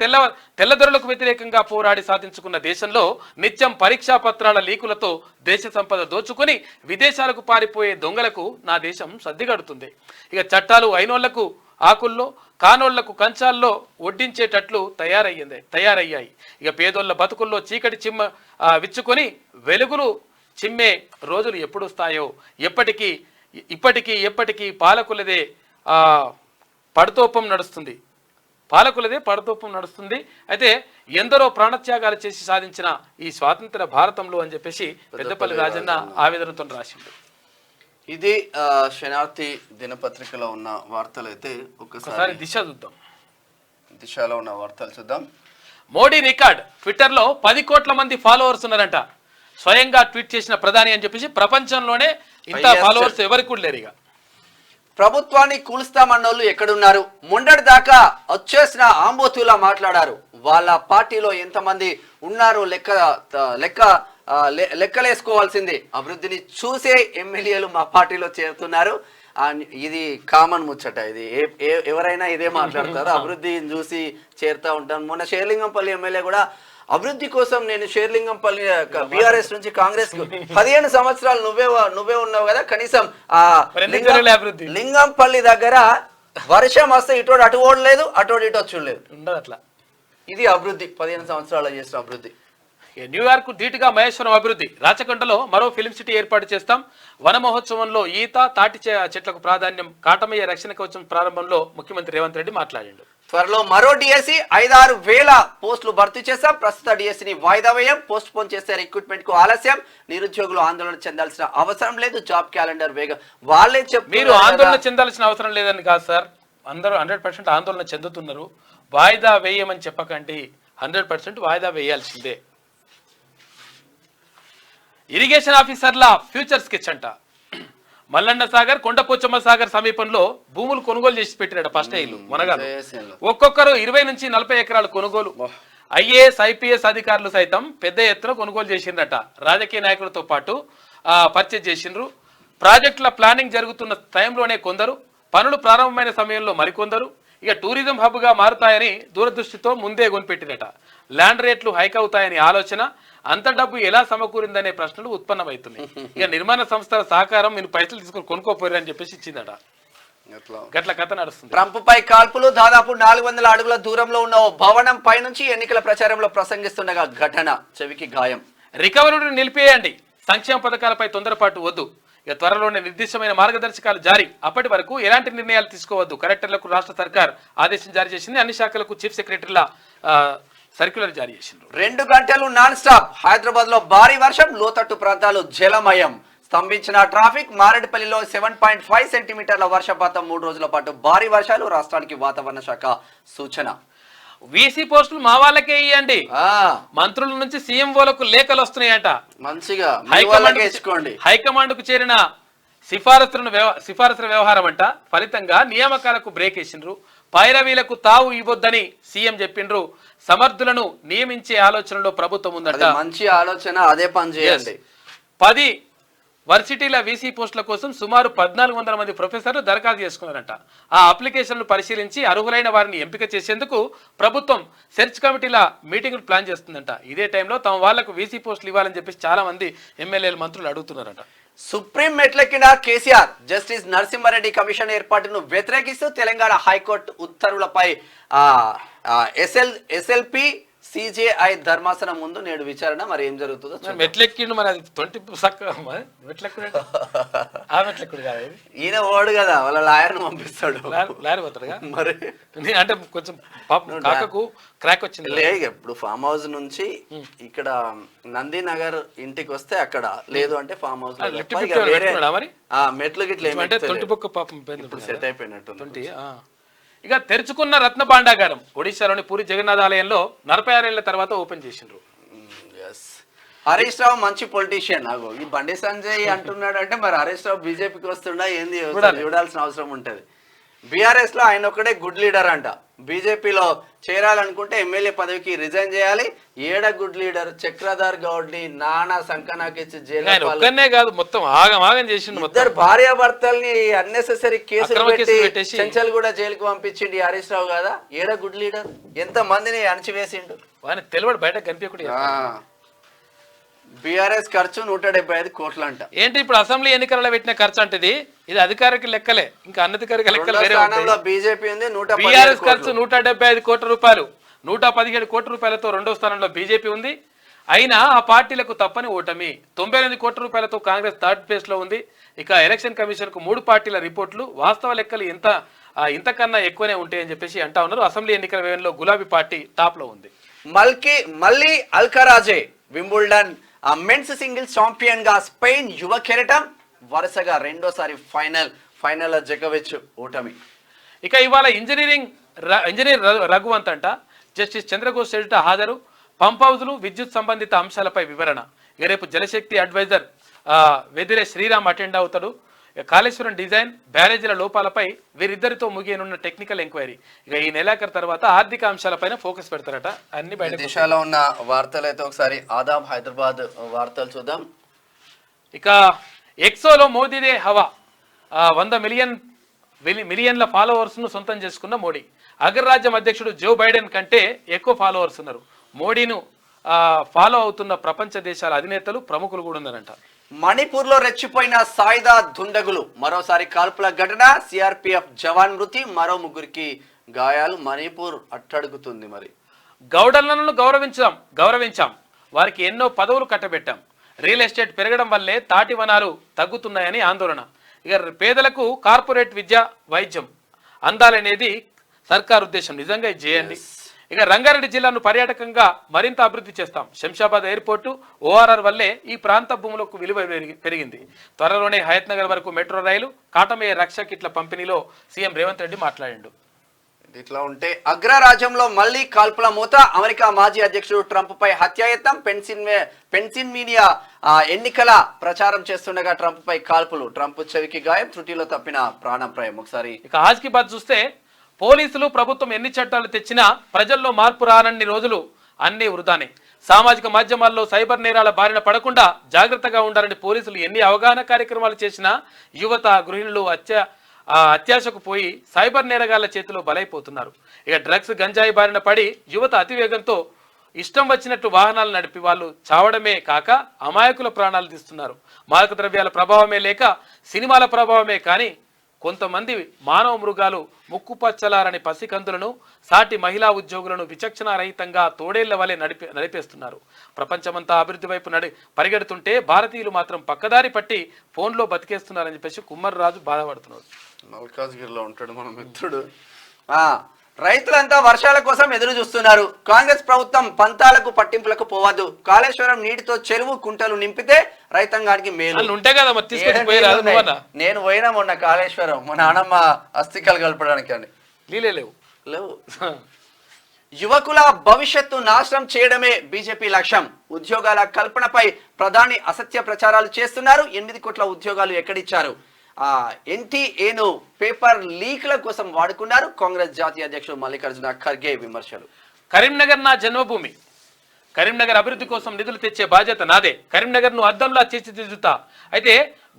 A: తెల్లదొరలకు వ్యతిరేకంగా పోరాడి సాధించుకున్న దేశంలో నిత్యం పరీక్షా పత్రాల లీకులతో దేశ సంపద దోచుకొని విదేశాలకు పారిపోయే దొంగలకు నా దేశం సర్దిగడుతుంది. ఇక చట్టాలు అయినోళ్లకు ఆకుల్లో, కానోళ్లకు కంచాల్లో వడ్డించేటట్లు తయారయ్యాయి. ఇక పేదోళ్ల బతుకుల్లో చీకటి విచ్చుకొని వెలుగులు చిమ్మే రోజులు ఎప్పుడు వస్తాయో. ఇప్పటికీ పాలకులదే పడతోపం నడుస్తుంది. అయితే ఎందరో ప్రాణత్యాగాలు చేసి సాధించిన ఈ స్వాతంత్ర భారతంలో అని చెప్పేసి పెద్దపల్లి రాజన్న ఆవేదనతో రాసిండు.
B: ఇది శనార్థి దినపత్రికలో ఉన్న వార్తలు. అయితే ఒకసారి దిశలో ఉన్న వార్తలు చూద్దాం.
A: మోడీ రికార్డ్. ట్విట్టర్లో 10 కోట్ల మంది ఫాలోవర్స్ ఉన్నారంట. స్వయంగా ట్వీట్ చేసిన ప్రధాని అని చెప్పేసి ప్రపంచంలోనే ఇంత ఫాలోవర్స్ ఎవరికి కూడా లేరు. ఇక
B: ప్రభుత్వాన్ని కూలుస్తామన్నోళ్ళు ఎక్కడున్నారు? మొండటి దాకా వచ్చేసిన ఆంబోతులా మాట్లాడారు. వాళ్ళ పార్టీలో ఎంతమంది ఉన్నారు లెక్కలేసుకోవాల్సిందే. అభివృద్ధిని చూసే ఎమ్మెల్యేలు మా పార్టీలో చేరుతున్నారు. ఇది కామన్ ముచ్చట. ఇది ఎవరైనా ఇదే మాట్లాడతారు. అభివృద్ధిని చూసి చేరుతా ఉంటాను. మొన్న షేర్లింగంపల్లి ఎమ్మెల్యే కూడా అభివృద్ధి కోసం నేను షేర్లింగంపల్లి బీఆర్ఎస్ నుంచి కాంగ్రెస్ కు 15 సంవత్సరాలు నువ్వే ఉన్నావు కదా, కనీసం ఆ లింగంపల్లి దగ్గర వర్షం వస్తే ఇటోడు అటు ఓడలేదు, అటోడు ఇటు చూడలేదు.
A: అట్లా
B: ఇది అభివృద్ధి. 15 సంవత్సరాలు చేసిన అభివృద్ధి.
A: న్యూయార్క్ ధీటుగా మహేశ్వరం అభివృద్ధి. రాచకొండలో మరో ఫిల్మ్ సిటీ ఏర్పాటు చేస్తాం. వన మహోత్సవంలో ఈత, తాటి చెట్లకు ప్రాధాన్యం. కాటమయ్య రక్షణ కవచం ప్రారంభంలో ముఖ్యమంత్రి రేవంత్ రెడ్డి మాట్లాడిండు.
B: త్వరలో మరో డిఎస్సి 5-6 వేల పోస్టులు భర్తీ చేస్తాం. ప్రస్తుత డిఎస్సిని వాయిదా వేయం. పోస్ట్ పోన్ చేస్తే రిక్రూట్మెంట్ కు ఆలస్యం. నిరుద్యోగులు ఆందోళన చెందాల్సిన అవసరం లేదు. జాబ్ క్యాలెండర్ వేగం. వాళ్ళే చెప్పారు.
A: మీరు ఆందోళన చెందాల్సిన అవసరం లేదని కాదు సార్, అందరూ 100% ఆందోళన చెందుతున్నారు. వాయిదా వేయమని చెప్పకండి, 100% వాయిదా వేయాల్సిందే. ఇరిగేషన్ ఆఫీసర్ల ఫ్యూచర్ స్కెచ్ అంట. మల్లన్న సాగర్, కొండపోచమ్మ సాగర్ సమీపంలో భూములు కొనుగోలు చేసి పెట్టినట ఫస్ట్ ఇల్లు మునగాలు. ఒక్కొక్కరు 20 నుంచి 40 ఎకరాలు కొనుగోలు. ఐఏఎస్, ఐపీఎస్ అధికారులు సైతం పెద్ద ఎత్తున కొనుగోలు చేసిండ్రట. రాజకీయ నాయకులతో పాటు పర్చేజ్ చేసిండ్రు. ప్రాజెక్టుల ప్లానింగ్ జరుగుతున్న టైంలోనే కొందరు, పనులు ప్రారంభమైన సమయంలో మరికొందరు. ఇక టూరిజం హబ్గా మారుతాయని దూరదృష్టితో ముందే కొనిపెట్టినట. ల్యాండ్ రేట్లు హైక్ అవుతాయని ఆలోచన. అంత డబ్బు ఎలా సమకూరిందనే ప్రశ్నలు ఉత్పన్నమవుతున్నాయి. ఇక నిర్మాణ సంస్థల సహకారం మీరు పైసలు తీసుకొని కొనుక్కోపోయారు అని చెప్పేసి ఇచ్చిందట. గట్ల కథ నడుస్తుంది.
B: ట్రంప్ పై కాల్పులు. దాదాపు 400 అడుగుల దూరంలో ఉన్న ఓ భవనం పై నుంచి ఎన్నికల ప్రచారంలో ప్రసంగిస్తుండగా ఘటన. చెవికి గాయం.
A: రికవరీని నిలిపేయండి. సంక్షేమ పథకాలపై తొందరపాటు వద్దు. ఇక త్వరలోనే నిర్దిష్టమైన మార్గదర్శకాలు జారీ. అప్పటి వరకు ఎలాంటి నిర్ణయాలు తీసుకోవద్దు. కలెక్టర్లకు రాష్ట్ర సర్కార్ ఆదేశం జారీ చేసింది. అన్ని శాఖలకు చీఫ్ సెక్రటరీల సర్క్యులర్ జారీ చేసిండ్రు.
B: 2 గంటలు నాన్ స్టాప్. హైదరాబాద్ లో భారీ వర్షం. లోతట్టు ప్రాంతాలు జలమయం. స్తంభించిన ట్రాఫిక్. మారేడుపల్లిలో 7.5 సెంటీమీటర్ల వర్షపాతం. 3 రోజుల పాటు భారీ వర్షాలు. రాష్ట్రానికి వాతావరణ శాఖ సూచన.
A: వీసీ పోస్టులు మా వాళ్ళకే ఇవ్వండి. మంత్రుల నుంచి సీఎంఓలకు లేఖలు వస్తున్నాయట.
B: మంచిగా
A: హైకమాండ్ కు చేరిన సిఫారసుల వ్యవహారం అంట. ఫలితంగా నియామకాలకు బ్రేక్ వేసిండ్రు. పైరవీలకు తావు ఇవ్వొద్దని సీఎం చెప్పిండ్రు. సమర్థులను నియమించే ఆలోచనలో ప్రభుత్వం ఉందట.
B: మంచి ఆలోచన, అదే పని చేయండి.
A: 10 వర్సిటీల వీసీ పోస్టుల కోసం సుమారు 1400 మంది ప్రొఫెసర్లు దరఖాస్తు చేసుకున్నారంట. ఆ అప్లికేషన్లు పరిశీలించి అర్హులైన వారిని ఎంపిక చేసేందుకు ప్రభుత్వం సెర్చ్ కమిటీల మీటింగ్లు ప్లాన్ చేస్తుందంట. ఇదే టైంలో తమ వాళ్లకు వీసీ పోస్టులు ఇవ్వాలని చెప్పేసి చాలా మంది ఎమ్మెల్యేలు మంత్రులు అడుగుతున్నారంట.
B: సుప్రీం మెట్లెక్కిన కేసీఆర్ జస్టిస్ నరసింహారెడ్డి కమిషన్ ఏర్పాటును వ్యతిరేకిస్తూ తెలంగాణ హైకోర్టు ఉత్తర్వులపై ఎస్ఎల్పి సిజేఐ ధర్మాసనం ముందు నేడు విచారణ. మరి ఏం జరుగుతుందో
A: మెట్లెక్కిండు. మరి అది 20
B: ఈయన ఓడు కదా, వాళ్ళ లాయర్ ను పంపిస్తాడు.
A: లాయర్ పోతాడుగా
B: మరి.
A: అంటే కొంచెం కాకకు క్రాక్ వచ్చింది.
B: ఇప్పుడు ఫామ్ హౌస్ నుంచి ఇక్కడ నందినగర్ ఇంటికి వస్తే అక్కడ, లేదు అంటే ఫామ్ హౌస్ మెట్లు గిట్ల సెట్ అయిపోయినట్టు.
A: ఇక తెరుచుకున్న రత్న భాండాగారం ఒడిశాలోని పూరి జగన్నాథ్ ఆలయంలో 46 ఏళ్ల తర్వాత ఓపెన్ చేసిండ్రు.
B: హరీష్ రావు మంచి పొలిటీషియన్. ఈ బండి సంజయ్ అంటున్నాడు అంటే మరి హరీష్ రావు బీజేపీకి వస్తున్నా ఏంది చూడాల్సిన అవసరం ఉంటది. బీఆర్ఎస్ లో ఆయన ఒక్కడే గుడ్ లీడర్ అంట. బీజేపీలో చేరాలనుకుంటే ఎమ్మెల్యే పదవికి రిజైన్ చేయాలి. గుడ్ లీడర్ చక్రధర్ గౌడ్ ని నానా సంకనాకిచ్చి
A: జైలు మొత్తం ఆగం చేసిండు.
B: ఇద్దరు భార్యాభర్తల్ని అన్నెసెసరీ కేసులు పెట్టి చెంచల్ కూడా జైలుకి పంపించిండు హరీష్ రావు కదా. గుడ్ లీడర్ ఎంత మందిని అణచివేసిండు.
A: తెలియడు బయట కనిపించకుండా.
B: బీఆర్ఎస్ ఖర్చు 175 కోట్లు అంట.
A: ఏంటి ఇప్పుడు అసెంబ్లీ ఎన్నికలలో పెట్టిన ఖర్చు అంటే ఇది అధికారిక లెక్కలే, ఇంకా అనధికారిక లెక్కలు వేరే.
B: బీజేపీ ఉంది.
A: బీఆర్ఎస్ ఖర్చు 175 కోట్ల రూపాయలు. 117 కోట్ల రూపాయలతో 2వ స్థానంలో బీజేపీ ఉంది. అయినా ఆ పార్టీలకు తప్పని ఓటమి. 98 కోట్ల రూపాయలతో కాంగ్రెస్ 3rd ప్లేస్ లో ఉంది. ఇక ఎలక్షన్ కమిషన్ కు 3 పార్టీల రిపోర్టులు వాస్తవ లెక్కలు ఇంతకన్నా ఎక్కువనే ఉంటాయని చెప్పేసి అంటా ఉన్నారు. అసెంబ్లీ ఎన్నికల వ్యయంలో గులాబీ పార్టీ టాప్ లో ఉంది.
B: మళ్ళీ అల్కరాజే వింబుల్డన్ మెన్స్ సింగిల్స్ ఛాంపియన్ గా స్పెయిన్ యువ కెరటం. వరుసగా 2వ ఫైనల్ జకోవిచ్ ఓటమి.
A: ఇక ఇవాళ ఇంజనీర్ రఘువంత్ అంట జస్టిస్ చంద్రఘోష్ ఎదుట హాజరు. పంప్ హౌజులు విద్యుత్ సంబంధిత అంశాలపై వివరణ. ఇక రేపు జలశక్తి అడ్వైజర్ వెదిరే శ్రీరామ్ అటెండ్ అవుతాడు. కాళేశ్వరం డిజైన్ బ్యారేజీల లోపాలపై వీరిద్దరితో ముగియనున్న టెక్నికల్ ఎంక్వైరీ. ఇక ఈ నెలాఖరు తర్వాత ఆర్థిక అంశాలపైన ఫోకస్ పెడతారట. అన్ని బయట
B: దేశాల్లో ఉన్న వార్తలు అయితే ఒకసారి ఆదాబ్ హైదరాబాద్ వార్తలు చూద్దాం.
A: ఇక ఎక్సోలో మోదీదే హవా. 100 మిలియన్ల ఫాలోవర్స్ ను సొంతం చేసుకున్న మోడీ. అగ్రరాజ్యం అధ్యక్షుడు జో బైడెన్ కంటే ఎక్కువ ఫాలోవర్స్ ఉన్నారు. మోడీను ఫాలో అవుతున్న ప్రపంచ దేశాల అధినేతలు ప్రముఖులు కూడా ఉన్నారంట.
B: మణిపూర్ లో రెచ్చిపోయిన సాయుధ దుండగులు. మరోసారి కాల్పుల ఘటన. సిఆర్పిఎఫ్ జవాన్ మృతి, మరో 3కి గాయాలు. మణిపూర్ అట్టడుగుతుంది. మరి
A: గౌడలను గౌరవించాం, వారికి ఎన్నో పదవులు కట్టబెట్టాం. రియల్ ఎస్టేట్ పెరగడం వల్లే తాటి వనాలు తగ్గుతున్నాయని ఆందోళన. ఇక పేదలకు కార్పొరేట్ విద్య వైద్యం అందాలనేది సర్కార్ ఉద్దేశం. నిజంగా ఇది చేయండి. ఇక రంగారెడ్డి జిల్లాను పర్యాటకంగా మరింత అభివృద్ధి చేస్తాం. శంషాబాద్ ఎయిర్పోర్టు ఓఆర్ఆర్ వల్లే ఈ ప్రాంత భూములకు విలువ పెరిగింది. త్వరలోనే హయత్ నగర్ వరకు మెట్రో రైలు, కాటమయ్యే రక్ష కిట్ల పంపిణీలో సీఎం రేవంత్ రెడ్డి మాట్లాడిండు.
B: ఇట్లా ఉంటే అగ్రరాజ్యంలో మళ్లీ కాల్పుల మూత. అమెరికా మాజీ అధ్యక్షుడు ట్రంప్ పై హత్యాయత్నం. పెన్సిల్వేనియా ఎన్నికల ప్రచారం చేస్తుండగా ట్రంప్ పై కాల్పులు. ట్రంప్ చెవికి గాయం, త్రుటిలో తప్పిన ప్రాణాపాయం. ఒకసారి
A: ఇక ఆజ్ కి బాత్ చూస్తే పోలీసులు ప్రభుత్వం ఎన్ని చట్టాలు తెచ్చినా ప్రజల్లో మార్పు రానన్ని రోజులు అన్నీ వృధానే. సామాజిక మాధ్యమాల్లో సైబర్ నేరాల బారిన పడకుండా జాగ్రత్తగా ఉండాలని పోలీసులు ఎన్ని అవగాహన కార్యక్రమాలు చేసినా యువత, గృహిణులు అత్యాశకు పోయి సైబర్ నేరగాళ్ల చేతిలో బలైపోతున్నారు. ఇక డ్రగ్స్, గంజాయి బారిన పడి యువత అతివేగంతో ఇష్టం వచ్చినట్టు వాహనాలు నడిపి వాళ్ళు చావడమే కాక అమాయకుల ప్రాణాలు తీస్తున్నారు. మాదక ద్రవ్యాల ప్రభావమే లేక సినిమాల ప్రభావమే కానీ కొంతమంది మానవ మృగాలు ముక్కుపచ్చలారని పసికందులను, సాటి మహిళా ఉద్యోగులను విచక్షణారహితంగా తోడేళ్ల వలె నడిపేస్తున్నారు. ప్రపంచమంతా అభివృద్ధి వైపు పరిగెడుతుంటే భారతీయులు మాత్రం పక్కదారి పట్టి ఫోన్లో బతికేస్తున్నారని చెప్పేసి కుమ్మర్రాజు బాధపడుతున్నారు.
B: మల్కాజ్గిరిలో ఉంటాడు మన మిత్రుడు. రైతులంతా వర్షాల కోసం ఎదురు చూస్తున్నారు. కాంగ్రెస్ ప్రభుత్వం పంతాలకు పట్టింపులకు పోవద్దు. కాళేశ్వరం నీటితో చెరువు కుంటలు నింపితే రైతాంగానికి మేలు. నేను పోయినా మొన్న కాళేశ్వరం, మా నాన్నమ్మ అస్థికలు కలపడానికి అని.
A: లేవు.
B: యువకుల భవిష్యత్తు నాశనం చేయడమే బీజేపీ లక్ష్యం. ఉద్యోగాల కల్పనపై ప్రధాని అసత్య ప్రచారాలు చేస్తున్నారు. 8 కోట్ల ఉద్యోగాలు ఎక్కడిచ్చారు? ఎన్టీఏను పేపర్ లీక్ల కోసం వాడుకున్నారు. కాంగ్రెస్ జాతీయ అధ్యక్షుడు మల్లికార్జున ఖర్గే విమర్శలు.
A: కరీంనగర్ నా జన్మభూమి, కరీంనగర్ అభివృద్ధి కోసం నిధులు తెచ్చే బాధ్యత నాదే, కరీంనగర్ ను అద్దంలా తీర్చిదిద్దుతా, అయితే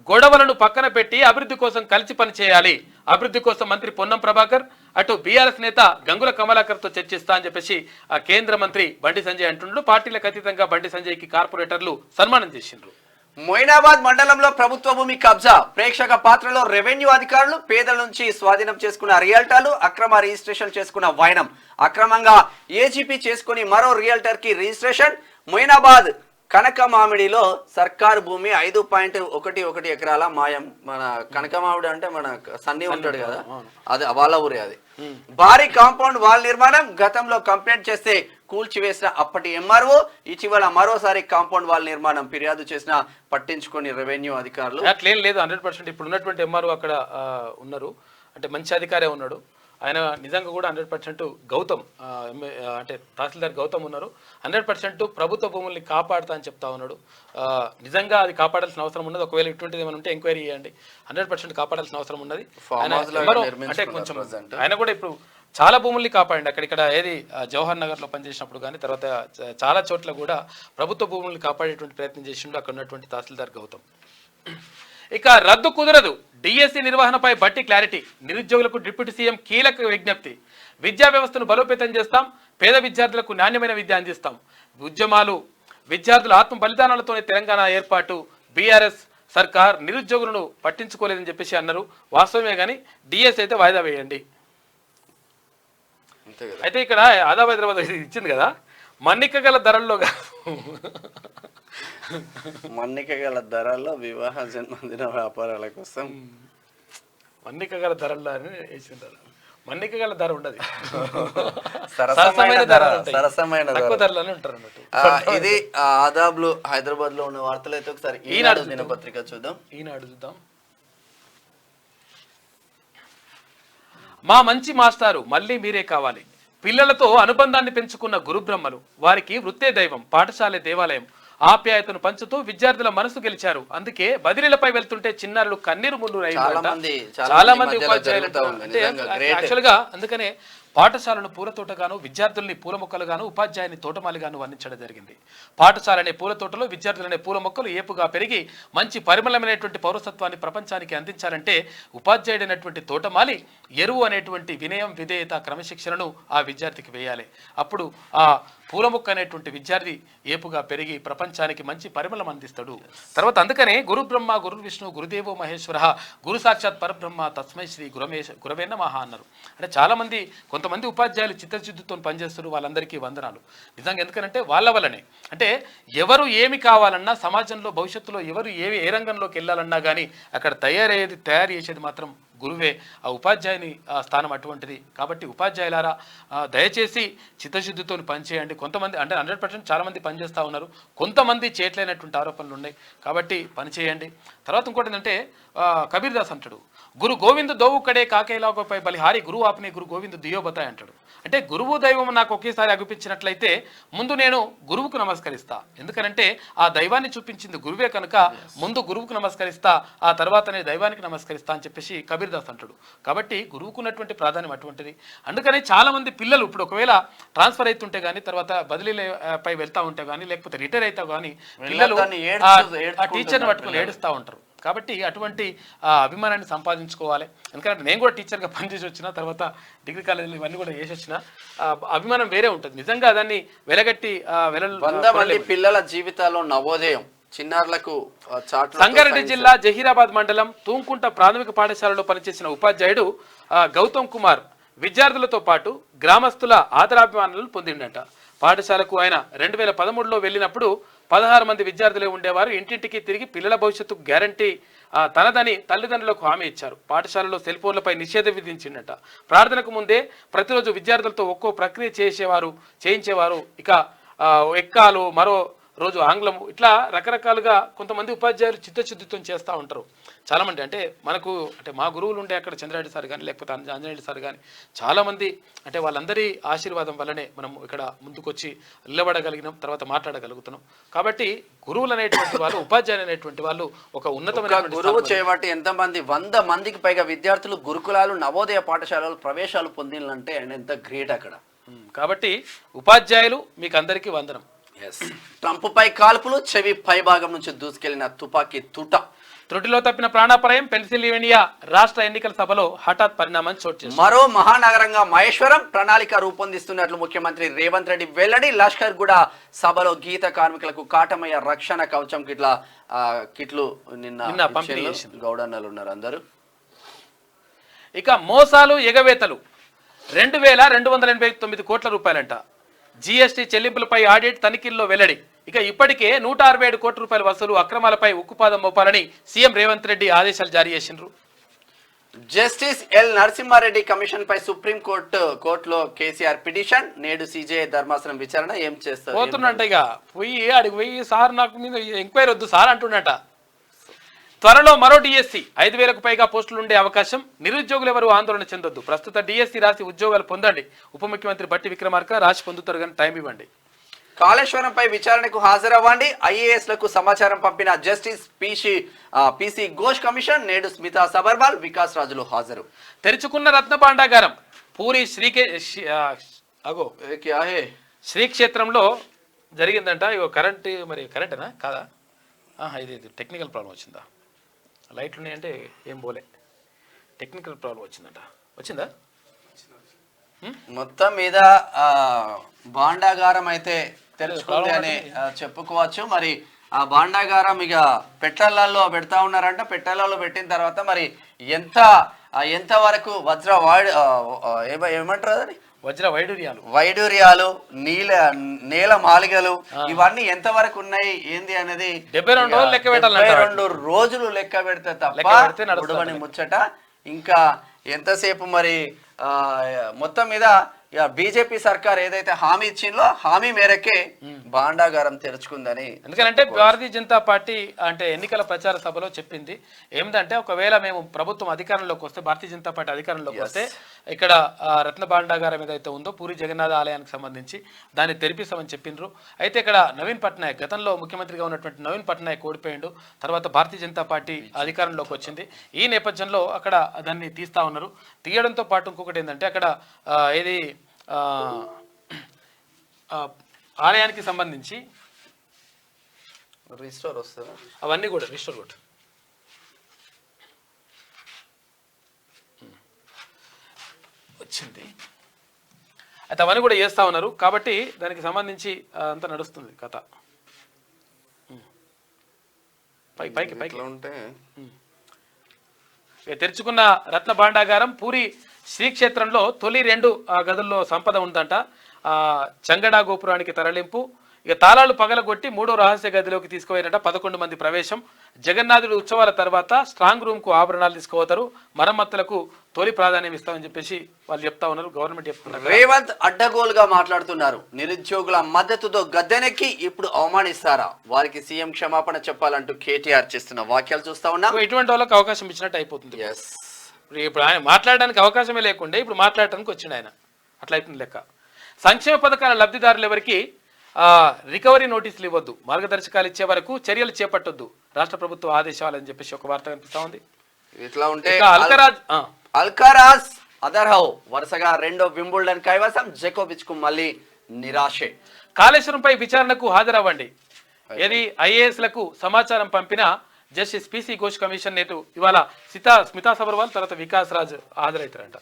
A: గొడవలను పక్కన పెట్టి అభివృద్ధి కోసం కలిసి పనిచేయాలి. అభివృద్ధి కోసం మంత్రి పొన్నం ప్రభాకర్, అటు బీఆర్ఎస్ నేత గంగుల కమలాకర్తో చర్చిస్తా అని చెప్పేసి ఆ కేంద్ర మంత్రి బండి సంజయ్ అంటుండ్రు. పార్టీలకు అతీతంగా బండి సంజయ్కి కార్పొరేటర్లు సన్మానం చేసిండ్రు.
B: మొయినాబాద్ మండలంలో ప్రభుత్వ భూమి కబ్జా, ప్రేక్షక పాత్రలో రెవెన్యూ అధికారులు పేదల నుంచి స్వాధీనం చేసుకున్న రియాల్టర్లు, అక్రమ రిజిస్ట్రేషన్ చేసుకున్న వైనం, అక్రమంగా ఏజీపీ చేసుకుని మరో రియాల్టర్ కి రిజిస్ట్రేషన్. మొయినాబాద్ కనకమామిడిలో సర్కారు భూమి 5.11 ఎకరాల మాయం. మన కనకమామిడి అంటే మన సన్నీ ఉంటాడు కదా, అది వాళ్ళ ఊరే. అది భారీ కాంపౌండ్ వాల్ నిర్మాణం, గతంలో కంప్లైంట్ చేస్తే కూల్చివేసిన అప్పటి ఎంఆర్ఓ, ఇటీవల మరోసారి కాంపౌండ్ వాల్ నిర్మాణం ఫిర్యాదు చేసిన పట్టించుకొని రెవెన్యూ అధికారులు.
A: అట్లేం లేదు, 100% ఇప్పుడు ఉన్నటువంటి ఎంఆర్ఓ అక్కడ ఉన్నారు, అంటే మంచి అధికారే ఉన్నాడు ఆయన. నిజంగా కూడా 100% గౌతమ్ అంటే తహసీల్దార్ గౌతమ్ ఉన్నారు. 100% ప్రభుత్వ భూముల్ని కాపాడుతా అని చెప్తా ఉన్నాడు. నిజంగా అది కాపాడాల్సిన అవసరం ఉన్నది. ఒకవేళ ఇటువంటిది ఏమైనా ఉంటే ఎంక్వైరీ చేయండి. 100% కాపాడాల్సిన అవసరం ఉన్నది. అంటే కొంచెం ఆయన కూడా ఇప్పుడు చాలా భూముల్ని కాపాడండి. అక్కడిక్కడ ఏది జవహర్ నగర్లో పనిచేసినప్పుడు కానీ తర్వాత చాలా చోట్ల కూడా ప్రభుత్వ భూముల్ని కాపాడేటువంటి ప్రయత్నం చేసిండు అక్కడ ఉన్నటువంటి తహసీల్దార్ గౌతమ్. ఇక రద్దు కుదరదు, డిఎస్సి నిర్వహణపై బట్టి క్లారిటీ, నిరుద్యోగులకు డిప్యూటీ సీఎం కీలక విజ్ఞప్తి. విద్యా వ్యవస్థను బలోపేతం చేస్తాం, పేద విద్యార్థులకు నాణ్యమైన విద్య అందిస్తాం. ఉద్యమాలు విద్యార్థుల ఆత్మ బలిదానాలతోనే తెలంగాణ ఏర్పాటు. బీఆర్ఎస్ సర్కార్ నిరుద్యోగులను పట్టించుకోలేదని చెప్పేసి అన్నారు. వాస్తవమే కానీ డిఎస్ అయితే వాయిదా వేయండి. అయితే ఇక్కడ ఆదాబ్ హైదరాబాద్ ఇచ్చింది కదా, మన్నిక గల ధరల్లో
B: మన్నిక గల ధరల్లో వివాహ జన్మదిన వ్యాపారాల కోసం
A: మన్నిక గల ధరల్లో అని వేసింటారు. మన్నిక గల ధర ఉండదు,
B: సరసమైన
A: తక్కువ ధరలోనే ఉంటారు అన్నట్టు.
B: ఇది ఆదాబ్లు హైదరాబాద్ లో ఉన్న వార్తలు అయితే ఒకసారి ఈనాడు దినపత్రిక చూద్దాం.
A: ఈనాడు చూద్దాం. మా మంచి మాస్టారు మళ్ళీ మీరే కావాలి, పిల్లలతో అనుబంధాన్ని పెంచుకున్న గురుబ్రహ్మలు, వారికి వృత్తే దైవం, పాఠశాలే దేవాలయం, ఆప్యాయతను పంచుతూ విద్యార్థుల మనసు గెలిచారు. అందుకే బదిలీలపై వెళ్తుంటే చిన్నారులు కన్నీరు ముందు చాలా మంది ఉపాధ్యాయులు యాక్చువల్ గా. అందుకనే పాఠశాలను పూల తోటగాను, విద్యార్థుల్ని పూల మొక్కలుగాను, ఉపాధ్యాయుని తోటమాలిగాను వర్ణించడం జరిగింది. పాఠశాలనే పూల తోటలో విద్యార్థులనే పూల మొక్కలు ఏపుగా పెరిగి మంచి పరిమళమైనటువంటి పౌరసత్వాన్ని ప్రపంచానికి అందించాలంటే ఉపాధ్యాయుడైనటువంటి తోటమాలి ఎరువు అనేటువంటి వినయం, విధేయత, క్రమశిక్షణను ఆ విద్యార్థికి వేయాలి. అప్పుడు ఆ పూల మొక్క అనేటువంటి విద్యార్థి ఏపుగా పెరిగి ప్రపంచానికి మంచి పరిమళం అందిస్తాడు. తర్వాత అందుకనే గురు బ్రహ్మ, గురు విష్ణు, గురుదేవో మహేశ్వర, గురు సాక్షాత్ పరబ్రహ్మ, తస్మై శ్రీ గురవే నమః అన్నారు. అంటే చాలా మంది కొంతమంది ఉపాధ్యాయులు చిత్తశుద్ధితో పనిచేస్తారు, వాళ్ళందరికీ వందనాలు. నిజంగా ఎందుకనంటే వాళ్ళ వల్లనే. అంటే ఎవరు ఏమి కావాలన్నా సమాజంలో భవిష్యత్తులో ఎవరు ఏ రంగంలోకి వెళ్ళాలన్నా కానీ అక్కడ తయారు చేసేది మాత్రం గురువే. ఆ ఉపాధ్యాయుని స్థానం అటువంటిది. కాబట్టి ఉపాధ్యాయులారా దయచేసి చిత్తశుద్ధితో పనిచేయండి. కొంతమంది అంటే 100% చాలా మంది పనిచేస్తూ ఉన్నారు, కొంతమంది చేయట్లేనటువంటి ఆరోపణలు ఉన్నాయి. కాబట్టి పనిచేయండి. తర్వాత ఇంకోటి ఏంటంటే కబీర్ దాస్ అంటాడు, గురు గోవింద్ దోవు కడే కాకేలాగోపై బలిహారి గురువు ఆపనే గురు గోవింద్ దియో బతాయ్ అంటాడు. అంటే గురువు దైవం నాకు ఒకేసారి అగుపించినట్లయితే ముందు నేను గురువుకు నమస్కరిస్తా. ఎందుకనంటే ఆ దైవాన్ని చూపించింది గురువే కనుక ముందు గురువుకు నమస్కరిస్తా, ఆ తర్వాతనే దైవానికి నమస్కరిస్తా అని చెప్పేసి కబీర్ దాస్ అంటాడు. కాబట్టి గురువుకు ఉన్నటువంటి ప్రాధాన్యం అటువంటిది. అందుకని చాలా మంది పిల్లలు ఇప్పుడు ఒకవేళ ట్రాన్స్ఫర్ అవుతుంటే కానీ తర్వాత బదిలీలపై వెళ్తా ఉంటే కానీ లేకపోతే రిటైర్ అవుతా కానీ పిల్లలు ఆ టీచర్ని పట్టుకుని ఏడుస్తూ ఉంటారు. కాబట్టి అటువంటి అభిమానాన్ని సంపాదించుకోవాలి. ఎందుకంటే నేను కూడా టీచర్గా పనిచేసి వచ్చిన తర్వాత డిగ్రీ కాలేజీలో ఇవన్నీ కూడా చేసి వచ్చిన అభిమానం వేరే ఉంటుంది. నిజంగా దాన్ని వెలగట్టి
B: 100 మంది పిల్లల జీవితాల్లో నవోదయం చిన్నారులకు.
A: సంగారెడ్డి జిల్లా జహీరాబాద్ మండలం తూంకుంట ప్రాథమిక పాఠశాలలో పనిచేసిన ఉపాధ్యాయుడు గౌతమ్ కుమార్ విద్యార్థులతో పాటు గ్రామస్తుల ఆదరాభిమానాలను పొందిండట. పాఠశాలకు ఆయన 2013లో వెళ్ళినప్పుడు 16 మంది విద్యార్థులే ఉండేవారు. ఇంటింటికి తిరిగి పిల్లల భవిష్యత్తుకు గ్యారంటీ తనదని తల్లిదండ్రులకు హామీ ఇచ్చారు. పాఠశాలలో సెల్ ఫోన్లపై నిషేధం విధించిందట. ప్రార్థనకు ముందే ప్రతిరోజు విద్యార్థులతో ఒక్కో ప్రక్రియ చేయించేవారు. ఇక ఎక్కాలు, మరో రోజు ఆంగ్లము, ఇట్లా రకరకాలుగా కొంతమంది ఉపాధ్యాయులు చిత్తశుద్ధితో చేస్తూ ఉంటారు. చాలామంది అంటే మనకు అంటే మా గురువులు ఉండే అక్కడ చంద్రారెడ్డి సార్ కానీ లేకపోతే ఆంజనేయుడు సార్ కానీ చాలామంది అంటే వాళ్ళందరి ఆశీర్వాదం వల్లనే మనం ఇక్కడ ముందుకొచ్చి నిలబడగలిగినాం, తర్వాత మాట్లాడగలుగుతున్నాం. కాబట్టి గురువులు అనేటువంటి వాళ్ళు, ఉపాధ్యాయులు అనేటువంటి వాళ్ళు ఒక ఉన్నతమైన
B: గురువు చేయబట్టి ఎంతమంది 100 మందికి పైగా విద్యార్థులు గురుకులాలు నవోదయ పాఠశాలలు ప్రవేశాలు పొందినంటే ఎంత గ్రేట్ అక్కడ.
A: కాబట్టి ఉపాధ్యాయులు మీకు అందరికీ వందనం.
B: ట్రంప్ పై కాల్పులు, చెవి పై భాగం నుంచి దూసుకెళ్లిన తుపాకీ తుట.
A: త్రుటిలో తప్పిన ప్రాణాపాయం, పెన్సిల్వేనియా రాష్ట్ర ఎన్నికల సభలో హఠాత్ పరిణామం చోటు చేసుకుంది.
B: మరో మహానగరంగా మహేశ్వరం ప్రణాళిక రూపొందిస్తున్నట్లు ముఖ్యమంత్రి రేవంత్ రెడ్డి వెల్లడి. లష్కర్ గూడ సభలో గీత కార్మికులకు కాటమయ్య రక్షణ కవచం కిట్లు నిన్న పంపిణీ గౌడన్నలు ఉన్నారు అందరూ.
A: ఇక మోసాలు ఎగవేతలు 2289 కోట్ల రూపాయలంట. జీఎస్టీ చెల్లింపులపై ఆడిట్ తనిఖీల్లో వెల్లడి. ఇక ఇప్పటికే 167 కోట్ల రూపాయల వసూలు అక్రమాలపై ఉక్కుపాదం మోపాలని సీఎం రేవంత్ రెడ్డి ఆదేశాలు జారీ చేసిండ్రు.
B: జస్టిస్ ఎల్ నరసింహారెడ్డి కమిషన్ పై సుప్రీం కోర్టులో కేసీఆర్ పిటిషన్. నేడు సిజేఐ ధర్మాసనం విచారణ. ఏం చేస్తారు
A: పోతున్నట్ట ఇక అడిగి పోయి సార్ నాకు మీద ఎంక్వైరీ వద్దు సార్ అంటున్నట. త్వరలో మరో డిఎస్సి 5,000కు పైగా పోస్టులు ఉండే అవకాశం. నిరుద్యోగులు ఎవరు ఆందోళన చెందొద్దు. ప్రస్తుత డిఎస్సి రాసి ఉద్యోగాలు పొందండి. ఉప ముఖ్యమంత్రి బట్టి విక్రమార్క రాసి పొందుతారు కానీ టైం ఇవ్వండి.
B: కాళేశ్వరంపై విచారణకు హాజరవ్వండి. ఐఏఎస్లకు సమాచారం పంపిన జస్టిస్ పిసి ఘోష్ కమిషన్. నేడు స్మితా సబర్వాల్, వికాస్ రాజులు హాజరు.
A: తెరుచుకున్న రత్న భాండాగారం. పూరి శ్రీక్షేత్రంలో జరిగిందంట. ఇగో కరెంటేనా కాదా? ఇది టెక్నికల్ ప్రాబ్లం వచ్చిందా? లైట్లు ఉన్నాయంటే ఏం పోలే, టెక్నికల్ ప్రాబ్లం వచ్చిందా?
B: మొత్తం మీద భాండాగారం అయితే తెరుచుకుంది అని చెప్పుకోవచ్చు. మరి ఆ భాండాగారం ఇక పెట్రోల్లో పెడతా ఉన్నారంట. పెట్రోల్లో పెట్టిన తర్వాత మరి ఎంత వరకు ఏమంటారు అది
A: వజ్ర
B: వైడూర్యాలు నేల మాలిగలు ఇవన్నీ ఎంత వరకు ఉన్నాయి ఏంది అనేది 72 రోజులు లెక్క పెడితే తప్ప ముచ్చట. ఇంకా ఎంతసేపు మరి మొత్తం మీద బీజేపీ సర్కార్ ఏదైతే హామీ ఇచ్చిందో హామీ మేరకే భాండాగారం తెరుచుకుందని.
A: ఎందుకంటే భారతీయ జనతా పార్టీ అంటే ఎన్నికల ప్రచార సభలో చెప్పింది ఏమిటంటే ఒకవేళ మేము ప్రభుత్వం అధికారంలోకి వస్తే, భారతీయ జనతా పార్టీ అధికారంలోకి వస్తే ఇక్కడ రత్న భాండాగారం ఏదైతే ఉందో పూరి జగన్నాథ ఆలయానికి సంబంధించి దాన్ని తెరిపిస్తామని చెప్పిండ్రు. అయితే ఇక్కడ నవీన్ పట్నాయక్, గతంలో ముఖ్యమంత్రిగా ఉన్నటువంటి నవీన్ పట్నాయక్ ఓడిపోయిండు. తర్వాత భారతీయ జనతా పార్టీ అధికారంలోకి వచ్చింది. ఈ నేపథ్యంలో అక్కడ దాన్ని తీస్తా ఉన్నారు. తీయడంతో పాటు ఇంకొకటి ఏంటంటే అక్కడ ఏది ఆలయానికి సంబంధించి
B: రిస్టోర్ వస్తుంది,
A: అవన్నీ కూడా రిస్టోర్ కూడా వచ్చింది. అయితే అవన్నీ కూడా చేస్తూ ఉన్నారు. కాబట్టి దానికి సంబంధించి అంతా నడుస్తుంది కథ. పైకి
B: ఉంటే
A: తెరుచుకున్న రత్న భాండాగారం. పూరి శ్రీక్షేత్రంలో తొలి 2 గదుల్లో సంపద ఉందంట. చంగడా గోపురానికి తరలింపు. ఇక తాళాలు పగలగొట్టి 3వ రహస్య గదిలోకి తీసుకుపోయినట. 11 మంది ప్రవేశం. జగన్నాథుడి ఉత్సవాల తర్వాత స్ట్రాంగ్ రూమ్ కు ఆభరణాలు తీసుకుపోతారు. మరమ్మతులకు తొలి ప్రాధాన్యం ఇస్తామని చెప్పేసి వాళ్ళు చెప్తా ఉన్నారు. గవర్నమెంట్ చెప్తున్నారు.
B: రేవంత్ అడ్డగోలుగా మాట్లాడుతున్నారు. నిరుద్యోగుల మద్దతుతో గద్దెనెక్కి ఇప్పుడు అవమానిస్తారా? వారికి సీఎం క్షమాపణ చెప్పాలంటూ కేటీఆర్ చేస్తున్న వ్యాఖ్యలు చూస్తా ఉన్నాం.
A: ఇటువంటి వాళ్ళకి అవకాశం ఇచ్చినట్టు అయిపోతుంది. ఇప్పుడు ఆయన మాట్లాడడానికి అవకాశమే లేకుండా ఇప్పుడు మాట్లాడటానికి వచ్చిండు ఆయన. అట్లా అయిపోతుంది లెక్క. సంక్షేమ పథకాల లబ్ధిదారులు ఎవరికి రికవరీ నోటీసులు ఇవ్వద్దు, మార్గదర్శకాలు ఇచ్చే వరకు చర్యలు చేపట్టొద్దు రాష్ట్ర ప్రభుత్వ ఆదేశాలని చెప్పేసి ఒక వార్త కనిపిస్తా ఉంది.
B: ఇట్లా ఉంటే అల్కారాజ్ అదర్హౌ వరుసగా 2వ వింబుల్డన్ కైవసం. జకోవిచ్ కు మళ్ళీ నిరాశే.
A: కాళేశ్వరంపై విచారణకు హాజరవ్వండి. ఏది ఐఏఎస్లకు సమాచారం పంపిన జస్టిస్ పిసి ఘోష్ కమిషన్. నేటు ఇవాళ స్మితా సబర్వాల్ తర్వాత వికాస్ రాజ్ హాజరవుతారంట.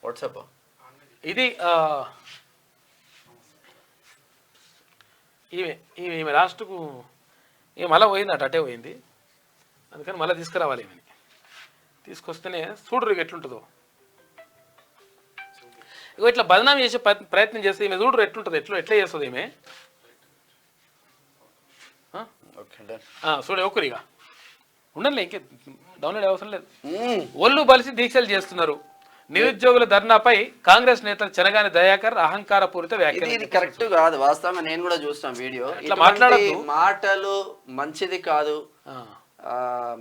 B: వాట్సాప్
A: ఇది ఈమె లాస్ట్కు ఈమె మళ్ళీ పోయిందట, అటే పోయింది. అందుకని మళ్ళీ తీసుకురావాలి. ఈమెని తీసుకొస్తేనే చూడరు ఎట్లుంటుందో. ఇగో ఇట్లా బదనామీ చేసే ప్రయత్నం చేస్తే ఈమె చూడరు ఎట్లుంటుంది, ఎట్లా చేస్తుంది ఈమె. చూడే ఒకరిగా ఉండండి, ఇంకే డౌన్లోడ్ అవసరం లేదు. ఒళ్ళు బలిసి దీక్షలు చేస్తున్నారు. నిరుద్యోగుల ధర్నాపై కాంగ్రెస్ నేత చెనగాని దయాకర్ అహంకారపూరిత వ్యాఖ్యలు.
B: ఇది కరెక్ట్ కాదు. వాస్తవంగా నేను కూడా చూస్తాం వీడియో.
A: ఇట్లా మాట్లాడద్దు,
B: మాటలు మంచిది కాదు.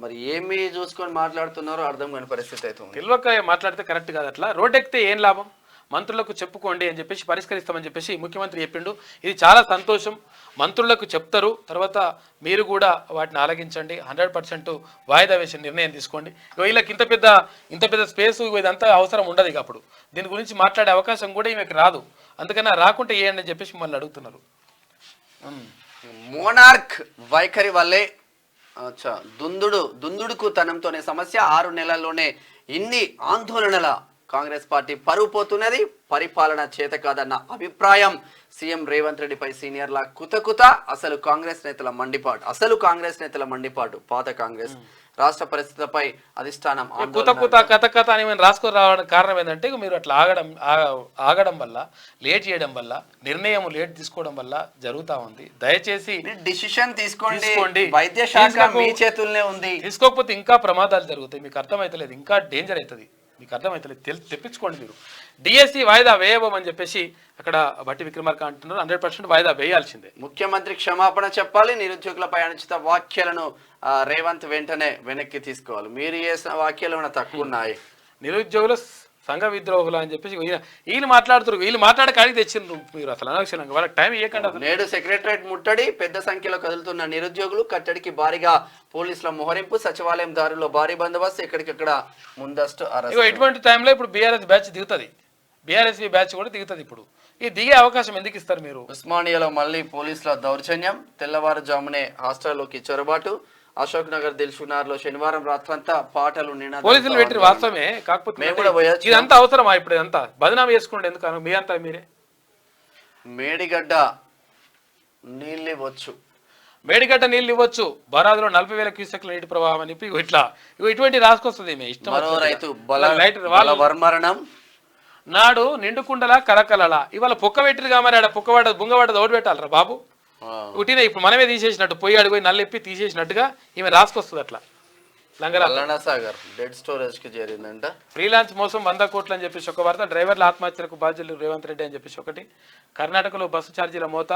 B: మరి ఏమి చూసుకొని మాట్లాడుతున్నారో అర్థం కాని పరిస్థితి అవుతుంది.
A: తెలివక మాట్లాడితే కరెక్ట్ కాదు. అట్లా రోడ్డెక్కితే ఏం లాభం, మంత్రులకు చెప్పుకోండి అని చెప్పేసి పరిష్కరిస్తామని చెప్పేసి ముఖ్యమంత్రి చెప్పిండు. ఇది చాలా సంతోషం. మంత్రులకు చెప్తారు, తర్వాత మీరు కూడా వాటిని ఆలగించండి. 100% వాయిదా వేసే నిర్ణయం తీసుకోండి. వీళ్ళకి ఇంత పెద్ద స్పేస్ ఇదంతా అవసరం ఉండదు. ఇక అప్పుడు దీని గురించి మాట్లాడే అవకాశం కూడా ఈమెకి రాదు. అందుకని రాకుంటే ఏంటి అని చెప్పేసి మళ్ళీ అడుగుతున్నారు.
B: మోనార్క్ వైఖరి వల్లే దుందుడుకు తనంతోనే సమస్య. 6 నెలల్లోనే ఇన్ని ఆందోళనల కాంగ్రెస్ పార్టీ పరువు పోతున్నది. పరిపాలన చేత కాదన్న అభిప్రాయం సీఎం రేవంత్ రెడ్డిపై సీనియర్ల కుతకుత. అసలు కాంగ్రెస్ నేతల మండిపాటు పాత కాంగ్రెస్ రాష్ట్ర పరిస్థితిపై అధిష్టానం
A: కుత కథ అని మేము రాసుకొని రావడానికి కారణం ఏంటంటే మీరు అట్లా ఆగడం వల్ల, లేట్ చేయడం వల్ల, నిర్ణయం లేట్ తీసుకోవడం వల్ల జరుగుతా ఉంది. దయచేసి
B: డిసిషన్ తీసుకోండి. వైద్య శాఖ మీ చేతుల్లోనే ఉంది.
A: తీసుకోకపోతే ఇంకా ప్రమాదాలు జరుగుతాయి. మీకు అర్థమైతలేదు, ఇంకా డేంజర్ అవుతుంది. మీకు అర్థమైతలేదు, తెప్పించుకోండి. మీరు డిఎస్సి వాయిదా వేయబోమని చెప్పేసి అక్కడ బట్టి విక్రమార్క అంటున్నారు. 100% వాయిదా వేయాల్సిందే.
B: ముఖ్యమంత్రి క్షమాపణ చెప్పాలి. నిరుద్యోగులపై అనుచిత వ్యాఖ్యలను రేవంత్ వెంటనే వెనక్కి తీసుకోవాలి. మీరు చేసిన వ్యాఖ్యలు ఏమైనా తక్కువ ఉన్నాయి?
A: నిరుద్యోగుల సంఘ విద్రోహులు అని చెప్పేసి వీళ్ళు మాట్లాడుతారు. వీళ్ళు మాట్లాడడానికి తెచ్చిండ్రు మీరు అసలు అనవసరంగా. వాళ్ళకి టైం ఇవ్వకండి.
B: నేడు సెక్రటరేట్ ముట్టడి, పెద్ద సంఖ్యలో కదులుతున్న నిరుద్యోగులు, కట్టడికి భారీగా పోలీసుల మోహరింపు, సచివాలయం దారిలో భారీ బందోబస్తు, ఎక్కడికక్కడ ముందస్తు అరెస్ట్.
A: ఇటువంటి టైంలో ఇప్పుడు బీఆర్ఎస్ బ్యాచ్ దిగుతుంది, బీఆర్ఎస్వి బ్యాచ్ కూడా దిగుతుంది. ఇప్పుడు ఈ దిగే అవకాశం ఎందుకు ఇస్తారు మీరు?
B: ఉస్మానియాలో మళ్ళీ పోలీసుల దౌర్జన్యం, తెల్లవారుజామునే హాస్టల్లోకి చొరబాటు, అశోక్ నగర్ దిల్సునార్లో శనివారం రాత్రంతా పాటలు
A: పోలీసులు పెట్టి వాస్తవమే. కాకపోతే ఇదంతా అవసరమా? ఇప్పుడు ఇదంతా బదనామీ చేసుకుంటే ఎందుకు? మీ అంతా మీరే.
B: మేడిగడ్డ నీళ్ళు
A: ఇవ్వచ్చు, బరాదులో 40,000 క్యూసెక్ల నీటి ప్రవాహం అని చెప్పి ఇటువంటి రాసుకొస్తుంది.
B: రైతు బలవర్మరణం
A: నాడు నిండుకుండలా కరకలలా. ఇవాళ పొక్క పెట్టిరుగా మరి ఆడ బుంగవాడ దౌడు పెట్టాలరా బాబు. ఉట్టిన ఇప్పుడు మనమే తీసేసినట్టు, పొయ్యి అడిపోయి నల్లెప్పి తీసేసినట్టుగా ఈమె రాసుకొస్తుంది. అట్లా
B: సాగర్ డెడ్ స్టోరేజ్ కి చేరిందంట.
A: ఫ్రీలాన్స్ మోసం 100 కోట్లు అని చెప్పేసి ఒక వార్త. డ్రైవర్ల ఆత్మహత్యలకు బాధ్యులు రేవంత్ రెడ్డి అని చెప్పేసి ఒకటి. కర్ణాటకలో బస్సు ఛార్జీల మోత,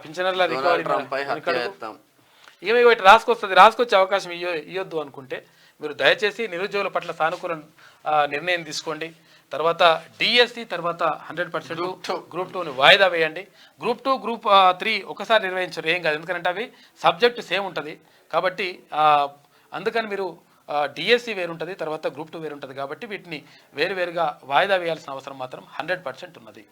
A: పింఛనర్ల రికవరీ. ఈమె ఇటు రాసుకొచ్చే అవకాశం ఇవ్వద్దు అనుకుంటే మీరు దయచేసి నిరుద్యోగుల పట్ల సానుకూల నిర్ణయం తీసుకోండి. తర్వాత డిఎస్సి, తర్వాత 100% గ్రూప్ 2ని వాయిదా వేయండి. గ్రూప్ 2, గ్రూప్ 3 ఒకసారి నిర్వహించరు, ఏం కాదు. ఎందుకంటే అవి సబ్జెక్టు సేమ్ ఉంటుంది కాబట్టి. అందుకని మీరు డిఎస్సి వేరుంటుంది, తర్వాత గ్రూప్ 2 వేరుంటుంది కాబట్టి వీటిని వేరువేరుగా వాయిదా వేయాల్సిన అవసరం మాత్రం 100% ఉన్నది.